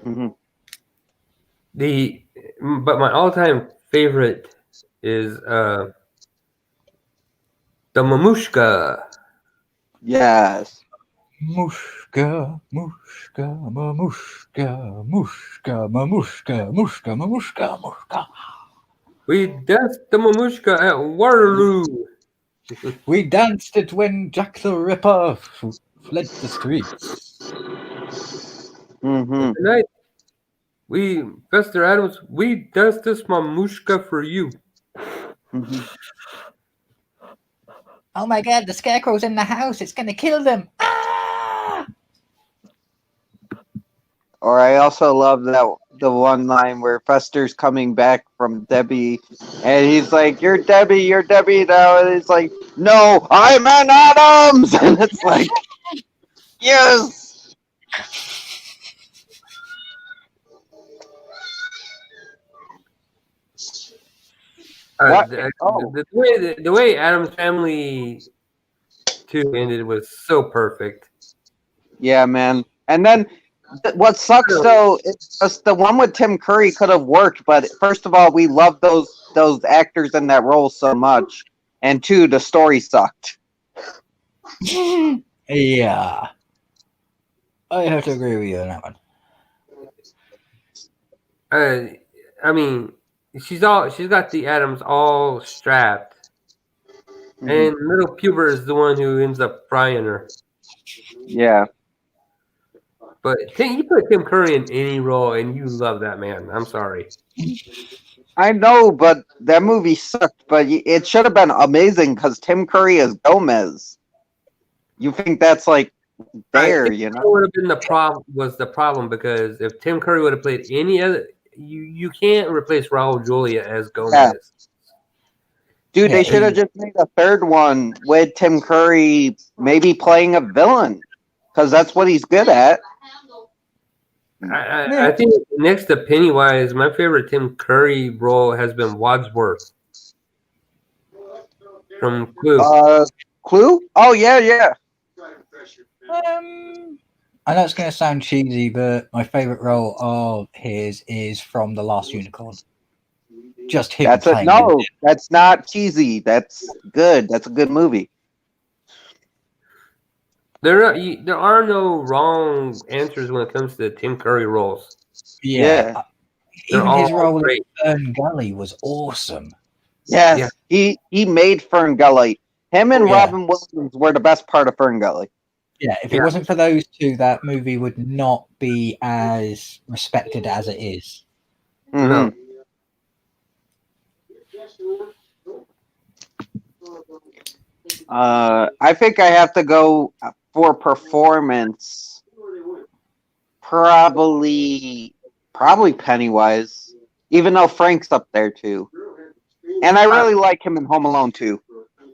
A: Mm-hmm.
C: But my all-time favorite is the Mamushka.
A: Yes.
B: Mushka, mushka, mamushka, mushka, mamushka, mushka, mamushka, mushka.
C: We danced the Mamushka at Waterloo.
B: We danced it when Jack the Ripper fled the streets.
A: Mm-hmm.
C: Tonight, Fester Adams, we danced this Mamushka for you.
A: Mm-hmm.
B: Oh my god, the scarecrow's in the house. It's going to kill them. Ah!
A: Or I also love the one line where Fester's coming back from Debbie, and he's like, you're Debbie now. And he's like, no, I'm an Adams. And it's like, yes.
C: The way Adams Family 2 ended was so perfect.
A: Yeah, man. And then what sucks though is just the one with Tim Curry could have worked, but first of all, we love those actors in that role so much, and two, the story sucked.
B: Yeah, I have to agree with you on that one.
C: I mean, she's got the atoms all strapped, and little Pubert is the one who ends up frying her.
A: Yeah.
C: But you put Tim Curry in any role, and you love that man. I'm sorry.
A: I know, but that movie sucked. But it should have been amazing because Tim Curry is Gomez. You think that's like there, you know?
C: That would have been the problem because if Tim Curry would have played any other, you can't replace Raul Julia as Gomez.
A: Yeah. Dude, they should have just made a third one with Tim Curry maybe playing a villain because that's what he's good at.
C: I think next to Pennywise, my favorite Tim Curry role has been Wadsworth from Clue.
A: Clue? Oh yeah.
B: I know it's going to sound cheesy, but my favorite role of his is from The Last Unicorn. Just him playing.
A: No, that's not cheesy. That's good. That's a good movie.
C: There are no wrong answers when it comes to Tim Curry roles.
B: Yeah. Even
C: They're
B: his
C: all
B: role
C: great.
B: in Fern Gully was awesome.
A: Yes, he made Fern Gully. Him and Robin Williams were the best part of Fern Gully.
B: Yeah, if it wasn't for those two, that movie would not be as respected as it is.
A: Mm-hmm. I think I have to go for performance. Probably Pennywise, even though Frank's up there too. And I really like him in Home Alone too.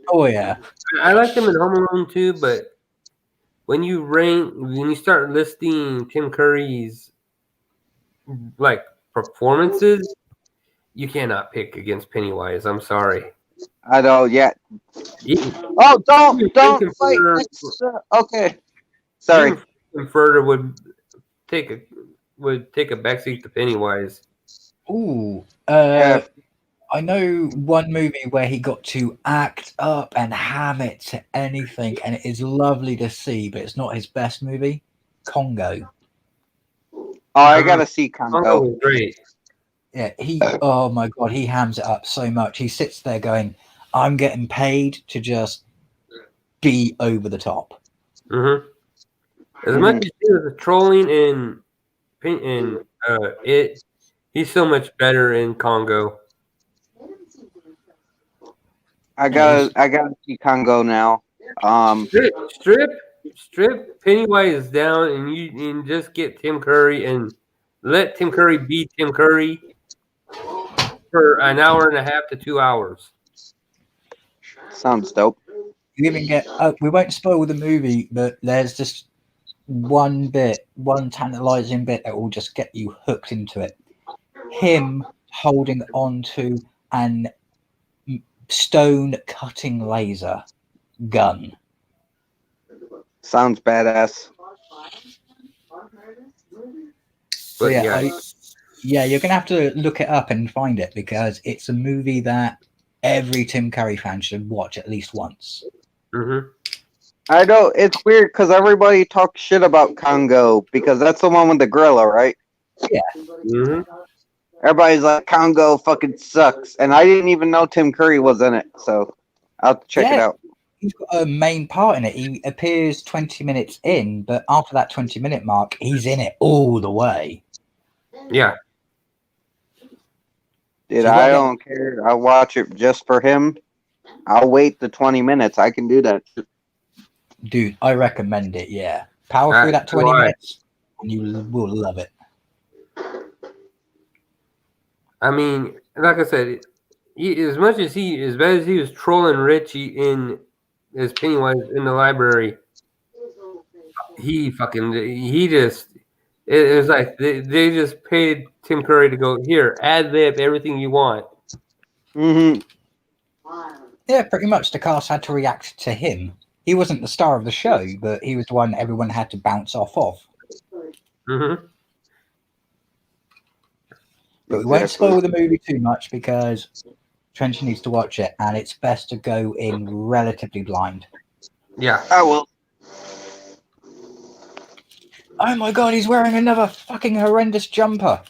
B: Oh yeah,
C: I like him in Home Alone too, but when you start listing Tim Curry's like performances, you cannot pick against Pennywise. I'm sorry.
A: I know, yeah. Oh, don't fight. Okay, sorry.
C: Even Furter would take a backseat to Pennywise.
B: Ooh, I know one movie where he got to act up and ham it to anything, and it is lovely to see, but it's not his best movie. Congo.
A: Oh, I gotta see Congo.
C: Congo was great.
B: Yeah, oh my god, he hams it up so much. He sits there going, I'm getting paid to just be over the top.
C: Mm-hmm. As much as he was trolling in it, he's so much better in Congo.
A: I gotta see Congo now.
C: Strip Pennywise down, and you just get Tim Curry and let Tim Curry be Tim Curry for an hour and a half to 2 hours.
A: Sounds dope.
B: You even get we won't spoil the movie, but there's just one tantalizing bit that will just get you hooked into it. Him holding on to an stone cutting laser gun.
A: Sounds badass.
C: But
B: you're gonna have to look it up and find it because it's a movie that every Tim Curry fan should watch at least once.
C: Mm-hmm.
A: I know it's weird because everybody talks shit about Congo because that's the one with the gorilla, right?
B: Yeah.
C: Mm-hmm.
A: Everybody's like, Congo fucking sucks, and I didn't even know Tim Curry was in it, so I'll have to check it out.
B: He's got a main part in it. He appears 20 minutes in, but after that 20-minute mark, he's in it all the way.
C: Yeah.
A: Dude, I don't care. I'll watch it just for him. I'll wait the 20 minutes. I can do that.
B: Dude, I recommend it, yeah. Power through that 20 minutes, and you will love it.
C: I mean, like I said, as bad as he was trolling Richie as Pennywise in the library, it was like they just paid Tim Curry to go, here, ad lib everything you want.
A: Mm-hmm.
B: Yeah, pretty much the cast had to react to him He wasn't the star of the show, but he was the one everyone had to bounce off of.
C: Mm-hmm.
B: But we won't spoil the movie too much because Trench needs to watch it, and it's best to go in relatively blind.
C: Yeah.
A: I will.
B: Oh my god, he's wearing another fucking horrendous jumper.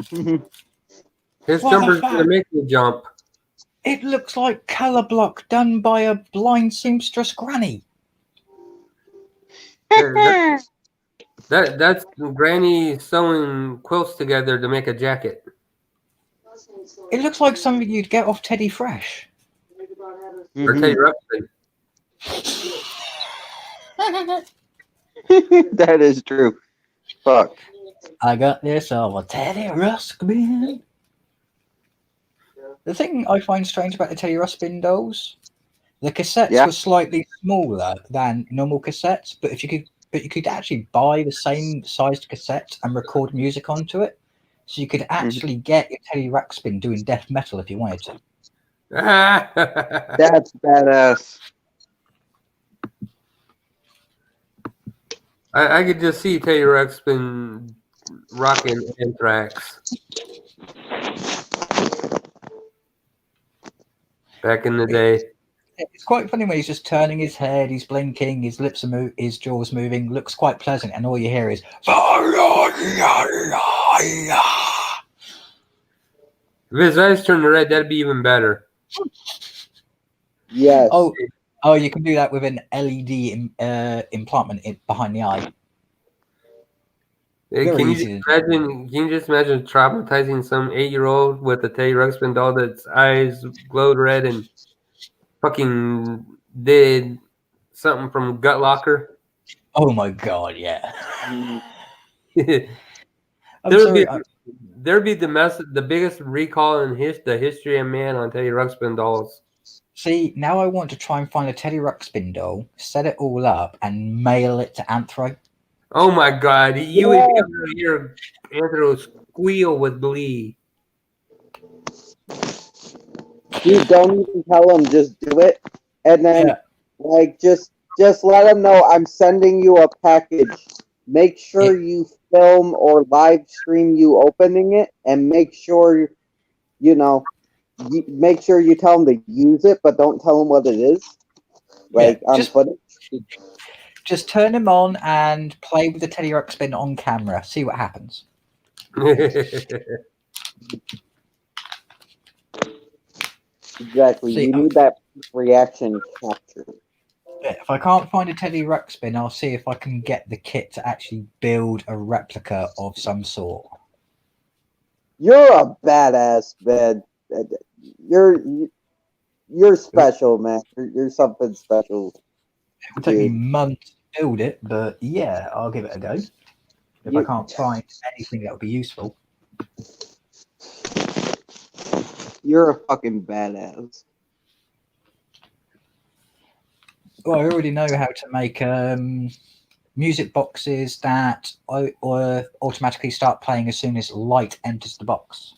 C: His
B: What
C: jumper's
B: the fuck?
C: gonna make me jump.
B: It looks like colour block done by a blind seamstress granny.
C: That's Granny sewing quilts together to make a jacket.
B: It looks like something you'd get off Teddy Fresh.
C: Or Teddy Ruxpin.
A: That is true. Fuck.
B: I got this of a Teddy Ruxpin. The thing I find strange about the Teddy Ruxpin dolls, the cassettes were slightly smaller than normal cassettes, but you could actually buy the same sized cassette and record music onto it. So you could actually get your Teddy Ruxpin doing death metal if you wanted to.
A: That's badass.
C: I could just see Teddy Ruxpin rocking Anthrax. Back in the day.
B: It's quite funny when he's just turning his head, he's blinking, his lips are his jaw's moving, looks quite pleasant, and all you hear is
C: If his eyes turn red, that'd be even better.
A: Yes.
B: Oh, you can do that with an LED implantation behind the eye.
C: Can you just imagine traumatizing some 8-year-old with a Teddy Ruxpin doll that's eyes glowed red and fucking did something from Gut Locker?
B: Oh my god, yeah.
C: There'd be the biggest recall in the history of man on Teddy Ruxpin dolls.
B: See, now I want to try and find a Teddy Ruxpin doll, set it all up, and mail it to Anthro.
C: Oh my god, you would be able to hear Anthro squeal with glee.
A: You don't even tell him, just do it. And then, just let him know I'm sending you a package. Make sure you film or live stream you opening it, and make sure, make sure you tell him to use it, but don't tell him what it is. On footage.
B: Just turn him on and play with the Teddy Ruxpin on camera. See what happens.
A: Exactly. You need that reaction capture.
B: If I can't find a Teddy Ruxpin, I'll see if I can get the kit to actually build a replica of some sort.
A: You're a badass, man. You're special, man. You're something special.
B: It will take me months to build it, but yeah, I'll give it a go. If I can't find anything that would be useful.
A: You're a fucking badass.
B: Well, I already know how to make music boxes that automatically start playing as soon as light enters the box.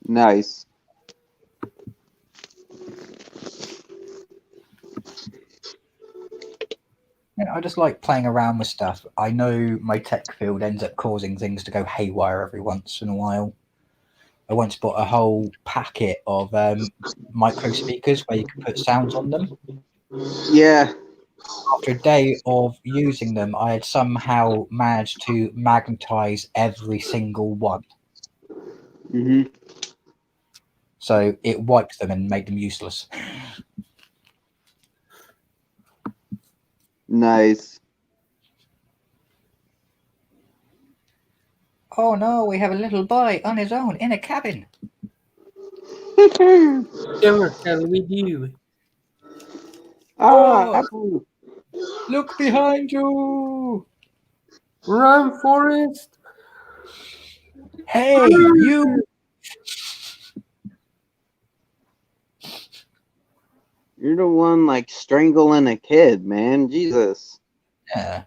A: Nice.
B: I just like playing around with stuff. I know my tech field ends up causing things to go haywire every once in a while. I once bought a whole packet of micro speakers where you can put sounds on them.
A: Yeah.
B: After a day of using them, I had somehow managed to magnetize every single one.
A: Mm-hmm.
B: So it wiped them and made them useless.
A: Nice.
B: Oh no, we have a little boy on his own in a cabin.
C: What shall we do?
B: Oh, look behind you!
C: Run, Forrest!
B: Hey, you!
A: You're the one strangling a kid, man. Jesus.
B: Yeah.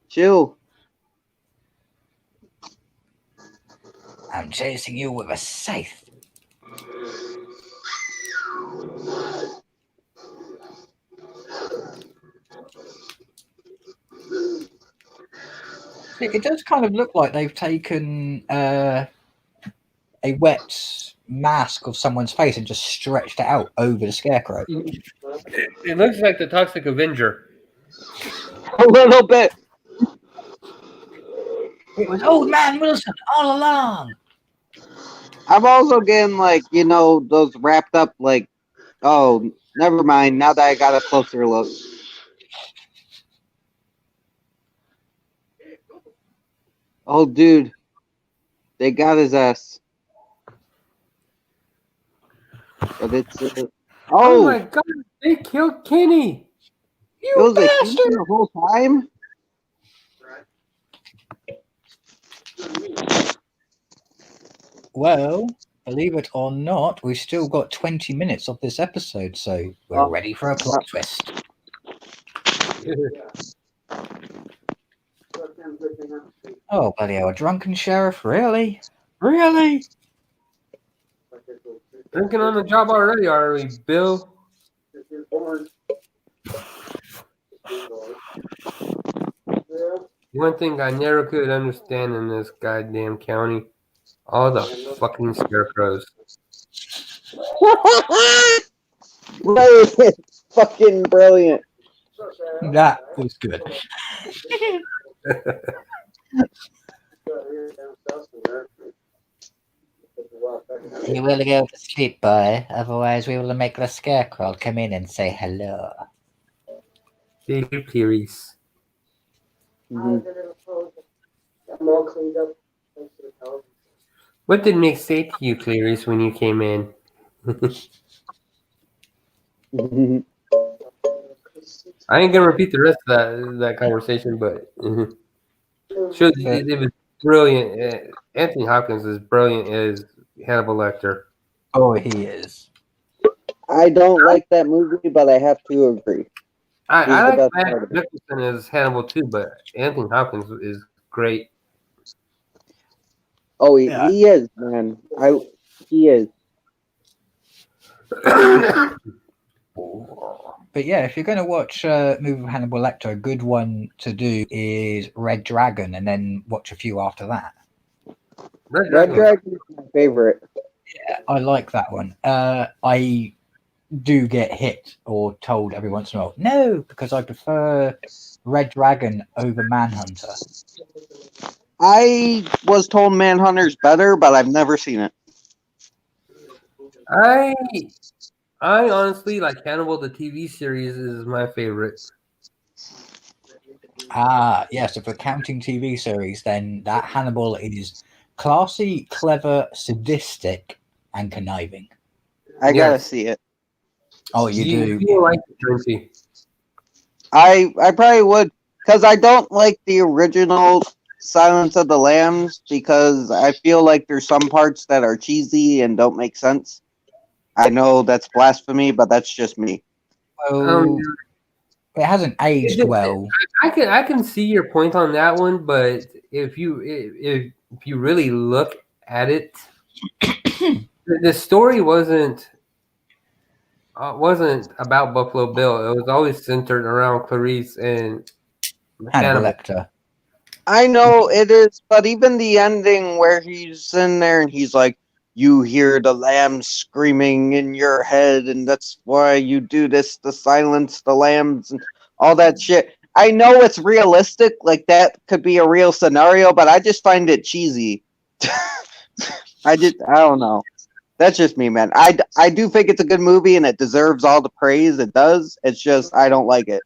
A: Chill.
B: I'm chasing you with a scythe. It does kind of look like they've taken a wet mask of someone's face and just stretched it out over the Scarecrow.
C: It looks like the Toxic Avenger.
A: A little bit.
B: It was Old Man Wilson all along.
A: I'm also getting like, those wrapped up like, oh, never mind. Now that I got a closer look. Oh, dude. They got his ass. But it's...
C: Oh my god, they killed Kenny!
A: It was a human the whole time?
B: Well, believe it or not, we've still got 20 minutes of this episode, so we're ready for a plot twist. Oh, bloody hell, a drunken sheriff? Really? Really?
C: Drinking on the job already, are we, Bill? One thing I never could understand in this goddamn county, all the fucking scarecrows.
A: Right. Fucking brilliant.
B: That was good. You will go to sleep, boy. Otherwise, we will make the Scarecrow come in and say hello.
C: Thank you, Clarice. What did Nick say to you, Clarice, when you came in? I ain't gonna repeat the rest of that conversation, but sure, it was brilliant. Anthony Hopkins is brilliant as Hannibal Lecter.
B: Oh, he is.
A: I don't like that movie, but I have to agree.
C: I like Matt Nicholson as Hannibal too, but Anthony Hopkins is great.
A: Oh, he is, man. He is.
B: But yeah, if you're going to watch a movie of Hannibal Lecter, a good one to do is Red Dragon, and then watch a few after that.
A: Red Dragon is my favorite.
B: Yeah, I like that one. I do get hit or told every once in a while, no, because I prefer Red Dragon over Manhunter.
A: I was told Manhunter's better, but I've never seen it.
C: I honestly like Hannibal. The TV series is my favorite.
B: Yes, if we're counting TV series, then that Hannibal is classy, clever, sadistic, and conniving.
A: I gotta see it.
B: Oh, you do?
C: You like it, don't you?
A: I probably would, because I don't like the original Silence of the Lambs, because I feel like there's some parts that are cheesy and don't make sense. I know that's blasphemy, but that's just me.
B: Well, it hasn't aged well.
C: I can see your point on that one, but if you really look at it, the story wasn't about Buffalo Bill. It was always centered around Clarice and
B: Hannibal Lecter.
A: I know it is, but even the ending where he's in there and he's like, you hear the lambs screaming in your head, and that's why you do this to silence the lambs and all that shit. I know it's realistic, like that could be a real scenario, but I just find it cheesy. I don't know. That's just me, man. I do think it's a good movie and it deserves all the praise it does. It's just I don't like it.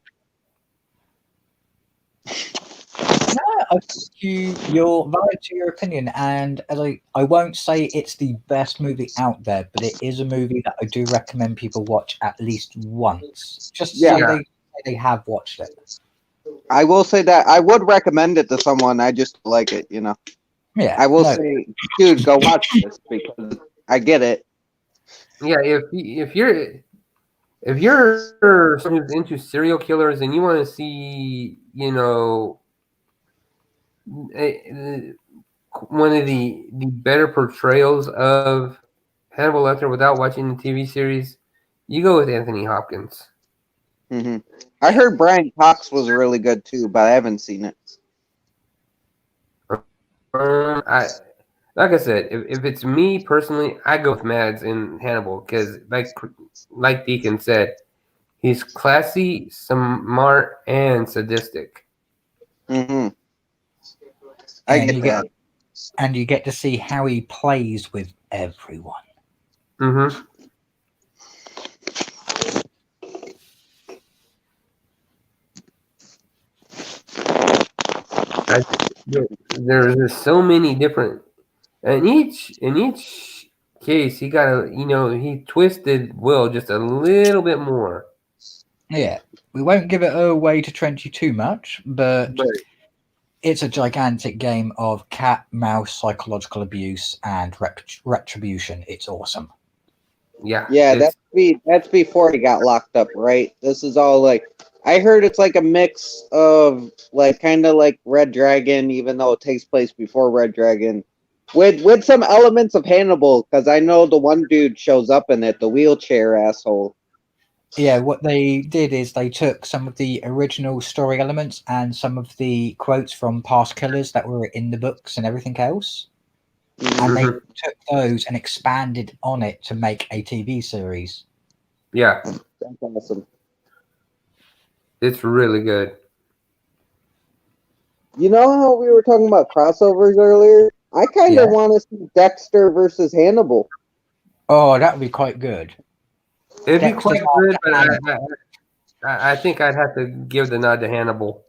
B: I think you're valid to your opinion, and I won't say it's the best movie out there, but it is a movie that I do recommend people watch at least once, just so they have watched it.
A: I will say that I would recommend it to someone. I just like it,
B: Yeah,
A: I will say, dude, go watch this because I get it.
C: Yeah, if you're someone who's into serial killers and you want to see, one of the better portrayals of Hannibal Lecter without watching the TV series, you go with Anthony Hopkins.
A: Mm-hmm. I heard Brian Cox was really good too, but I haven't seen it.
C: Like I said, if it's me personally, I go with Mads in Hannibal because, like Deacon said, he's classy, smart, and sadistic.
A: Mm-hmm. I
B: And
A: get
B: you
A: that.
B: And you get to see how he plays with everyone.
C: Mm-hmm. There's so many different, and in each case, he got he twisted Will just a little bit more.
B: Yeah, we won't give it away to Trenchy too much, but it's a gigantic game of cat mouse psychological abuse and retribution. It's awesome.
C: Yeah,
A: Yeah, that's before he got locked up, right? This is all like I heard it's like a mix of like kind of like Red Dragon, even though it takes place before Red Dragon, with some elements of Hannibal, because I know the one dude shows up in it, the wheelchair asshole.
B: Yeah, what they did is they took some of the original story elements and some of the quotes from past killers that were in the books and everything else, and they took those and expanded on it to make a TV series.
C: Yeah,
A: That's awesome.
C: it's really good.
A: You know how we were talking about crossovers earlier? I kind of want to see Dexter versus Hannibal.
B: Oh, that would be quite good.
C: It'd be
B: Dexter's
C: quite good, but
B: Hannibal.
C: I think I'd have to give the nod to Hannibal.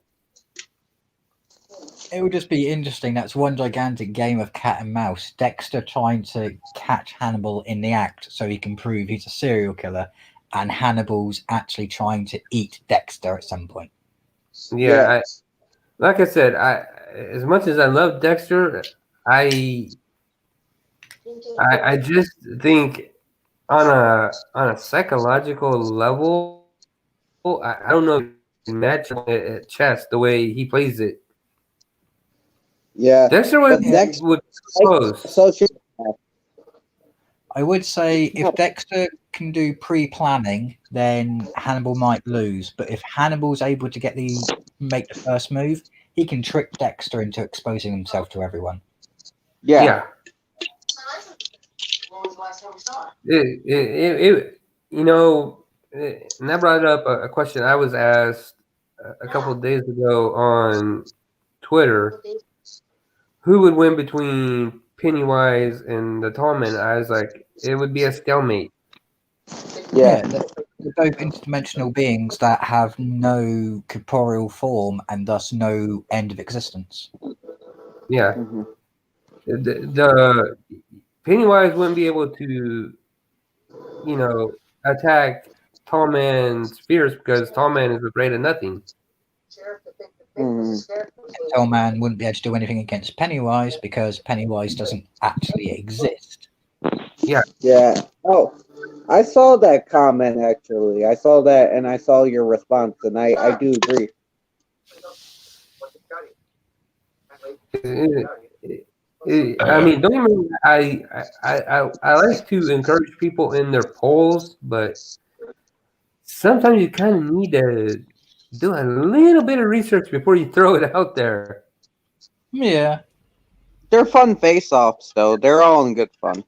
B: It would just be interesting. That's one gigantic game of cat and mouse. Dexter trying to catch Hannibal in the act so he can prove he's a serial killer, and Hannibal's actually trying to eat Dexter at some point.
C: Yeah, like I said, as much as I love Dexter, I just think on a psychological level, I don't know if he can match at chess the way he plays it.
A: Yeah,
C: Dexter
A: but Dexter
C: would close.
A: sociopath.
B: I would say if Dexter can do pre-planning, then Hannibal might lose. But if Hannibal's able to make the first move, he can trick Dexter into exposing himself to everyone.
A: Yeah.
C: And that brought up a question I was asked a couple of days ago on Twitter. Who would win between Pennywise and the tall man? I was like, it would be a stalemate.
B: Yeah, they're both interdimensional beings that have no corporeal form and thus no end of existence.
C: Yeah.
A: Mm-hmm.
C: The Pennywise wouldn't be able to, attack Tall Man's fears because Tall Man is afraid of nothing.
B: Tall Man wouldn't be able to do anything against Pennywise because Pennywise doesn't actually exist.
C: Yeah.
A: Yeah. Oh, I saw that comment actually. I saw that and I saw your response, and I do agree.
C: I mean, don't get me wrong, I like to encourage people in their polls, but sometimes you kind of need to do a little bit of research before you throw it out there.
B: Yeah.
A: They're fun face-offs, though. They're all in good fun.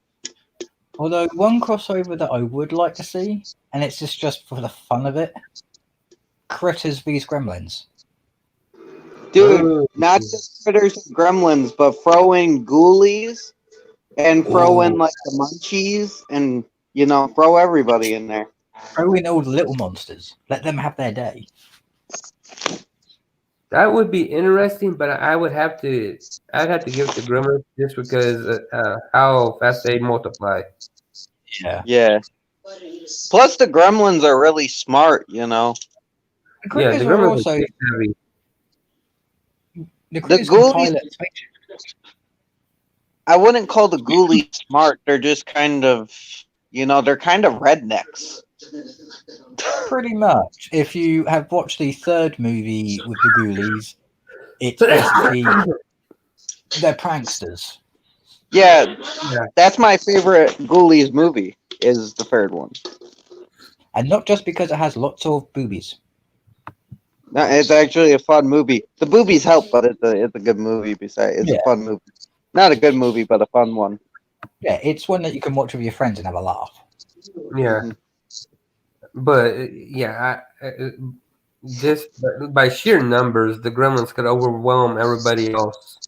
B: Although one crossover that I would like to see, and it's just for the fun of it, Critters vs Gremlins.
A: Dude, not just Critters and Gremlins, but throw in Ghoulies and throw in like the Munchies and, throw everybody in there.
B: Throw in all the little monsters. Let them have their day.
C: That would be interesting, but I'd have to give it to Gremlins just because how fast they multiply.
B: Yeah.
A: Yeah. Plus, the Gremlins are really smart,
B: The
C: Yeah,
B: Critters
C: the
B: are
C: Gremlins
B: also
C: are heavy.
B: the Critters
A: Ghoulies-
B: can pilot spaceships.
A: I wouldn't call the Ghoulies smart. They're just kind of, they're kind of rednecks.
B: Pretty much. If you have watched the third movie with the Ghoulies, it's basically they're pranksters.
A: Yeah, that's my favorite Ghoulies movie, is the third one.
B: And not just because it has lots of boobies.
A: No, it's actually a fun movie. The boobies help, but it's a good movie. Besides, it's a fun movie. Not a good movie, but a fun one.
B: Yeah, it's one that you can watch with your friends and have a laugh.
C: Yeah,
A: Mhm.
C: but just by sheer numbers, the Gremlins could overwhelm everybody else.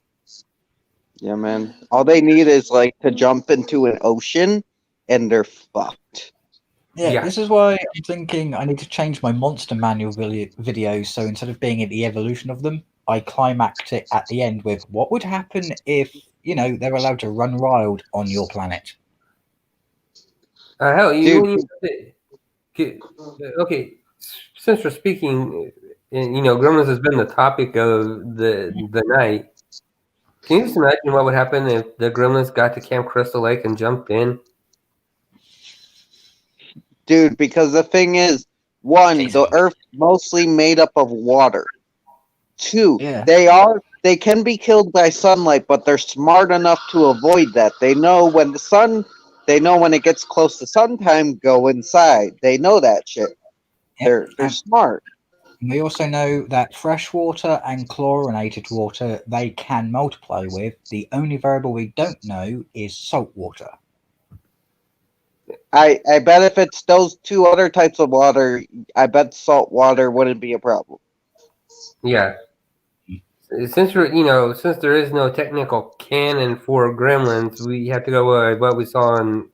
A: Yeah, man. All they need is like to jump into an ocean, and they're fucked.
B: Yeah,
C: Yeah.
B: this is why I'm thinking I need to change my monster manual video. So instead of being at the evolution of them, I climax it at the end with what would happen if they're allowed to run wild on your planet.
C: Hell,
A: Dude,
C: okay. Since we're speaking, Gremlins has been the topic of the night. Can you just imagine what would happen if the Gremlins got to Camp Crystal Lake and jumped in?
A: dude, because the thing is, one, the Earth's mostly made up of water. Two,
B: Yeah.
A: they can be killed by sunlight, but they're smart enough to avoid that. They know when it gets close to sun time, go inside. They know that shit.
B: Yep.
A: They're smart.
B: We also know that fresh water and chlorinated water they can multiply with. The only variable we don't know is salt water.
A: I bet if it's those two other types of water, I bet salt water wouldn't be a problem.
C: Yeah. Since since there is no technical canon for Gremlins, we have to go with what we saw in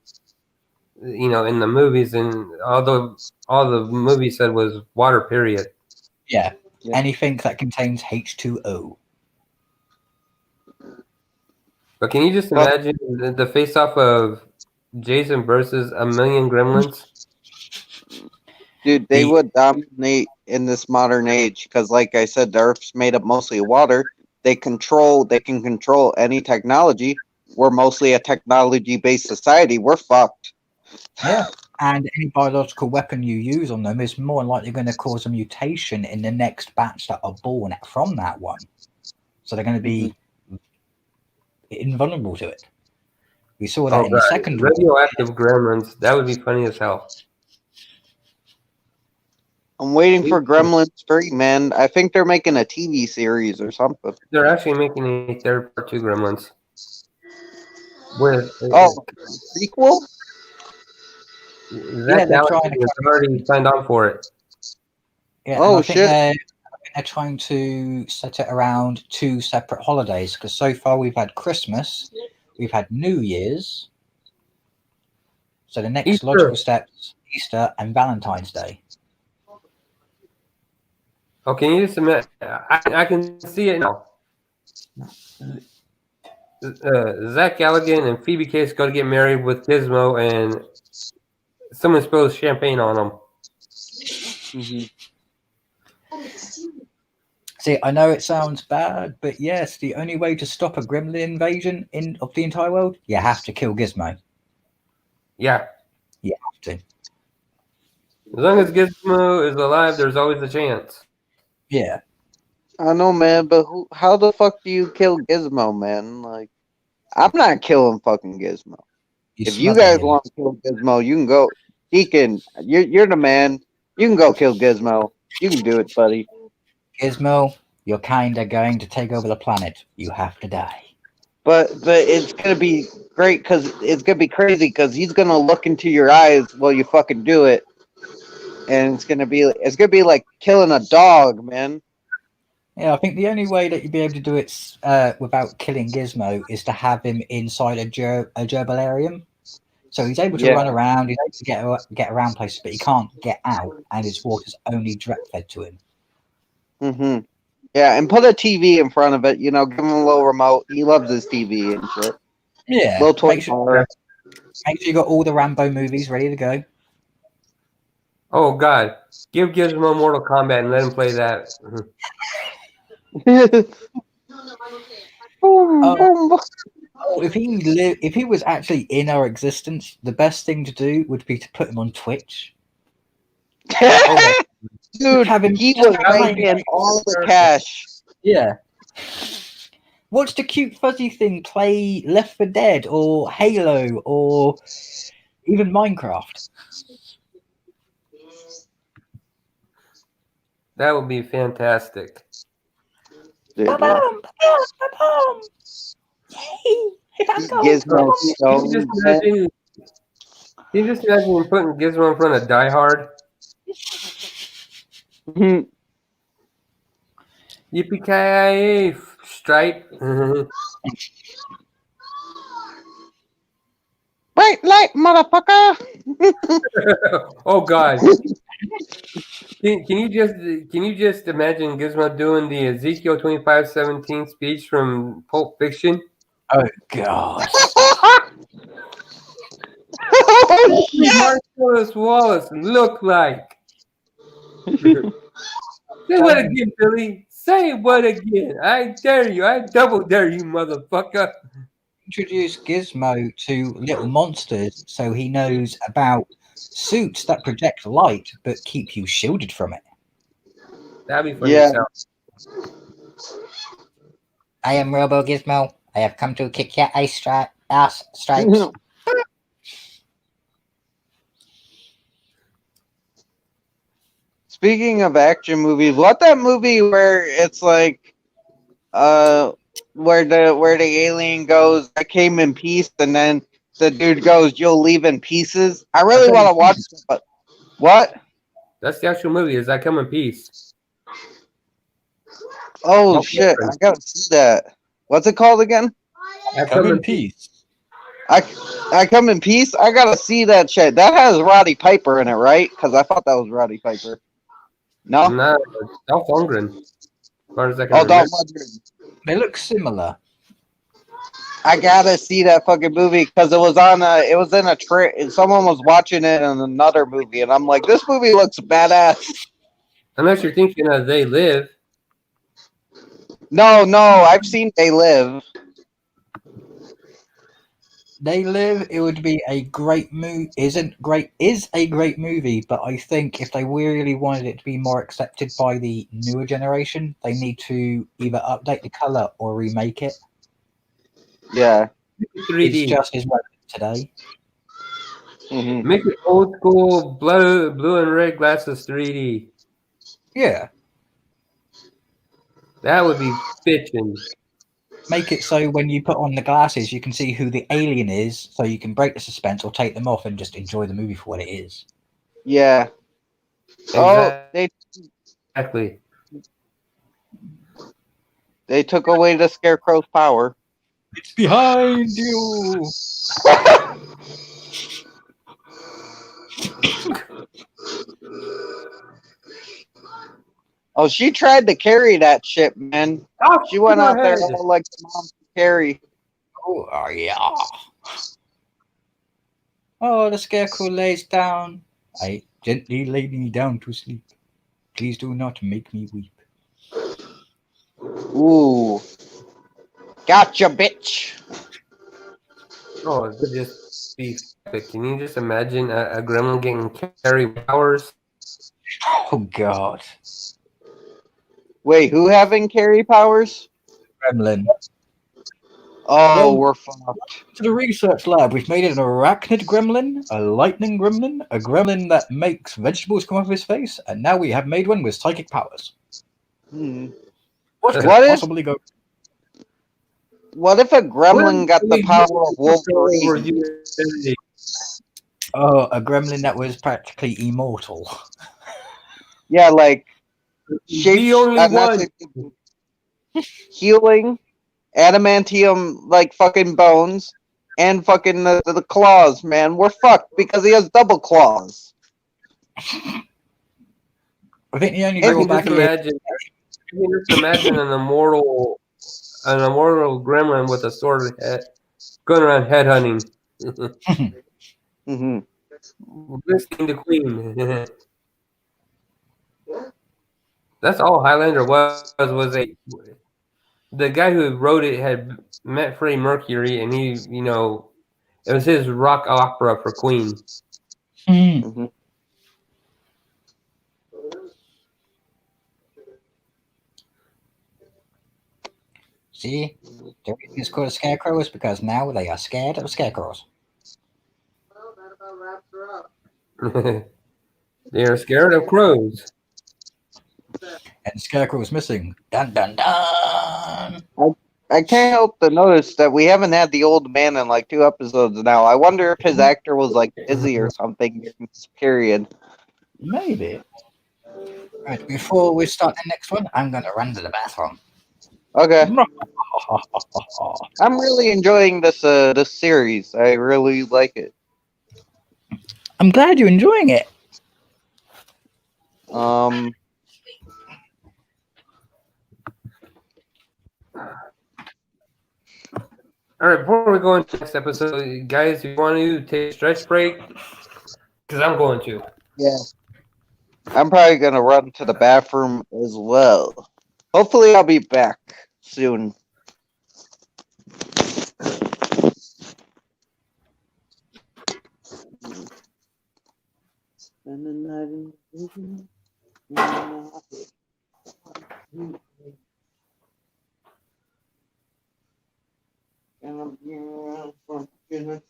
C: in the movies, and all the movie said was water. Period.
B: Yeah.
A: Yeah.
B: Anything that contains H2O.
C: But can you just imagine the face-off of Jason versus a million Gremlins?
A: Dude, they would dominate in this modern age because, like I said, the Earth's made up mostly of water. They can control any technology. We're mostly a technology-based society. We're fucked.
B: Yeah. And any biological weapon you use on them is more likely going to cause a mutation in the next batch that are born from that one. So they're going to be invulnerable to it. We saw that in the second one.
C: Radioactive Gremlins. That would be funny as hell.
A: I'm waiting for Gremlins 3, man. I think they're making a TV series or something.
C: They're actually making a third part to Gremlins. With
A: Sequel?
C: Zach Galifianakis has already signed on for it.
B: Yeah,
A: oh,
B: and I think
A: shit.
B: they're trying to set it around 2 separate holidays because so far we've had Christmas, we've had New Year's. So the next
C: Easter.
B: logical steps, Easter and Valentine's Day.
C: Oh, can you just admit? I can see it now. Zach Galligan and Phoebe Cates go to get married with Gizmo, and someone spills champagne on them.
B: See, I know it sounds bad, but yes, the only way to stop a gremlin invasion of the entire world, you have to kill Gizmo.
C: Yeah.
B: You have to.
C: As long as Gizmo is alive, there's always a chance.
B: Yeah.
A: I know, man, but how the fuck do you kill Gizmo, man? Like, I'm not killing fucking Gizmo. If you guys want to kill Gizmo, you can go. Deacon, you're the man. You can go kill Gizmo. You can do it, buddy.
B: Gizmo, you're kind of going to take over the planet. You have to die.
A: But it's gonna be great because it's gonna be crazy because he's gonna look into your eyes while you fucking do it, and it's gonna be like killing a dog, man.
B: Yeah, I think the only way that you'd be able to do it without killing Gizmo is to have him inside a gerbilarium. So he's able to run around, he's able to get around places, but he can't get out, and his water's only direct fed to him.
A: Mm-hmm. Yeah, and put a TV in front of it. Give him a little remote. He loves his TV and shit.
B: Yeah.
A: Little toy
B: Make sure you got all the Rambo movies ready to go.
C: Oh God, give Gizmo Mortal Kombat and let him play that.
B: If he was actually in our existence, the best thing to do would be to put him on Twitch.
A: Dude, he was making all the cash.
B: Yeah. Watch the cute fuzzy thing play Left 4 Dead or Halo or even Minecraft.
C: That would be fantastic.
A: Dude,
B: Ba-bum, ba-bum, ba-bum.
A: Gizmo
C: Can
A: Stone.
C: you just imagine? Can you just imagine putting Gizmo in front of Die Hard? Yippee-ki-yay, Stripe.
A: Bright light, motherfucker.
C: Oh God! Can you just imagine Gizmo doing the Ezekiel 25:17 speech from Pulp Fiction?
B: Oh God.
A: Oh,
C: What does
A: shit.
C: Marcellus Wallace look like? Say what again, Billy? Say what again? I dare you. I double dare you, motherfucker.
B: Introduce Gizmo to little monsters so he knows about suits that project light but keep you shielded from it.
C: That'd be funny
A: Yeah.
C: as hell.
B: I am Robo Gizmo. I have come to kick your ass stripes.
A: Speaking of action movies, what that movie where it's like, where the alien goes, "I came in peace," and then the dude goes, "You'll leave in pieces." I really want to watch it, but what?
C: That's the actual movie. Is I Come in Peace?
A: Oh shit! I gotta see that. What's it called again?
C: I
B: Come in peace.
A: I come in peace. I gotta see that shit. That has Roddy Piper in it, right? Because I thought that was Roddy Piper. No.
C: No, Dolph Lundgren. As far as I can
A: Oh,
C: remember.
A: Dolph Lundgren.
B: They look similar.
A: I gotta see that fucking movie because it was on a. It was in a someone was watching it in another movie, and I'm like, this movie looks badass.
C: Unless you're thinking of They Live.
A: No, I've seen They Live.
B: They Live. It would be a great movie. Is a great movie, but I think if they really wanted it to be more accepted by the newer generation, they need to either update the color or remake it.
A: Yeah.
C: 3D.
B: It's just as relevant today.
A: Mm-hmm.
C: Make it old school blue and red glasses 3D.
B: Yeah.
C: That would be bitchin'.
B: Make it so when you put on the glasses, you can see who the alien is, so you can break the suspense or take them off and just enjoy the movie for what it is.
A: Yeah. Oh,
C: Exactly.
A: they took away the Scarecrow's power.
B: It's behind you.
A: Oh, she tried to carry that shit, man.
C: Oh,
A: She went
C: go
A: out there
C: ahead.
A: all like the mom to carry.
B: Oh yeah. Oh, the Scarecrow lays down. I gently lay me down to sleep. Please do not make me weep.
A: Ooh. Gotcha, bitch.
C: Oh, it could just be epic. Can you just imagine a gremlin getting carry powers?
B: Oh God.
A: Wait, who having carry powers?
B: Gremlin.
A: Oh,
B: Well,
A: we're fucked.
B: To the research lab, we've made an arachnid gremlin, a lightning gremlin, a gremlin that makes vegetables come off his face, and now we have made one with psychic powers. What could
A: What if-
B: possibly go?
A: What if a gremlin got the power of Wolverine?
B: Oh, a gremlin that was practically immortal.
A: Yeah, like
C: The only one.
A: healing, adamantium, like fucking bones, and fucking the claws, man. We're fucked because he has double claws.
B: I think the only
C: I can
B: drawback
C: just imagine an immortal gremlin with a sword head going around head hunting.
A: Mm-hmm.
C: Listening to Queen. That's all Highlander was the guy who wrote it had met Freddie Mercury, and he, it was his rock opera for Queen.
A: Mm-hmm.
B: See, the reason it's called a scarecrow is because now they are scared of scarecrows.
G: Well, that about wraps her up.
C: They are scared of crows.
B: And the scarecrow is missing. Dun dun dun.
A: I can't help to notice that we haven't had the old man in like 2 episodes now. I wonder if his actor was like busy or something during this period.
B: Maybe. Right, before we start the next one, I'm going to run to the bathroom.
A: Okay. I'm really enjoying this this series. I really like it.
B: I'm glad you're enjoying it.
C: All right, before we go into the next episode, guys, you want to take a stretch break? Because I'm going to.
A: Yeah. I'm probably gonna run to the bathroom as well. Hopefully I'll be back soon. Spend the night in and I'm here for dinner.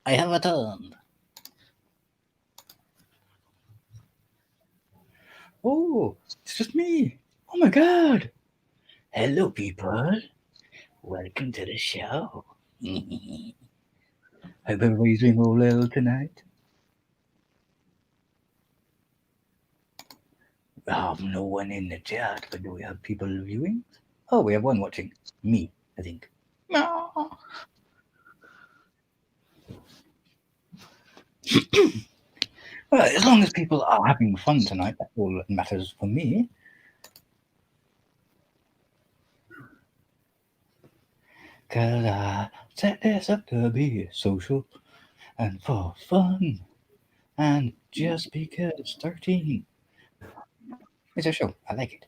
B: I have returned. Oh, it's just me. Oh my god. Hello, people. Welcome to the show. Hope everybody's doing all well tonight. We have no one in the chat, but do we have people viewing? Oh, we have one watching. Me, I think. No. Well, as long as people are having fun tonight, that's all that matters for me. Cause I set this up to be social and for fun. And just because 13 is a show, I like it.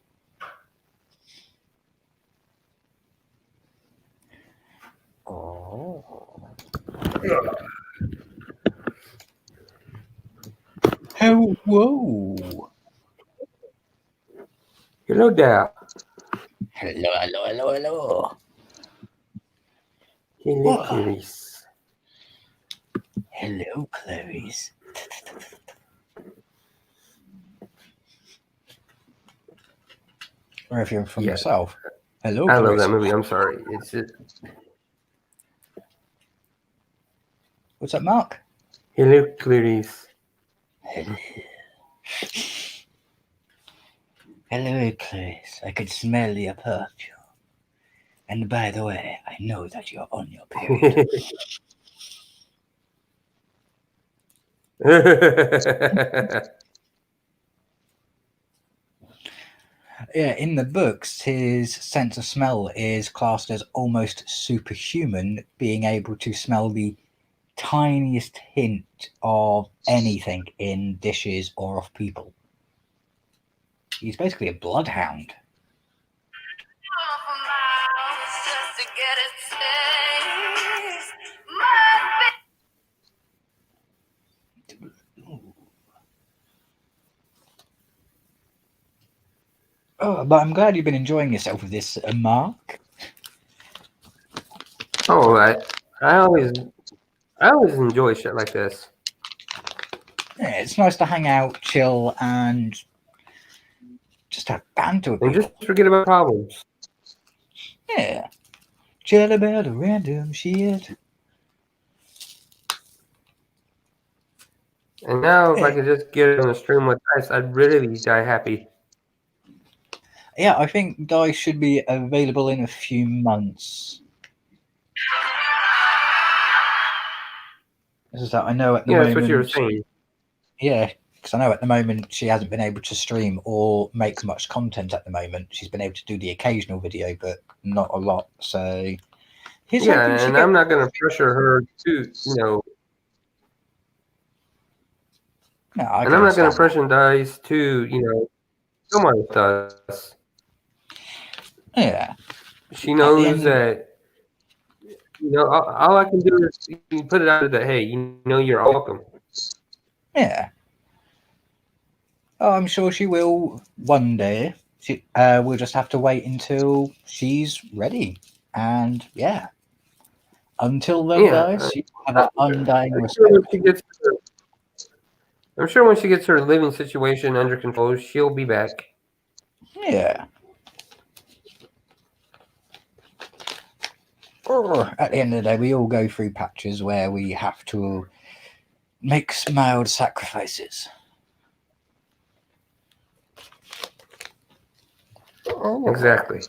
B: Oh. Whoa.
C: Hello there.
B: Hello.
C: Hello, Clarice.
B: Hello, Clarice. Or if you're from the South. Hello,
C: I
B: Clarice.
C: love that movie. I'm sorry. It's just...
B: What's up, Mark?
C: Hello, Clarice.
B: Hello, Clarice. I could smell your perfume. And by the way, I know that you're on your period. Yeah, in the books, his sense of smell is classed as almost superhuman, being able to smell the tiniest hint of anything in dishes or of people. He's basically a bloodhound. Oh, but I'm glad you've been enjoying yourself with this, Mark.
C: Oh, I always enjoy shit like this.
B: Yeah, it's nice to hang out, chill, and just have banter with
C: And
B: people.
C: just forget about problems.
B: Yeah. Chill about random shit.
C: And now, if I could just get on a stream with Dice, I'd really be die happy.
B: Yeah, I think Dice should be available in a few months. This is that I know at the moment.
C: That's what you were saying.
B: Yeah, because I know at the moment she hasn't been able to stream or make much content at the moment. She's been able to do the occasional video, but not a lot. So Here's
C: Yeah,
B: hoping she
C: and
B: gets.
C: I'm not going to pressure her to, you know,
B: No, I
C: and
B: can
C: I'm not going to
B: understand
C: pressure Dice to, you know, come on with us.
B: that. Yeah.
C: She
B: At the
C: knows
B: end,
C: that, you know, all I can do is you put it out there that, hey, you know, you're welcome.
B: yeah. Oh, I'm sure she will one day. We'll just have to wait until she's ready. And yeah, until then,
C: Yeah.
B: guys, you have an undying
C: I'm sure when
B: respect.
C: she gets I'm sure when she gets her living situation under control, she'll be back.
B: Yeah. At the end of the day, we all go through patches where we have to make mild sacrifices.
C: Exactly.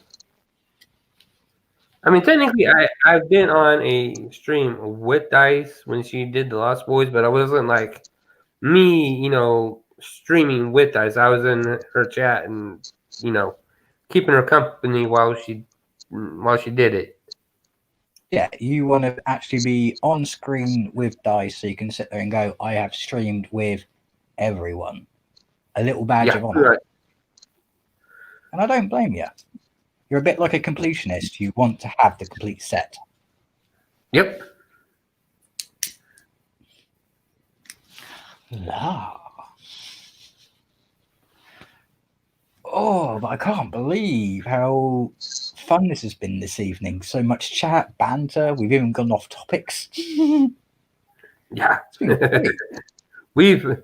C: I mean, technically, I've been on a stream with Dice when she did the Lost Boys, but I wasn't like me, you know, streaming with Dice. I was in her chat and, you know, keeping her company while she did it.
B: Yeah, you want to actually be on screen with Dice so you can sit there and go, I have streamed with everyone. A little badge
C: Yeah,
B: of honor.
C: right.
B: And I don't blame you. You're a bit like a completionist. You want to have the complete set.
C: Yep.
B: La. Oh, but I can't believe how fun this has been this evening. So much chat, banter. We've even gone off topics.
C: Yeah.
B: It's been great.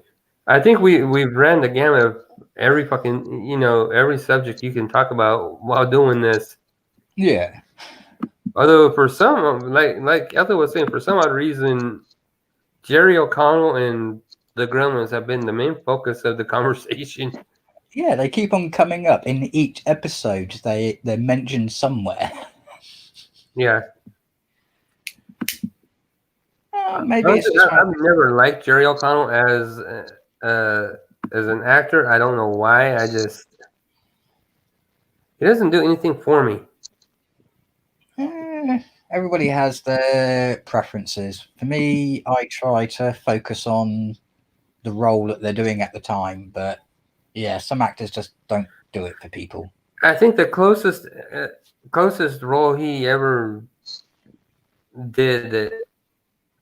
C: I think we've ran the gamut of every fucking, you know, every subject you can talk about while doing this.
B: Yeah.
C: Although for some, like Ethel was saying, for some odd reason, Jerry O'Connell and the Gremlins have been the main focus of the conversation.
B: Yeah, they keep on coming up in each episode. They're mentioned somewhere.
C: Yeah.
B: Maybe
C: Honestly,
B: it's just
C: I've never liked Jerry O'Connell as an actor. I don't know why. He doesn't do anything for me.
B: everybody has their preferences. For me, I try to focus on the role that they're doing at the time, but yeah, some actors just don't do it for people.
C: I think the closest role he ever did that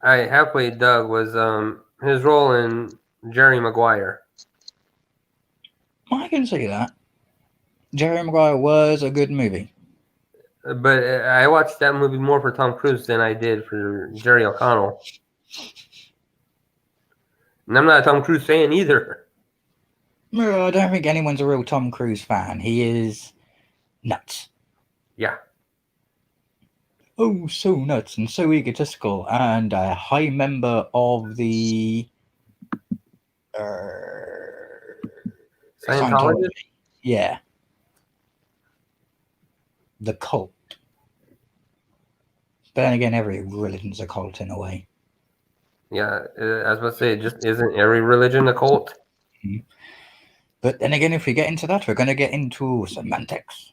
C: I halfway dug was his role in Jerry Maguire.
B: I can see that. Jerry Maguire was a good movie.
C: But I watched that movie more for Tom Cruise than I did for Jerry O'Connell. And I'm not a Tom Cruise fan either.
B: I don't think anyone's a real Tom Cruise fan. He is nuts.
C: Yeah.
B: Oh, so nuts and so egotistical, and a high member of the
C: Scientology?
B: Yeah. The cult. But then again, every religion's a cult in a way.
C: Yeah, I was about to say, just isn't every religion a cult?
B: Mm-hmm. But then again, if we get into that, we're going to get into semantics.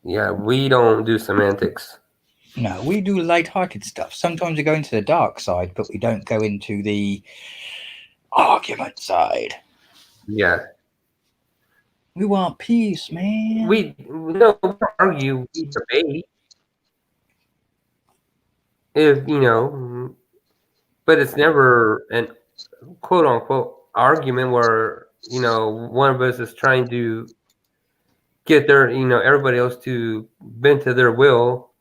C: Yeah, we don't do semantics.
B: No, we do light-hearted stuff. Sometimes we go into the dark side, but we don't go into the argument side.
C: Yeah.
B: We want peace, man.
C: We don't argue, we debate. If, you know, but it's never an quote-unquote argument where, you know, one of us is trying to get their, you know, everybody else to bend to their will.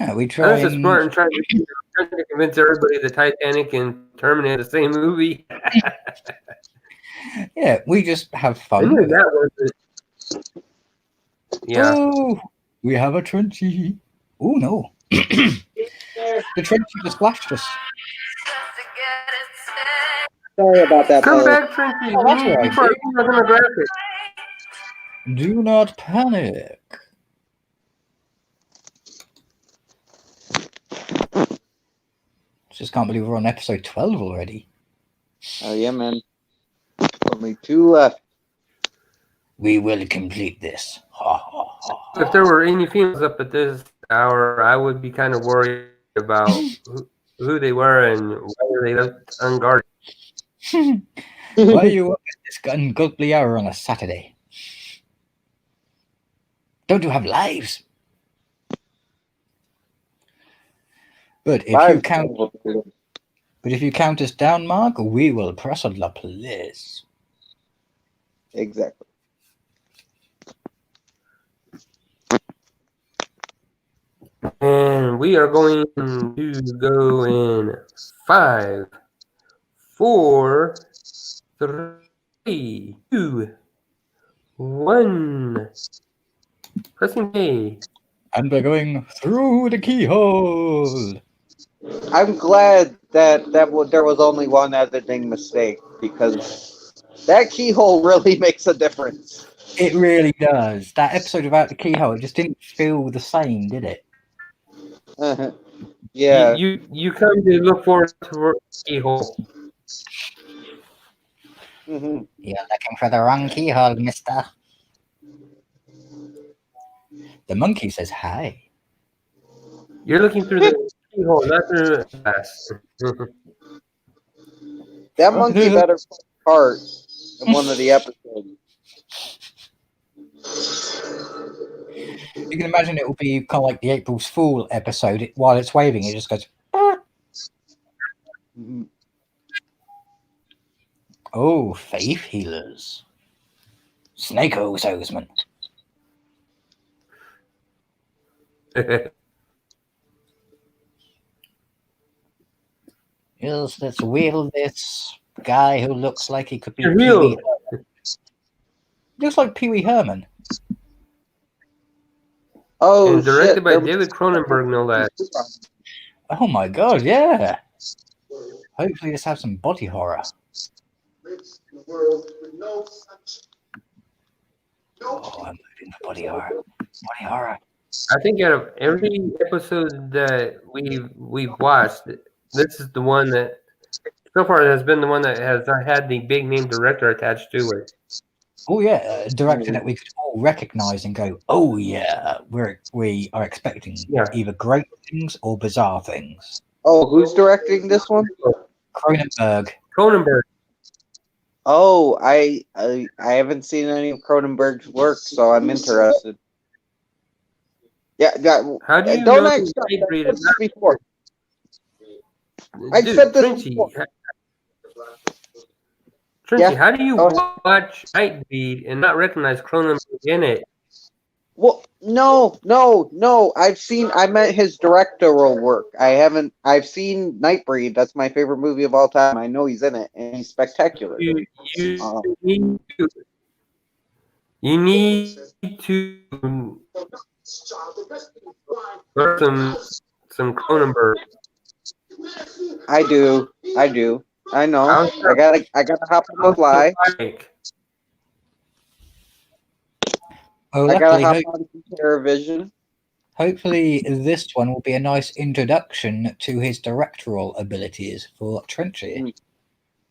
B: Yeah, we try.
C: Unless it's smart and trying to convince everybody that Titanic and Terminator are the same movie.
B: Yeah, we just have fun.
C: I knew that was it. Yeah.
B: Oh, we have a Trenchy. Oh no. The Trenchy just flashed us.
A: Sorry about that.
C: Come
A: fellas.
C: back, Trinky.
B: Oh, that's all right,
C: Before
B: dude.
C: demographic.
B: Do not panic. Just can't believe we're on episode 12 already.
A: Oh yeah, man. Only 2 left.
B: We will complete this. Ha ha.
C: If there were any females up at this hour, I would be kind of worried about who they were and why they left unguarded.
B: Why are you up at this ungodly hour on a Saturday? Don't you have lives? But if you count us down, Mark, we will press the police.
A: Exactly.
C: And we are going to go in 5, 4, 3, 2, 1. Pressing play.
B: And we're going through the keyhole.
A: I'm glad that there was only one editing mistake, because that keyhole really makes a difference.
B: It really does. That episode about the keyhole, it just didn't feel the same, did it?
A: Yeah.
C: You come to look forward to the keyhole.
A: Mm-hmm.
B: You're looking for the wrong keyhole, mister. The monkey says hi.
C: You're looking through the keyhole, not through the glass.
A: That monkey better play a part in one of the episodes.
B: You can imagine it will be kind of like the April's Fool episode. While it's waving, it just goes.
A: Mm-hmm.
B: Oh, faith healers. Snake oil salesman. Yes, let's wheel this guy who looks like he could be Pee Wee. Looks like Pee Wee Herman.
A: Oh,
C: and directed
A: shit.
C: by David Cronenberg, no less.
B: Oh my god, yeah. Hopefully this has some body horror. Oh, I'm moving for body horror. Body horror.
C: I think out of every episode that we've watched, this is the one that so far has been the one that has had the big name director attached to it.
B: Oh yeah, a director that we could all recognize and go, oh yeah, we are expecting either great things or bizarre things.
A: Oh, who's directing this one?
B: Cronenberg.
A: Oh, I haven't seen any of Cronenberg's work, so I'm interested. Yeah,
C: how do you
A: don't
C: know
A: ask this before. I said this before.
C: Trinity, how do you watch Nightbreed and not recognize Cronenberg in it?
A: Well, no. I meant his directorial work. I've seen Nightbreed. That's my favorite movie of all time. I know he's in it, and he's spectacular.
C: You need to learn some Cronenberg.
A: I do. I know. I gotta hop on the fly.
B: Oh,
A: I gotta hop on TerraVision.
B: Hopefully this one will be a nice introduction to his directorial abilities for Trenchy.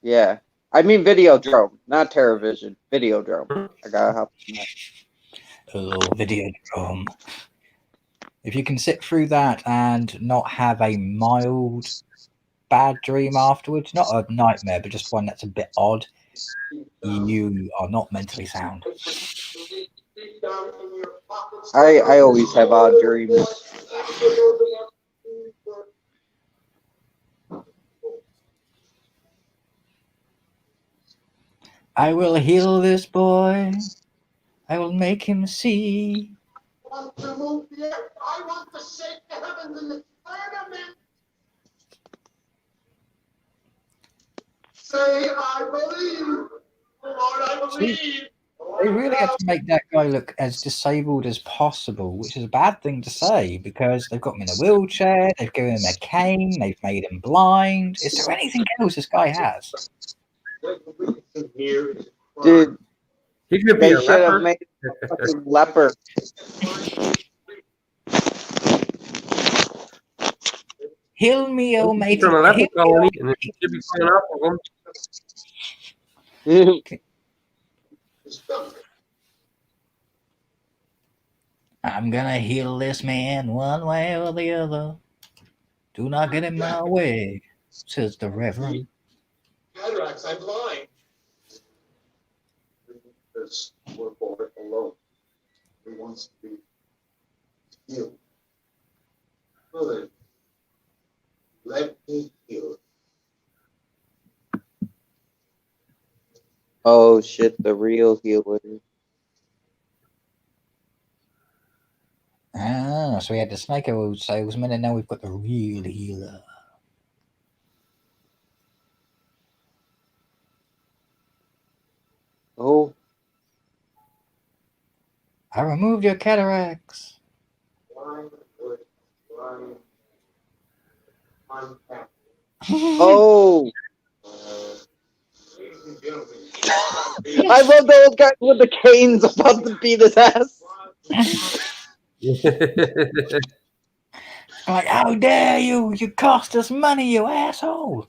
A: Yeah. I mean Videodrome, not TerraVision. Videodrome. I gotta hop on that.
B: Oh, Videodrome. If you can sit through that and not have a mild bad dream afterwards, not a nightmare, but just one that's a bit odd, you are not mentally sound.
A: I always have odd dreams.
B: I will heal this boy. I will make him see.
G: I want to move the earth. I want to shake the heavens in the firmament. Say, I believe. Lord, I believe.
B: They really had to make that guy look as disabled as possible, which is a bad thing to say because they've got him in a wheelchair, they've given him a cane, they've made him blind. Is there anything else this guy has?
A: Dude,
C: he could be
A: they
C: a
A: should have
C: leper.
A: made a fucking leper.
B: Heal me, oh mate.
C: From a leper colony, and it should be coming off of him.
B: I'm gonna heal this man one way or the other. Do not get in my way, says the Reverend.
G: Cataracts, I'm blind. Because we're born alone. He wants to be healed. Good. Let me heal.
A: Oh shit, the real healer.
B: Ah, so we had the snake oil salesman, and now we've got the real healer.
A: Oh,
B: I removed your cataracts.
G: Why would why contact
A: oh!
G: ladies and gentlemen?
A: I love the old guy with the canes about to beat his ass.
B: I'm like, how dare you? You cost us money, you asshole.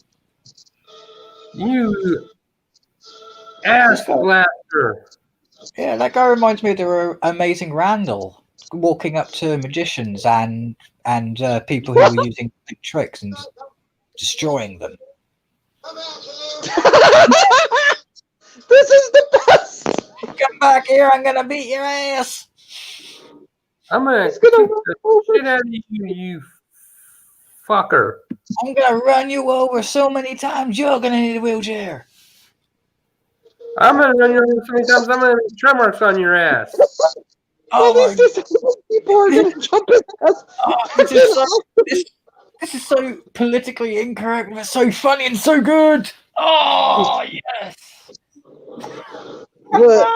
C: You ass blaster.
B: Yeah, that guy reminds me of the Amazing Randall walking up to magicians and people who were using tricks and destroying them.
A: This is the best.
B: Come back here, I'm gonna beat your ass.
C: I'm gonna
A: He's gonna
C: kick
A: run
C: the
A: over.
C: shit out of you, you fucker.
B: I'm gonna run you over so many times you're gonna need a wheelchair.
C: I'm gonna run you over so many times I'm gonna make tremor marks on your ass.
B: Oh
A: What is
B: my!
A: this? People are gonna jump his ass.
B: Oh, this is so politically incorrect, but so funny and so good. Oh yes.
A: But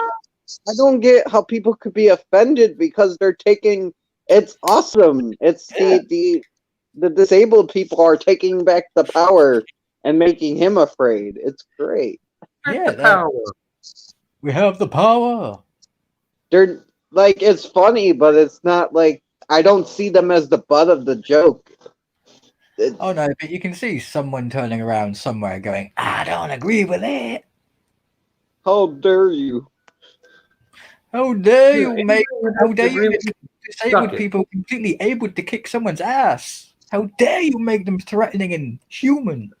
A: I don't get how people could be offended because they're taking. It's awesome. It's the disabled people are taking back the power and making him afraid. It's great.
B: Yeah,
C: The power.
B: we have the power.
A: They're like it's funny, but it's not like I don't see them as the butt of the joke.
B: Oh no, but you can see someone turning around somewhere going, I don't agree with it.
A: How dare you?
B: How dare
C: Dude,
B: you
C: anyone
B: make
C: who
B: how
C: doesn't
B: dare
C: agree
B: you
C: with
B: make
C: you,
B: disabled
C: suck it.
B: people completely able to kick someone's ass? How dare you make them threatening and human?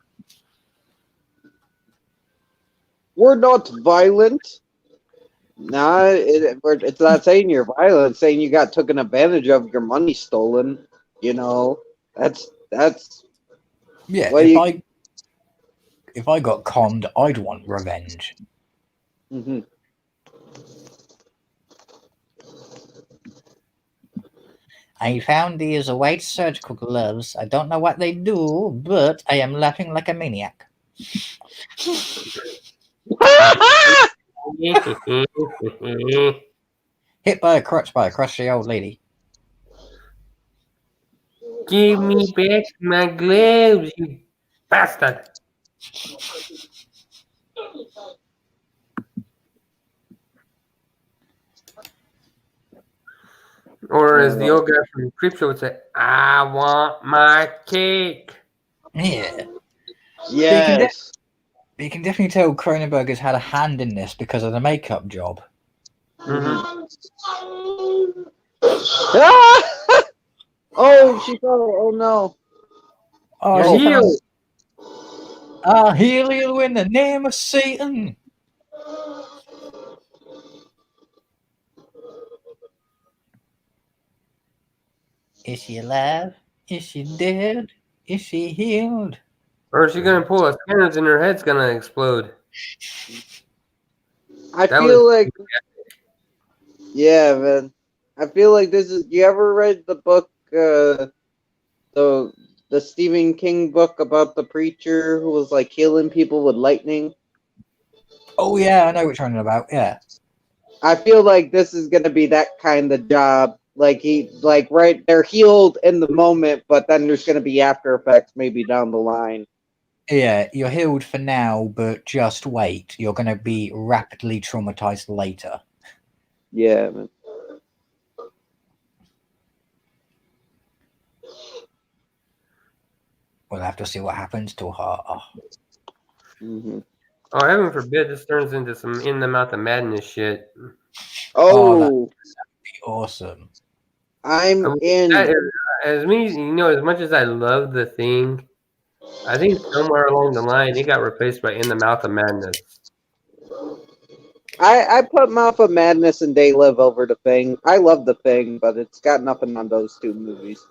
A: We're not violent. Nah, it's not saying you're violent. It's saying you got taken advantage of, your money stolen. You know, that's
B: Yeah,
A: what
B: if I got conned, I'd want revenge.
A: Mm-hmm.
B: I found these white surgical gloves. I don't know what they do, but I am laughing like a maniac. Hit by a crutchy old lady.
C: Give me back my gloves, you bastard. Or as the old guy from Creepshow would say, I want my cake.
B: Yeah.
A: Yes.
B: But you can definitely tell Cronenberg has had a hand in this because of the makeup job.
C: Mm-hmm.
A: Ah! Oh, she fell. Oh no.
B: Oh,
C: You're
B: she found.
C: healed.
B: I'll heal you in the name of Satan. Is she alive? Is she dead? Is she healed?
C: Or is she gonna pull a scanners and her head's gonna explode?
A: I
C: That
A: feel
C: was
A: like. Yeah, man. I feel like this is. You ever read the book? The Stephen King book about the preacher who was like healing people with lightning.
B: Oh yeah, I know what you're talking about. Yeah.
A: I feel like this is gonna be that kind of job. Like right, they're healed in the moment, but then there's gonna be after effects maybe down the line.
B: Yeah, you're healed for now, but just wait. You're going to be rapidly traumatized later.
A: Yeah, man.
B: We'll have to see what happens to her.
A: Mm-hmm.
C: Oh, heaven forbid this turns into some in the mouth of madness shit.
B: Oh,
A: Oh,
B: that'd be awesome.
A: I'm
C: I mean,
A: in.
C: that is, as me, as much as I love the thing, I think somewhere along the line it got replaced by In the Mouth of Madness.
A: I put Mouth of Madness and They Live over the Thing. I love the Thing, but it's got nothing on those two movies.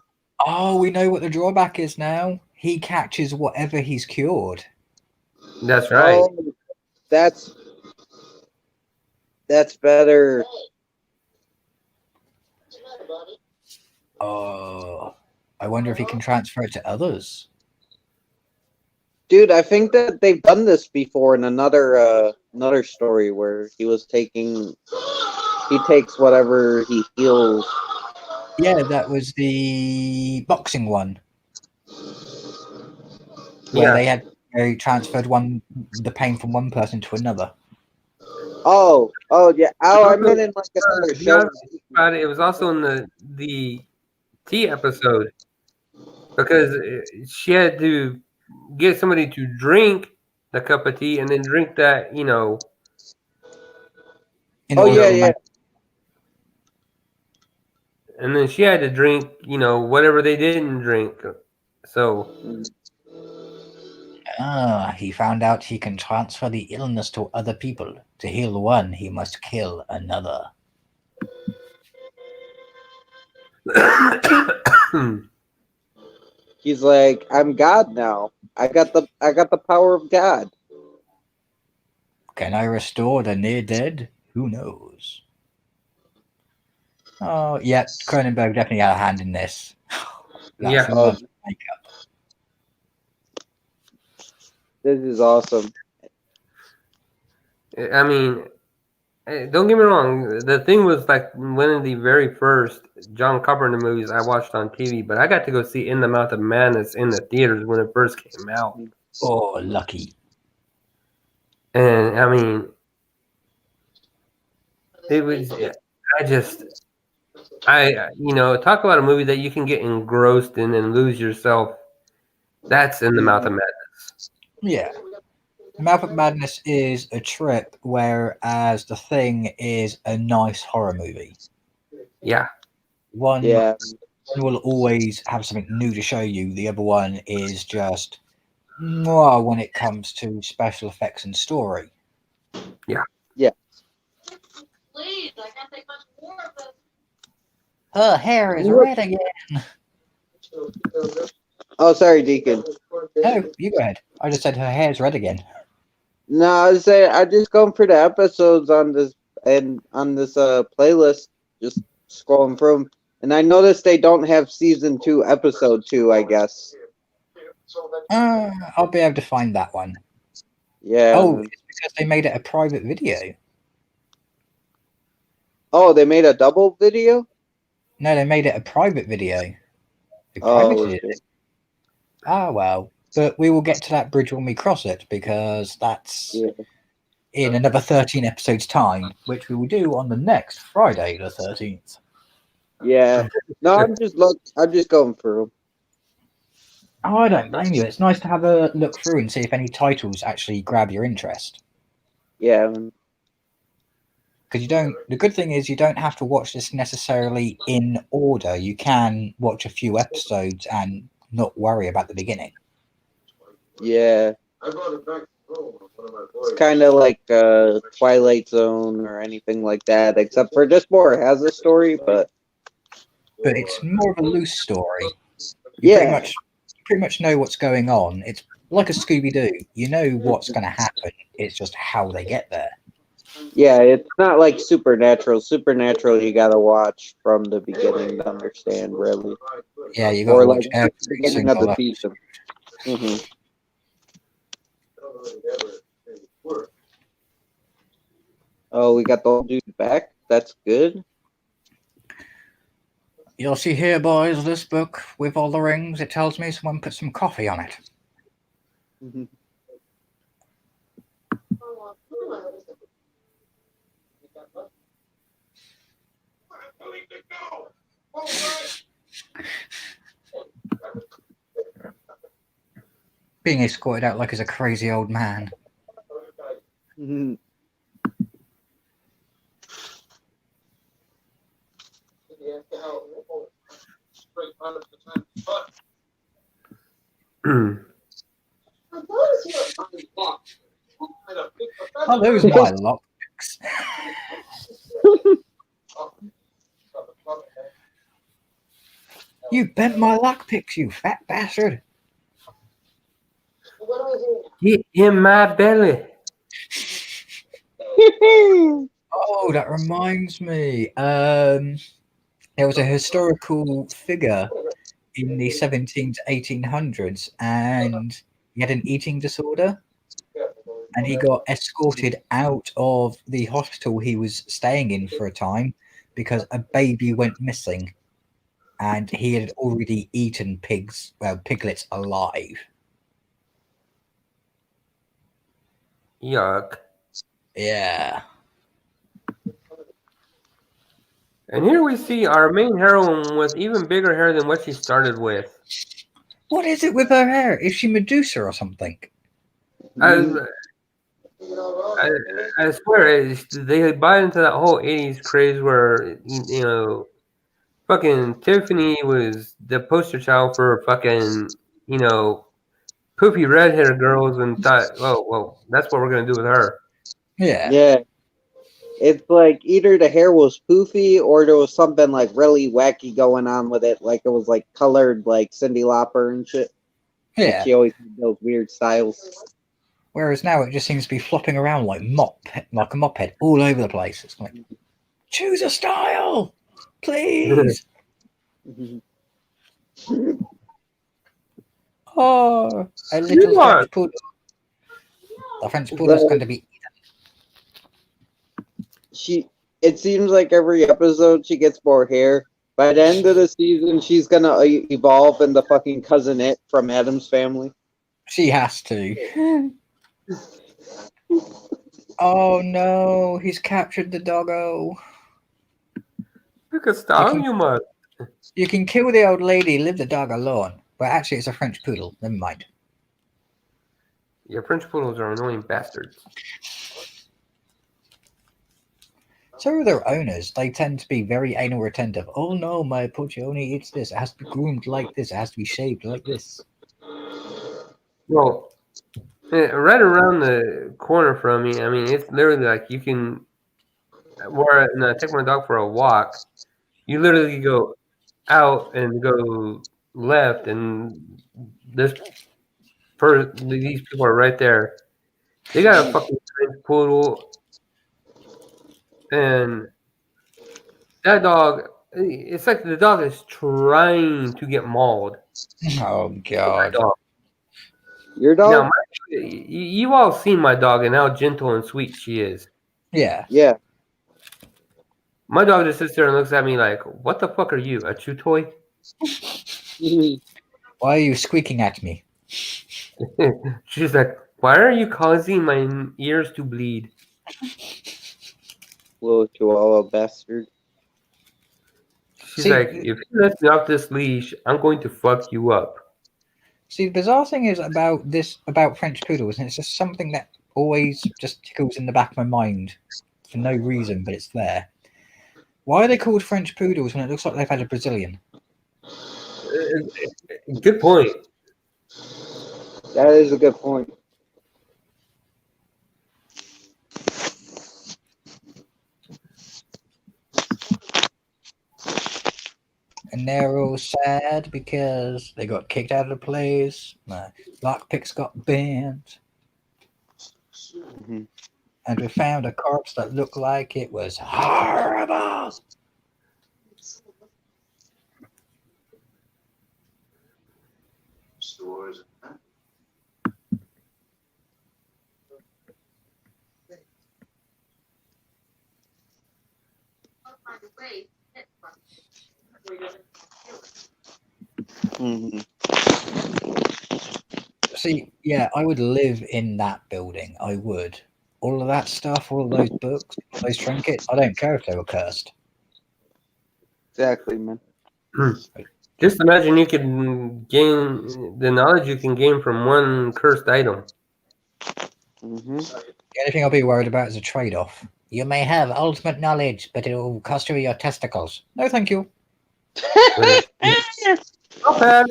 B: Oh, we know what the drawback is now. He catches whatever he's cured.
C: That's right.
A: Oh, that's better.
B: Oh, I wonder if he can transfer it to others.
A: Dude, I think that they've done this before in another story where he takes whatever he heals.
B: Yeah, that was the boxing one. Where
C: Yeah.
B: they transferred the pain from one person to another.
A: Oh yeah. Oh, I meant in like another show.
C: About it, it was also in the tea episode because she had to get somebody to drink the cup of tea and then drink that,
A: Oh yeah.
C: And then she had to drink, whatever they didn't drink. So
B: he found out he can transfer the illness to other people. To heal one, he must kill another.
A: He's like, I'm God now. I got the power of God.
B: Can I restore the near dead? Who knows? Oh, yeah, Cronenberg definitely had a hand in this.
C: Yeah.
A: This is awesome.
C: I mean, don't get me wrong. The thing was like one of the very first John Carpenter movies I watched on TV, but I got to go see In the Mouth of Madness in the theaters when it first came out.
B: Oh, lucky.
C: And I mean, it was. Talk about a movie that you can get engrossed in and lose yourself. That's In the Mouth of Madness.
B: Yeah. The Mouth of Madness is a trip, whereas The Thing is a nice horror movie.
C: Yeah.
B: One will always have something new to show you. The other one is just more when it comes to special effects and story.
C: Yeah.
A: Yeah.
F: Please, I can't take much more of this.
B: Her hair is red again.
A: Oh, sorry, Deacon.
B: No, you go ahead. I just said her hair's red again.
A: No, I was saying I just going for the episodes on this playlist, just scrolling through them, and I noticed they don't have season 2, episode 2. I guess.
B: I'll be able to find that one.
A: Yeah.
B: Oh, it's because they made it a private video.
A: Oh, they made a double video?
B: No, they made it a private video. They
A: Oh,
B: privated it. Ah, well. But we will get to that bridge when we cross it, because that's in another 13 episodes' time, which we will do on the next Friday, the 13th.
A: Yeah. No, I'm just going through them.
B: Oh, I don't blame you. It's nice to have a look through and see if any titles actually grab your interest.
A: Yeah.
B: Because the good thing is you don't have to watch this necessarily in order. You can watch a few episodes and not worry about the beginning.
A: Yeah. It's kind of like Twilight Zone or anything like that, except for just more has a story, but
B: it's more of a loose story. You pretty much know what's going on. It's like a Scooby-Doo. You know what's going to happen. It's just how they get there.
A: Yeah, it's not like Supernatural. Supernatural, you gotta watch from the beginning to understand, really.
B: Yeah, you gotta watch
A: the beginning of the season. Mm-hmm. Oh, we got the old dude back. That's good.
B: You'll see here, boys, this book with all the rings. It tells me someone put some coffee on it.
A: Mm-hmm.
B: Being escorted out like he's a crazy old man.
A: Mm-hmm.
B: Are those my lockpicks? You bent my lockpicks, you fat bastard.
C: Get in my belly.
B: Oh, that reminds me. There was a historical figure in the 17 to 1800s, and he had an eating disorder, and he got escorted out of the hospital he was staying in for a time because a baby went missing, and he had already eaten piglets alive.
C: Yuck.
B: Yeah.
C: And here we see our main heroine with even bigger hair than what she started with.
B: What is it with her hair? Is she Medusa or something?
C: I swear, they buy into that whole 80s craze where, you know, fucking Tiffany was the poster child for fucking, you know, poofy red-haired girls and thought, oh, well, that's what we're going to do with her.
B: Yeah.
A: Yeah. It's like either the hair was poofy or there was something like really wacky going on with it. Like it was like colored like Cyndi Lauper and shit. Like
B: Yeah.
A: she always had those weird styles.
B: Whereas now it just seems to be flopping around like a moped all over the place. It's like, choose a style, please. Oh, a little French poodle. The French poodle's going to be
A: It seems like every episode she gets more hair. By the end of the season, she's gonna evolve into fucking Cousin It from Adam's Family.
B: She has to. Oh no, he's captured the doggo.
C: Look at style you must.
B: You can kill the old lady, leave the dog alone. But actually, it's a French poodle. Never mind.
C: Yeah, French poodles are annoying bastards.
B: So are their owners. They tend to be very anal retentive. Oh no, my Pochi only eats this. It has to be groomed like this. It has to be shaved like this.
C: Well, right around the corner from me, I mean, it's literally like you can, when I take my dog for a walk, you literally go out and go left, and these people are right there. They got a fucking French poodle, and that dog, it's like the dog is trying to get mauled.
B: Oh god.
A: Your dog?
C: Now, you all seen my dog and how gentle and sweet she is.
B: Yeah.
A: Yeah.
C: My dog just sits there and looks at me like, what the fuck are you, a chew toy?
B: Why are you squeaking at me?
C: She's like, why are you causing my ears to bleed?
A: Little chihuahua bastard.
C: She's
B: See-
C: like, if you let me off this leash, I'm going to fuck you up.
B: See, the bizarre thing is about French poodles, and it's just something that always just tickles in the back of my mind for no reason, but it's there. Why are they called French poodles when it looks like they've had a Brazilian?
C: Good point.
A: That is a good point.
B: And they're all sad because they got kicked out of the place. My lockpicks got banned.
A: Mhm.
B: And we found a corpse that looked like it was horrible.
G: Stores.
A: Mhm.
B: See, yeah, I would live in that building. I would. All of that stuff, all of those books, all those trinkets, I don't care if they were cursed.
A: Exactly, man.
C: Just imagine you could gain the knowledge you can gain from one cursed item.
A: Hmm.
B: The only thing I'll be worried about is a trade-off. You may have ultimate knowledge, but it will cost you your testicles. No, thank you.
C: I'll pass.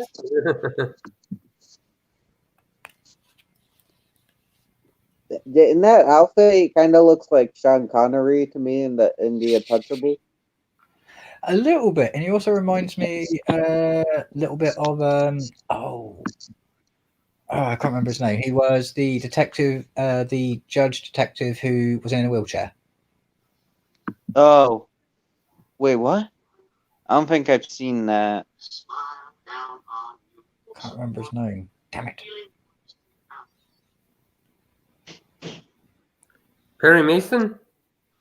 A: In that outfit, he kind of looks like Sean Connery to me in the Untouchable.
B: A little bit, and he also reminds me a little bit of I can't remember his name. He was the detective, the judge detective who was in a wheelchair.
A: Oh, wait, what? I don't think I've seen that.
B: Can't remember his name. Damn it.
C: Perry Mason?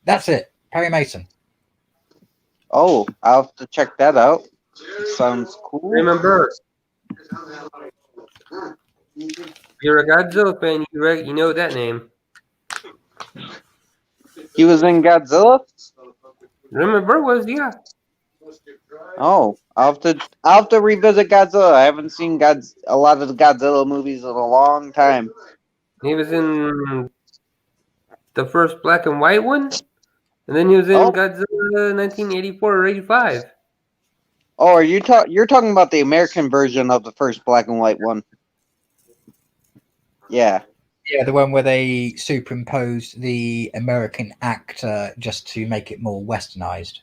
B: That's it. Perry Mason.
A: Oh, I'll have to check that out. Sounds cool.
C: Remember, you're a Godzilla fan. You know that name.
A: He was in Godzilla?
C: Remember was yeah.
A: Oh, I'll have to revisit Godzilla. I haven't seen a lot of the Godzilla movies in a long time.
C: He was in the first black and white one, and then he was in Godzilla 1984 or 85.
A: Oh, are you're talking about the American version of the first black and white one? Yeah.
B: Yeah, the one where they superimposed the American actor just to make it more westernized.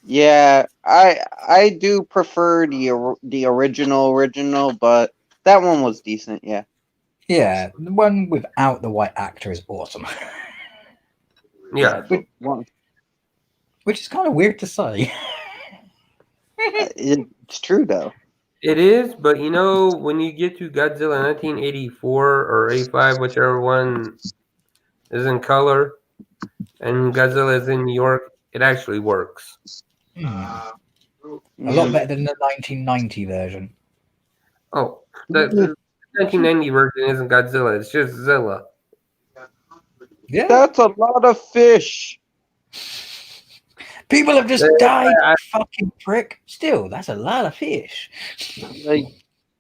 A: Yeah, I do prefer the original, but that one was decent. Yeah.
B: Yeah, the one without the white actor is awesome.
C: Yeah.
B: Which is kind of weird to say.
A: It's true though.
C: It is, but you know, when you get to Godzilla 1984 or 85, whichever one is in color, and Godzilla is in New York, it actually works.
B: A lot better than the 1990 version.
C: Oh, the 1990 version isn't Godzilla, it's just Zilla.
B: Yeah.
A: That's a lot of fish.
B: People have just died, fucking prick. Still, that's a lot of fish.
A: Like,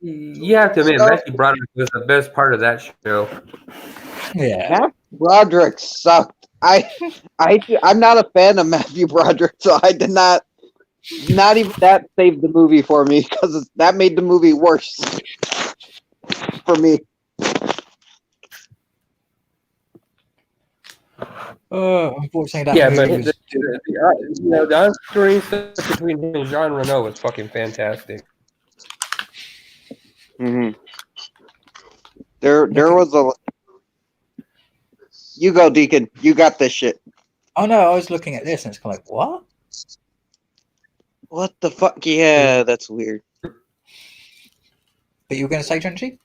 C: you have to admit, Matthew Broderick was the best part of that show.
B: Yeah.
A: Matthew Broderick sucked. I'm not a fan of Matthew Broderick, so I did not even that saved the movie for me because that made the movie worse for me.
B: Unfortunately,
C: Yeah,
B: that
C: but
B: movie was...
C: the on-screen stuff between him and Jean Reno was fucking fantastic.
A: Mm-hmm. There was a. You go, Deacon. You got this shit.
B: Oh no, I was looking at this and it's kind of like, what?
A: What the fuck? Yeah, that's weird.
B: But you were going to say, Junji?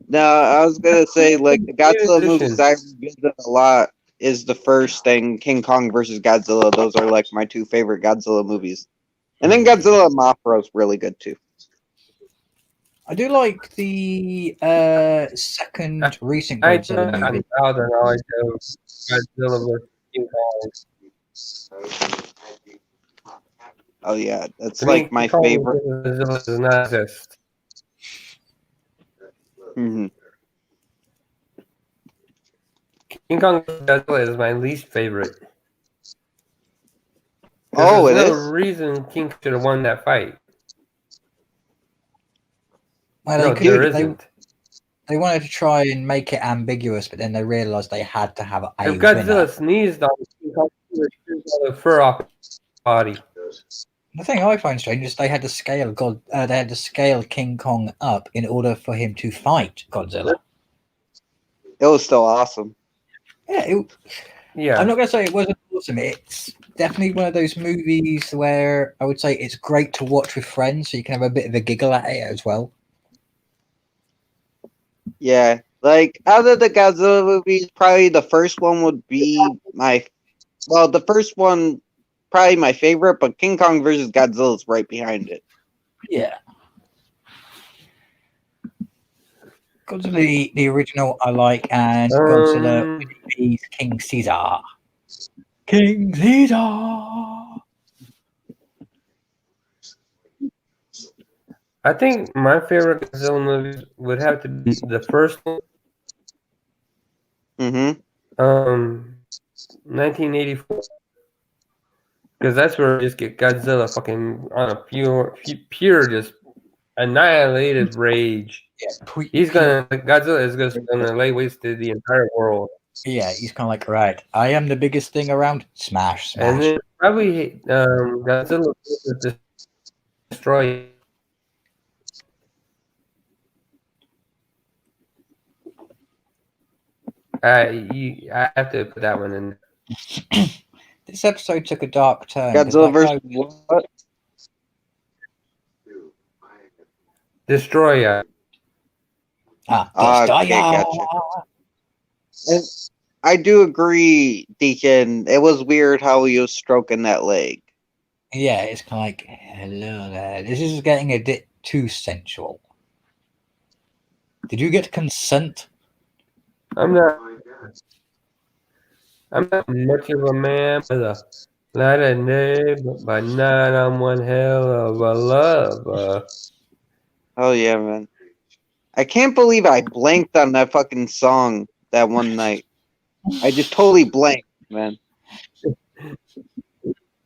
A: No, I was gonna say like the Godzilla movies I revisit a lot is the first thing, King Kong versus Godzilla. Those are like my two favorite Godzilla movies, and then Godzilla Mothra is really good too.
B: I do like the second recent
C: I
B: Godzilla
C: don't
B: movie.
C: know the knowledge of Godzilla versus King Kong.
A: Oh yeah, that's
C: To
A: like
C: me,
A: my
C: King Kong
A: favorite.
C: Godzilla does not exist.
A: Mm-hmm.
C: King Kong Godzilla is my least favorite.
A: Oh, it
C: there's
A: is.
C: no reason King should have won that fight.
B: Well,
C: There isn't.
B: They wanted to try and make it ambiguous, but then they realized they had to have a
C: If Godzilla
B: winner.
C: sneezed on King Kong, he would shoot all the fur off his body.
B: The thing I find strange is they had to scale King Kong up in order for him to fight Godzilla.
A: It was still awesome.
B: Yeah, I'm not going to say it wasn't awesome. It's definitely one of those movies where I would say it's great to watch with friends, so you can have a bit of a giggle at it as well.
A: Yeah, like out of the Godzilla movies, probably the first one would be the first one probably my favorite, but King Kong versus Godzilla is right behind it.
B: Yeah. Godzilla, the original, I like, and Godzilla is King Caesar. King Caesar!
C: I think my favorite Godzilla movies would have to be the first one. 1984. Because that's where we just get Godzilla fucking on a pure just annihilated rage. Godzilla is gonna lay waste to the entire world.
B: Yeah, he's kind of like, right, I am the biggest thing around. Smash, smash.
C: And then probably Godzilla will destroy. I have to put that one in.
B: This episode took a dark turn.
A: Godzilla versus what?
C: Destroyer.
A: Okay, gotcha. And I do agree, Deacon. It was weird how he was stroking that leg.
B: Yeah, it's kind of like, hello there. This is getting a bit too sensual. Did you get consent?
C: I'm not much of a man with a lot of name, but not on one hell of a love.
A: Oh yeah, man. I can't believe I blanked on that fucking song that one night. I just totally blanked, man.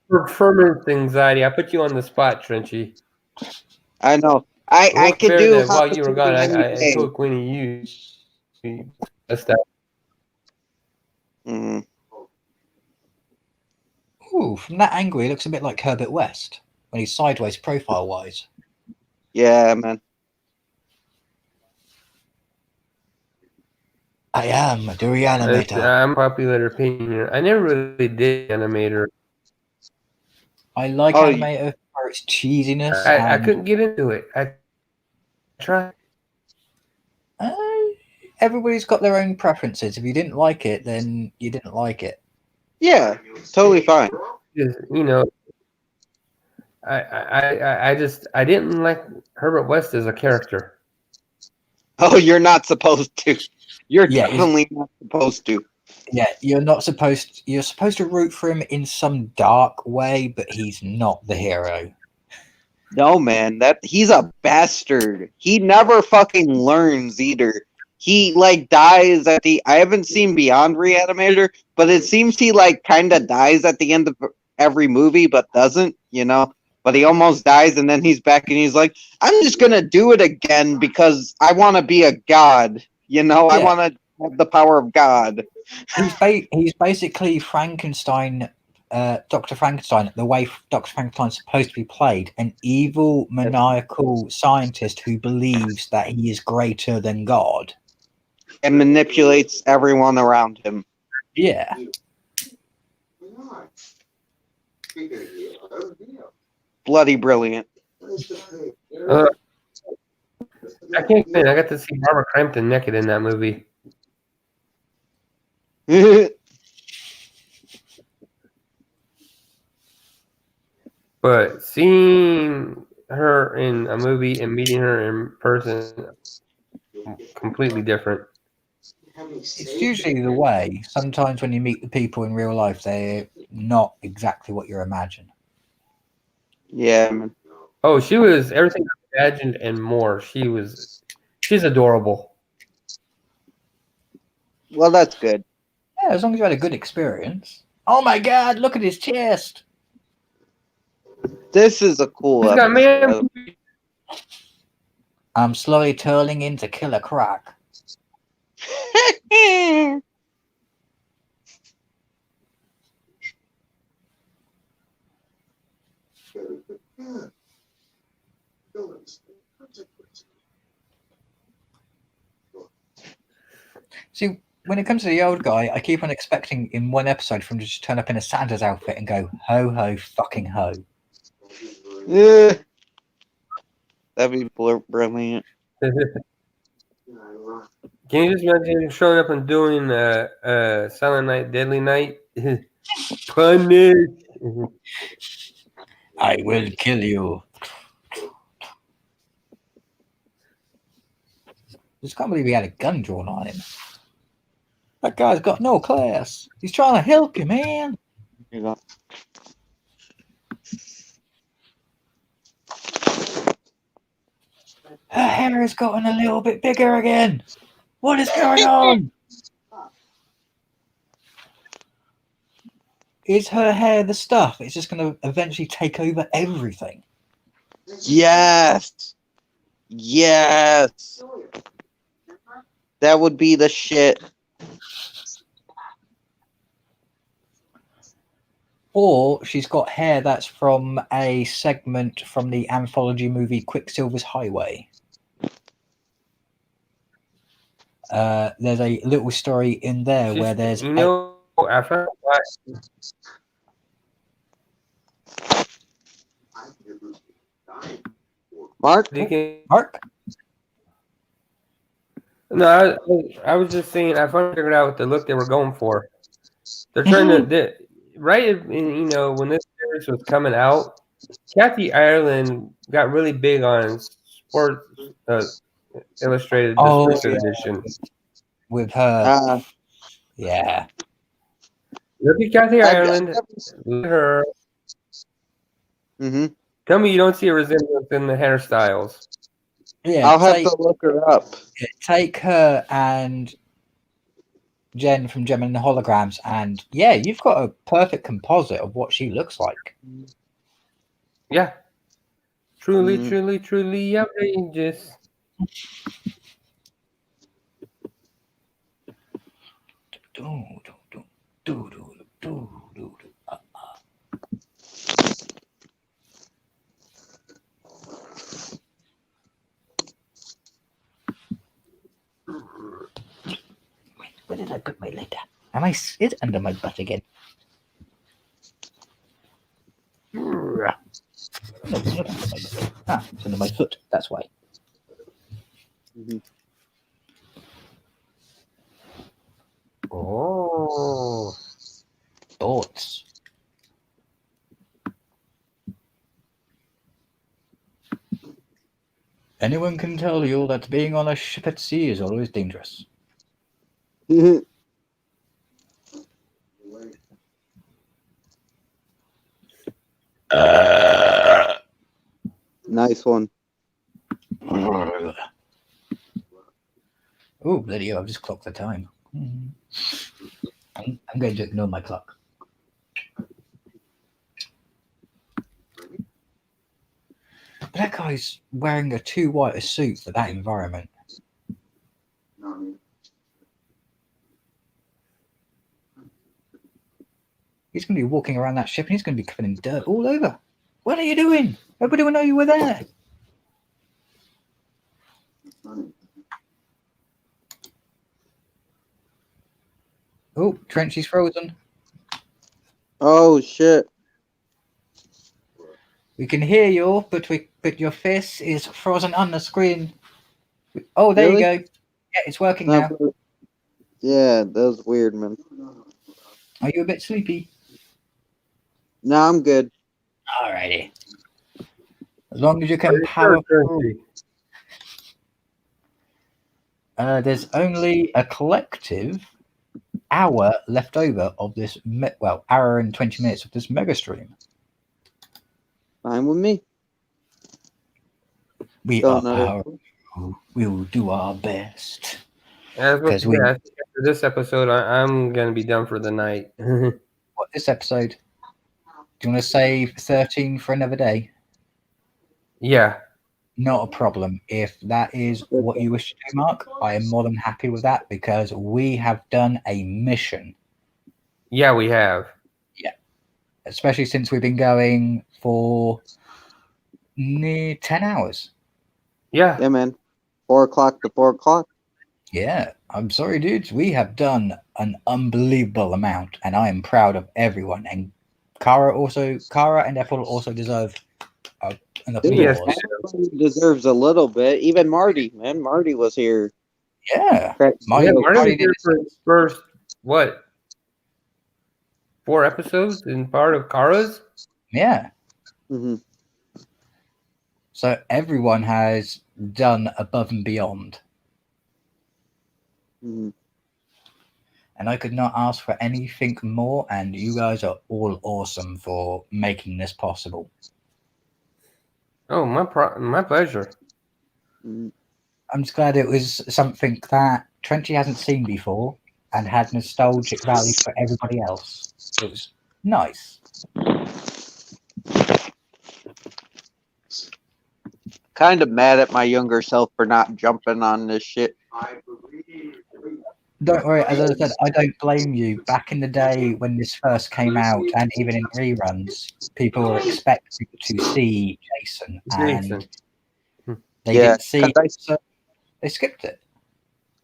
C: Performance anxiety. I put you on the spot, Trenchy.
A: I know. I could do
C: that while you were gone. I told Queenie you that's that.
A: Mm.
B: Ooh, from that angle, he looks a bit like Herbert West when he's sideways profile-wise.
A: Yeah, man.
B: I am the reanimator.
C: I'm popular opinion here. I never really did animator.
B: I like animator for its cheesiness.
C: I couldn't get into it. I tried.
B: Everybody's got their own preferences. If you didn't like it, then you didn't like it.
A: Yeah, totally fine.
C: Just, you know, I didn't like Herbert West as a character.
A: Oh, you're not supposed to. You're definitely not supposed to.
B: Yeah, you're supposed to root for him in some dark way, but he's not the hero.
A: No, man, he's a bastard. He never fucking learns either. He like dies at the. I haven't seen Beyond Reanimator, but it seems he like kind of dies at the end of every movie, but doesn't. You know, but he almost dies, and then he's back, and he's like, "I'm just gonna do it again because I want to be a god." You know, I want to have the power of God.
B: He's basically Frankenstein. Dr. Frankenstein, the way Dr. Frankenstein's supposed to be played, an evil, maniacal scientist who believes that he is greater than God.
A: And manipulates everyone around him.
B: Yeah.
A: Bloody brilliant.
C: I can't say I got to see Barbara Crampton naked in that movie. But seeing her in a movie and meeting her in person, completely different.
B: It's usually the way. Sometimes when you meet the people in real life, they're not exactly what you imagine.
A: Yeah, man.
C: Oh, she was everything I imagined and more. She's adorable.
A: Well, that's good.
B: Yeah, as long as you had a good experience. Oh my God! Look at his chest.
A: This is a cool episode.
B: I'm slowly turning into Killer Croc. See, when it comes to the old guy, I keep on expecting in one episode for him to just turn up in a Santa's outfit and go, ho, ho, fucking ho.
A: Yeah. That'd be brilliant.
C: Can you just imagine him showing up and doing Silent Night, Deadly Night? Punish!
B: I will kill you. I just can't believe he had a gun drawn on him. That guy's got no class. He's trying to help you, man.
A: Here you go.
B: Her hair has gotten a little bit bigger again. What is going on? Is her hair the stuff? It's just going to eventually take over everything.
A: Yes. Yes. That would be the shit.
B: Or she's got hair that's from a segment from the anthology movie Quicksilver's Highway. There's a little story in there where there's
C: I found
A: Mark?
B: Mark?
C: No, I was just saying. I finally figured out what the look they were going for. They're trying to when this series was coming out, Kathy Ireland got really big on Sports Illustrated, the Sports edition.
B: With her, yeah.
C: Look at Kathy Ireland. Look at her.
A: Mm-hmm.
C: Tell me you don't see a resemblance in the hairstyles.
B: Yeah,
A: I'll have to look her up.
B: Take her and Jen from Gem and the Holograms, and yeah, you've got a perfect composite of what she looks like.
C: Yeah. Truly, truly, truly outrageous.
B: Where did I put my letter? Am I sit under my butt again? No, it's not under my butt. Ah, it's under my foot. That's why.
A: Mm-hmm.
C: Oh.
B: Thoughts. Anyone can tell you that being on a ship at sea is always dangerous.
A: Nice one.
B: Oh, bloody hell, I've just clocked the time. I'm going to ignore my clock. But that guy's wearing a too white a suit for that environment. He's going to be walking around that ship and he's going to be covered in dirt all over. What are you doing? Everybody will know you were there. Oh, Trenchy's frozen.
A: Oh, shit.
B: We can hear you, but your face is frozen on the screen. Oh, there
A: Really?
B: you go. Yeah, it's working now.
A: Yeah, that was weird, man.
B: Are you a bit sleepy?
A: No, I'm good.
B: Alrighty. As long as you can power through. There's only a collective hour left over of this, hour and 20 minutes of this mega stream.
A: Fine with me.
B: We will do our best.
C: Because after this episode, I'm going to be done for the night.
B: What, this episode? Do you want to save 13 for another day?
C: Yeah.
B: Not a problem. If that is what you wish to do, Mark, I am more than happy with that because we have done a mission.
C: Yeah, we have.
B: Yeah. Especially since we've been going for near 10 hours.
C: Yeah.
A: Yeah, man. 4 o'clock to 4 o'clock.
B: Yeah. I'm sorry, dudes. We have done an unbelievable amount, and I am proud of everyone. And Kara and Ethel also deserve an applause.
C: Yes,
A: everybody deserves a little bit. Even Marty, man. Marty was here.
B: Yeah.
C: Marty was here for his first, 4 episodes in part of Kara's?
B: Yeah.
A: Mm-hmm.
B: So everyone has done above and beyond.
A: Mm-hmm.
B: And I could not ask for anything more, and you guys are all awesome for making this possible.
C: Oh, my pleasure.
A: Mm-hmm.
B: I'm just glad it was something that Trenchy hasn't seen before and had nostalgic value for everybody else. It was Nice.
A: Kind of mad at my younger self for not jumping on this shit.
B: Don't worry, as I said, I don't blame you. Back in the day when this first came out, and even in reruns, people were expecting to see Jason, and they
A: Yeah,
B: didn't see
A: 'cause
B: it, so they skipped it.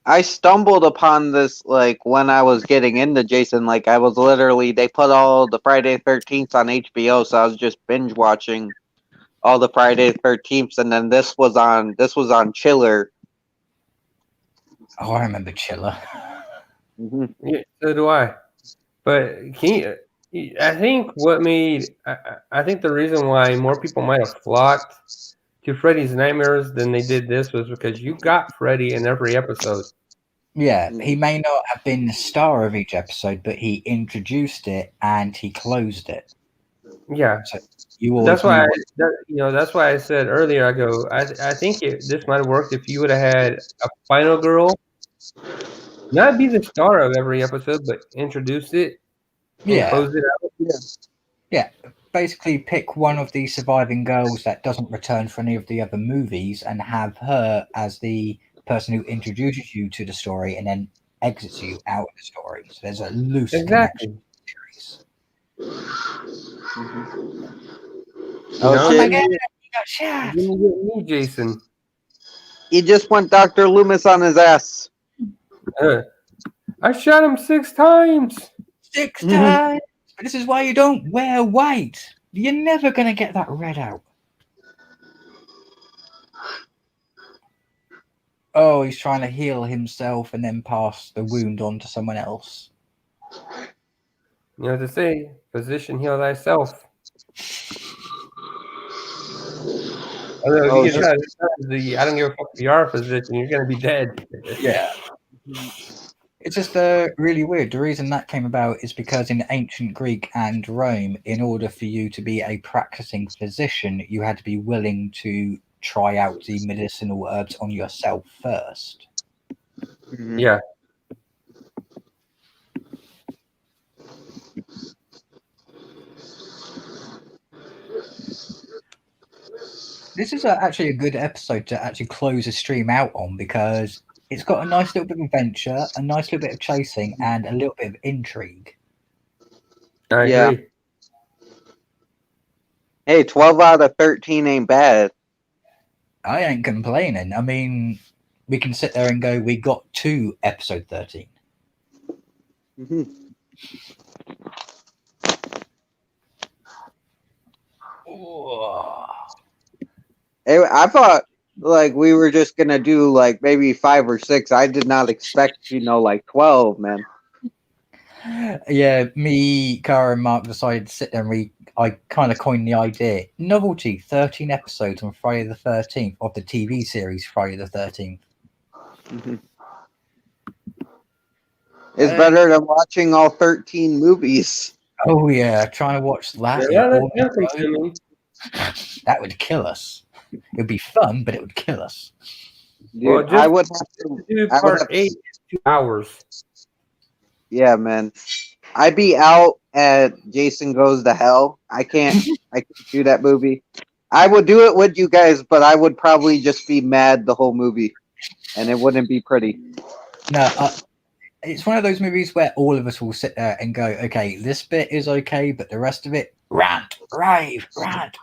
A: I stumbled upon this like when I was getting into Jason. Like I was literally, they put all the Friday 13th on HBO, so I was just binge watching all the Friday 13th, and then this was on Chiller.
B: Oh, I remember Chiller.
A: Mm-hmm.
C: Yeah, so do I. But I think what made I think the reason why more people might have flocked to Freddy's Nightmares than they did this was because you got Freddy in every episode.
B: Yeah, he may not have been the star of each episode, but he introduced it and he closed it.
C: Yeah,
B: so you always
C: that's why
B: knew
C: that's why I said earlier. I go. I think this might have worked if you would have had a final girl, not be the star of every episode, but introduce it and close it out.
B: Yeah, basically pick one of the surviving girls that doesn't return for any of the other movies and have her as the person who introduces you to the story and then exits you out of the story. So there's a loose connection to the series.
A: Oh shit!
B: My God, he got shot.
C: You didn't get me, Jason.
A: He just went Dr. Loomis on his ass.
C: I shot him 6 times.
B: 6 times. But this is why you don't wear white. You're never gonna get that red out. Oh, he's trying to heal himself and then pass the wound on to someone else.
C: You know what to say? Physician, heal thyself. Although if you get shot, I don't give a fuck if you are a physician. You're gonna be dead.
B: Yeah. It's just really weird. The reason that came about is because in ancient Greek and Rome, in order for you to be a practicing physician, you had to be willing to try out the medicinal herbs on yourself first.
C: Yeah.
B: This is actually a good episode to actually close a stream out on because it's got a nice little bit of adventure, a nice little bit of chasing, and a little bit of intrigue.
C: I agree.
A: Hey, 12 out of 13 ain't bad.
B: I ain't complaining. I mean, we can sit there and go, we got to episode 13.
A: Hey, I thought like we were just gonna do like maybe 5 or 6. I did not expect, like 12, man.
B: Yeah, me, Cara, and Mark decided to sit there and I kind of coined the idea. Novelty, 13 episodes on Friday the 13th of the TV series Friday the 13th.
A: It's better than watching all 13 movies.
B: Oh yeah, trying to watch that. That would kill us. It would be fun, but it would kill us.
A: Dude, I would have to
C: do part 8 2 hours.
A: Yeah, man. I'd be out at Jason Goes to Hell. I can't do that movie. I would do it with you guys, but I would probably just be mad the whole movie, and it wouldn't be pretty.
B: No, it's one of those movies where all of us will sit there and go, okay, this bit is okay, but the rest of it, rant, rave.
A: That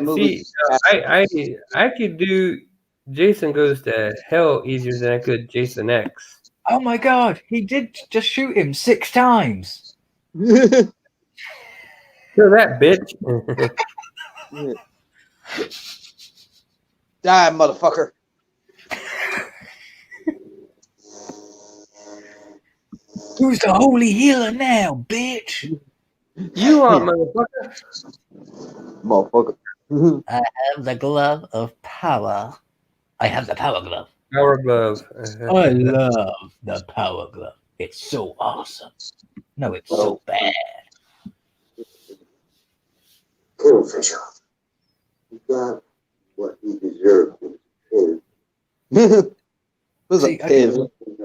A: movie.
C: See, I could do Jason Goes to Hell easier than I could Jason X.
B: Oh my God, he did just shoot him 6 times.
C: Kill that bitch.
A: Die, motherfucker.
B: Who's the holy healer now, bitch?
C: You are, motherfucker.
A: Motherfucker.
B: I have the glove of power. I have the power glove.
C: Power glove.
B: I love the power glove. It's so awesome. No, it's so bad.
G: Kill Fisher. He got what he deserved.
B: See,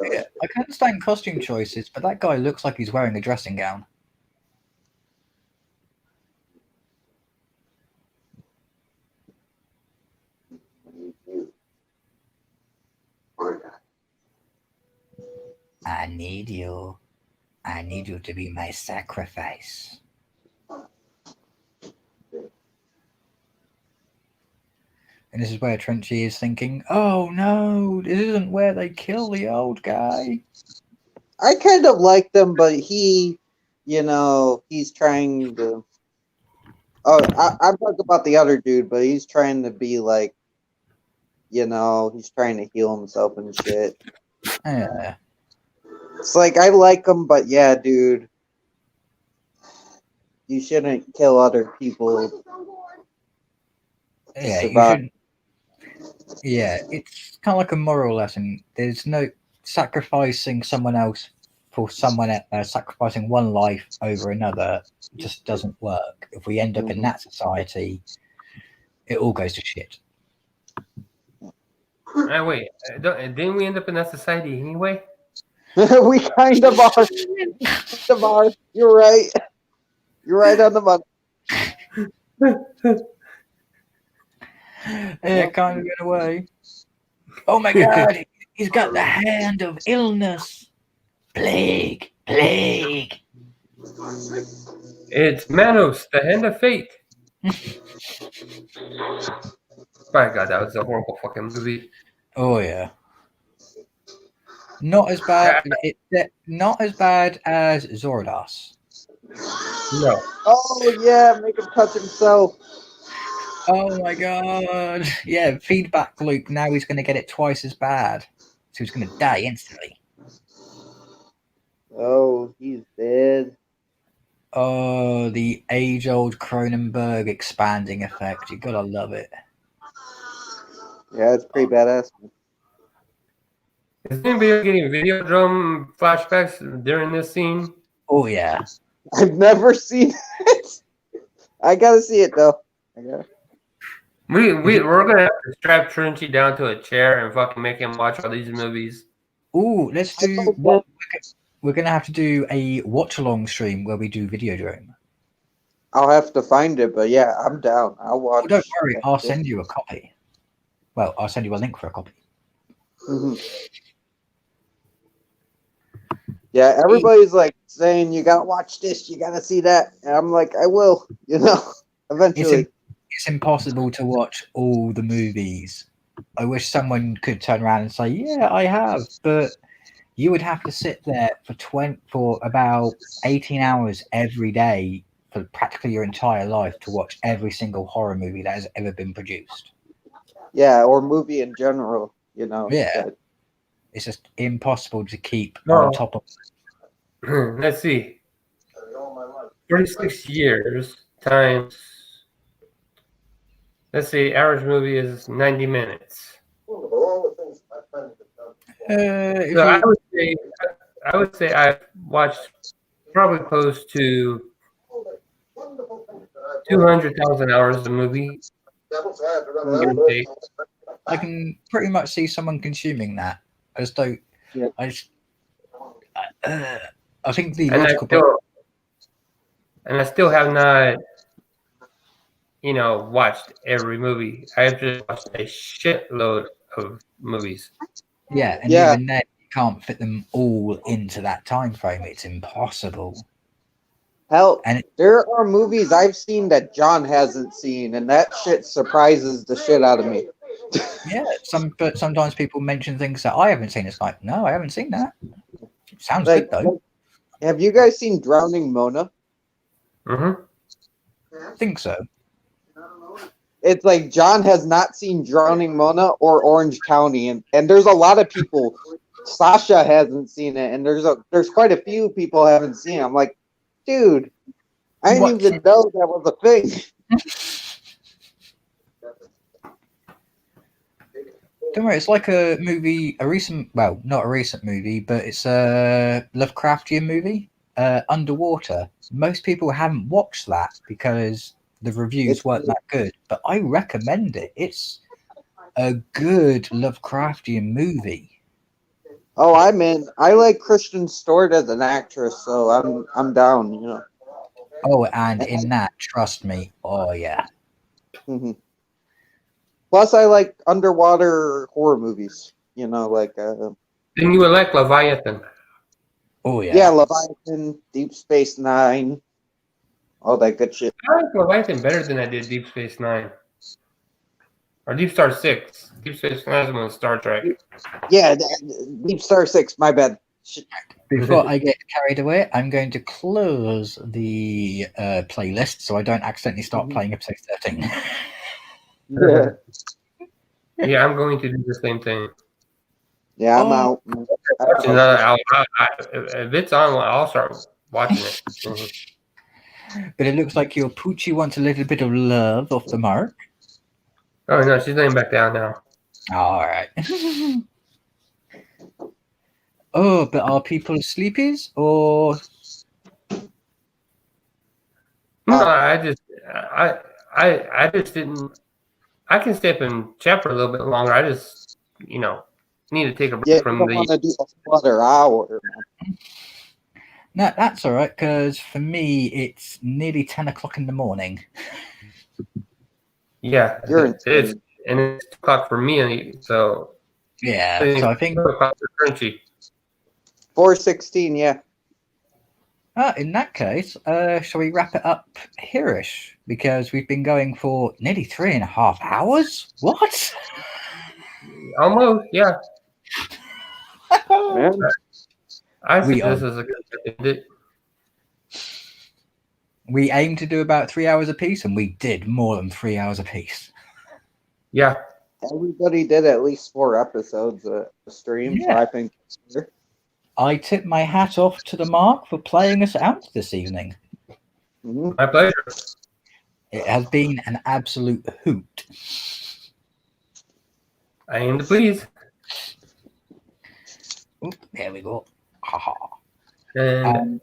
B: Yeah, I can understand costume choices, but that guy looks like he's wearing a dressing gown. I need you. I need you to be my sacrifice. And this is where Trenchy is thinking, oh no, this isn't where they kill the old guy.
A: I kind of like them, but he, he's trying to. Oh, I'm talking about the other dude, but he's trying to be like, he's trying to heal himself and shit.
B: Yeah.
A: It's like, I like him, but yeah, dude. You shouldn't kill other people.
B: Yeah, you
A: Survive.
B: shouldn't. Yeah, it's kind of like a moral lesson. There's no sacrificing someone else for someone else, sacrificing one life over another just doesn't work. If we end up in that society, it all goes to shit.
C: Wait, didn't we end up in that society anyway?
A: We kind of are. You're right. You're right on the money.
B: Yeah, kind of in a way. Oh my god, he's got the hand of illness. Plague.
C: It's Manos, the hand of fate. My God, that was a horrible fucking movie.
B: Oh yeah. Not as bad. Not as bad as Zordas.
C: No.
A: Oh yeah, make him touch himself.
B: Oh my god. Yeah, feedback loop. Now he's going to get it twice as bad. So he's going to die instantly.
A: Oh, he's dead.
B: Oh, the age-old Cronenberg expanding effect. You gotta love it.
A: Yeah, it's pretty badass.
C: Is anybody getting video drum flashbacks during this scene?
B: Oh yeah.
A: I've never seen it. I gotta see it though.
C: We're gonna have to strap Trenchy down to a chair and fucking make him watch all these movies.
B: Ooh, let's do. We're gonna have to do a watch-along stream where we do Videodrome.
A: I'll have to find it, but yeah, I'm down. I'll watch.
B: Oh, don't worry, I'll send you a copy. Well, I'll send you a link for a copy.
A: Mm-hmm. Yeah, everybody's like saying you gotta watch this, you gotta see that, and I'm like, I will, eventually.
B: It's impossible to watch all the movies. I wish someone could turn around and say, "Yeah, I have," but you would have to sit there for about 18 hours every day for practically your entire life to watch every single horror movie that has ever been produced.
A: Yeah, or movie in general,
B: Yeah. But it's just impossible to keep
C: No.
B: on top of it.
C: Let's see. 36 years times. Let's see, average movie is 90 minutes. So I would say I've watched probably close to 200,000 hours of movie.
B: I can pretty much see someone consuming that. I just don't. Yeah. I think the logical.
C: And I still have not, watched every movie. I've just watched a shitload of movies.
B: Yeah, and even then, you can't fit them all into that time frame. It's impossible.
A: Hell, there are movies I've seen that John hasn't seen, and that shit surprises the shit out of me.
B: Yeah, but sometimes people mention things that I haven't seen. It's like, no, I haven't seen that. It sounds good though.
A: Have you guys seen Drowning Mona?
C: Mm-hmm.
B: I think so.
A: It's like John has not seen Drowning Mona or Orange County, and there's a lot of people. Sasha hasn't seen it, and there's quite a few people haven't seen it. I'm like, dude, I didn't even know that was a thing.
B: Don't worry, it's like a movie, not a recent movie, but it's a Lovecraftian movie, Underwater. Most people haven't watched that because the reviews weren't that good, but I recommend it. It's a good Lovecraftian movie.
A: Oh, I'm in. I like Kristen Stewart as an actress, so I'm down. You know.
B: Oh, and in that, trust me. Oh yeah.
A: Mhm. Plus, I like underwater horror movies. You know, like
C: Then you elect Leviathan.
B: Oh
A: yeah,
B: yeah.
A: Leviathan, Deep Space Nine, all that good shit.
C: I like Leviathan better than I did Deep Space Nine. Or Deep Star 6. Deep Space Nine is one Star Trek.
A: Yeah, Deep Star 6. My bad. Shit.
B: Before I get carried away, I'm going to close the playlist so I don't accidentally start playing episode 13.
A: Yeah,
C: Yeah, I'm going to do the same thing.
A: yeah, I'm
B: Oh.
A: out.
C: Watching if it's on, I'll start watching it. Mhm.
B: But it looks like your Poochie wants a little bit of love off the mark.
C: Oh no, she's laying back down now.
B: All right. Oh, but are people sleepies or?
C: No, I just didn't. I can stay up and chat for a little bit longer. I just, need to take a break
A: Yeah, you
C: from
A: don't
C: the.
A: want to do another hour.
B: No, that's all right, because for me, it's nearly 10 o'clock in the morning.
C: Yeah,
A: You're
C: it's
A: insane.
C: and it's 2 o'clock for me, so
B: Yeah,
C: it's
B: so I think
C: 2 o'clock for Crunchy.
A: 4:16. Yeah.
B: in that case, shall we wrap it up here-ish? Because we've been going for nearly 3.5 hours? What?
C: Almost, yeah.
A: Man.
C: I see
B: We
C: this
B: are.
C: as a good way to end it.
B: We aimed to do about 3 hours apiece, and we did more than 3 hours apiece.
C: Yeah,
A: Everybody did at least 4 episodes a stream, so
B: Yeah.
A: I think it's fair.
B: I tip my hat off to the Mark for playing us out this evening.
A: Mhm.
C: my pleasure.
B: It has been an absolute hoot.
C: I aim to please.
B: Oop, there we go. Haha.
C: And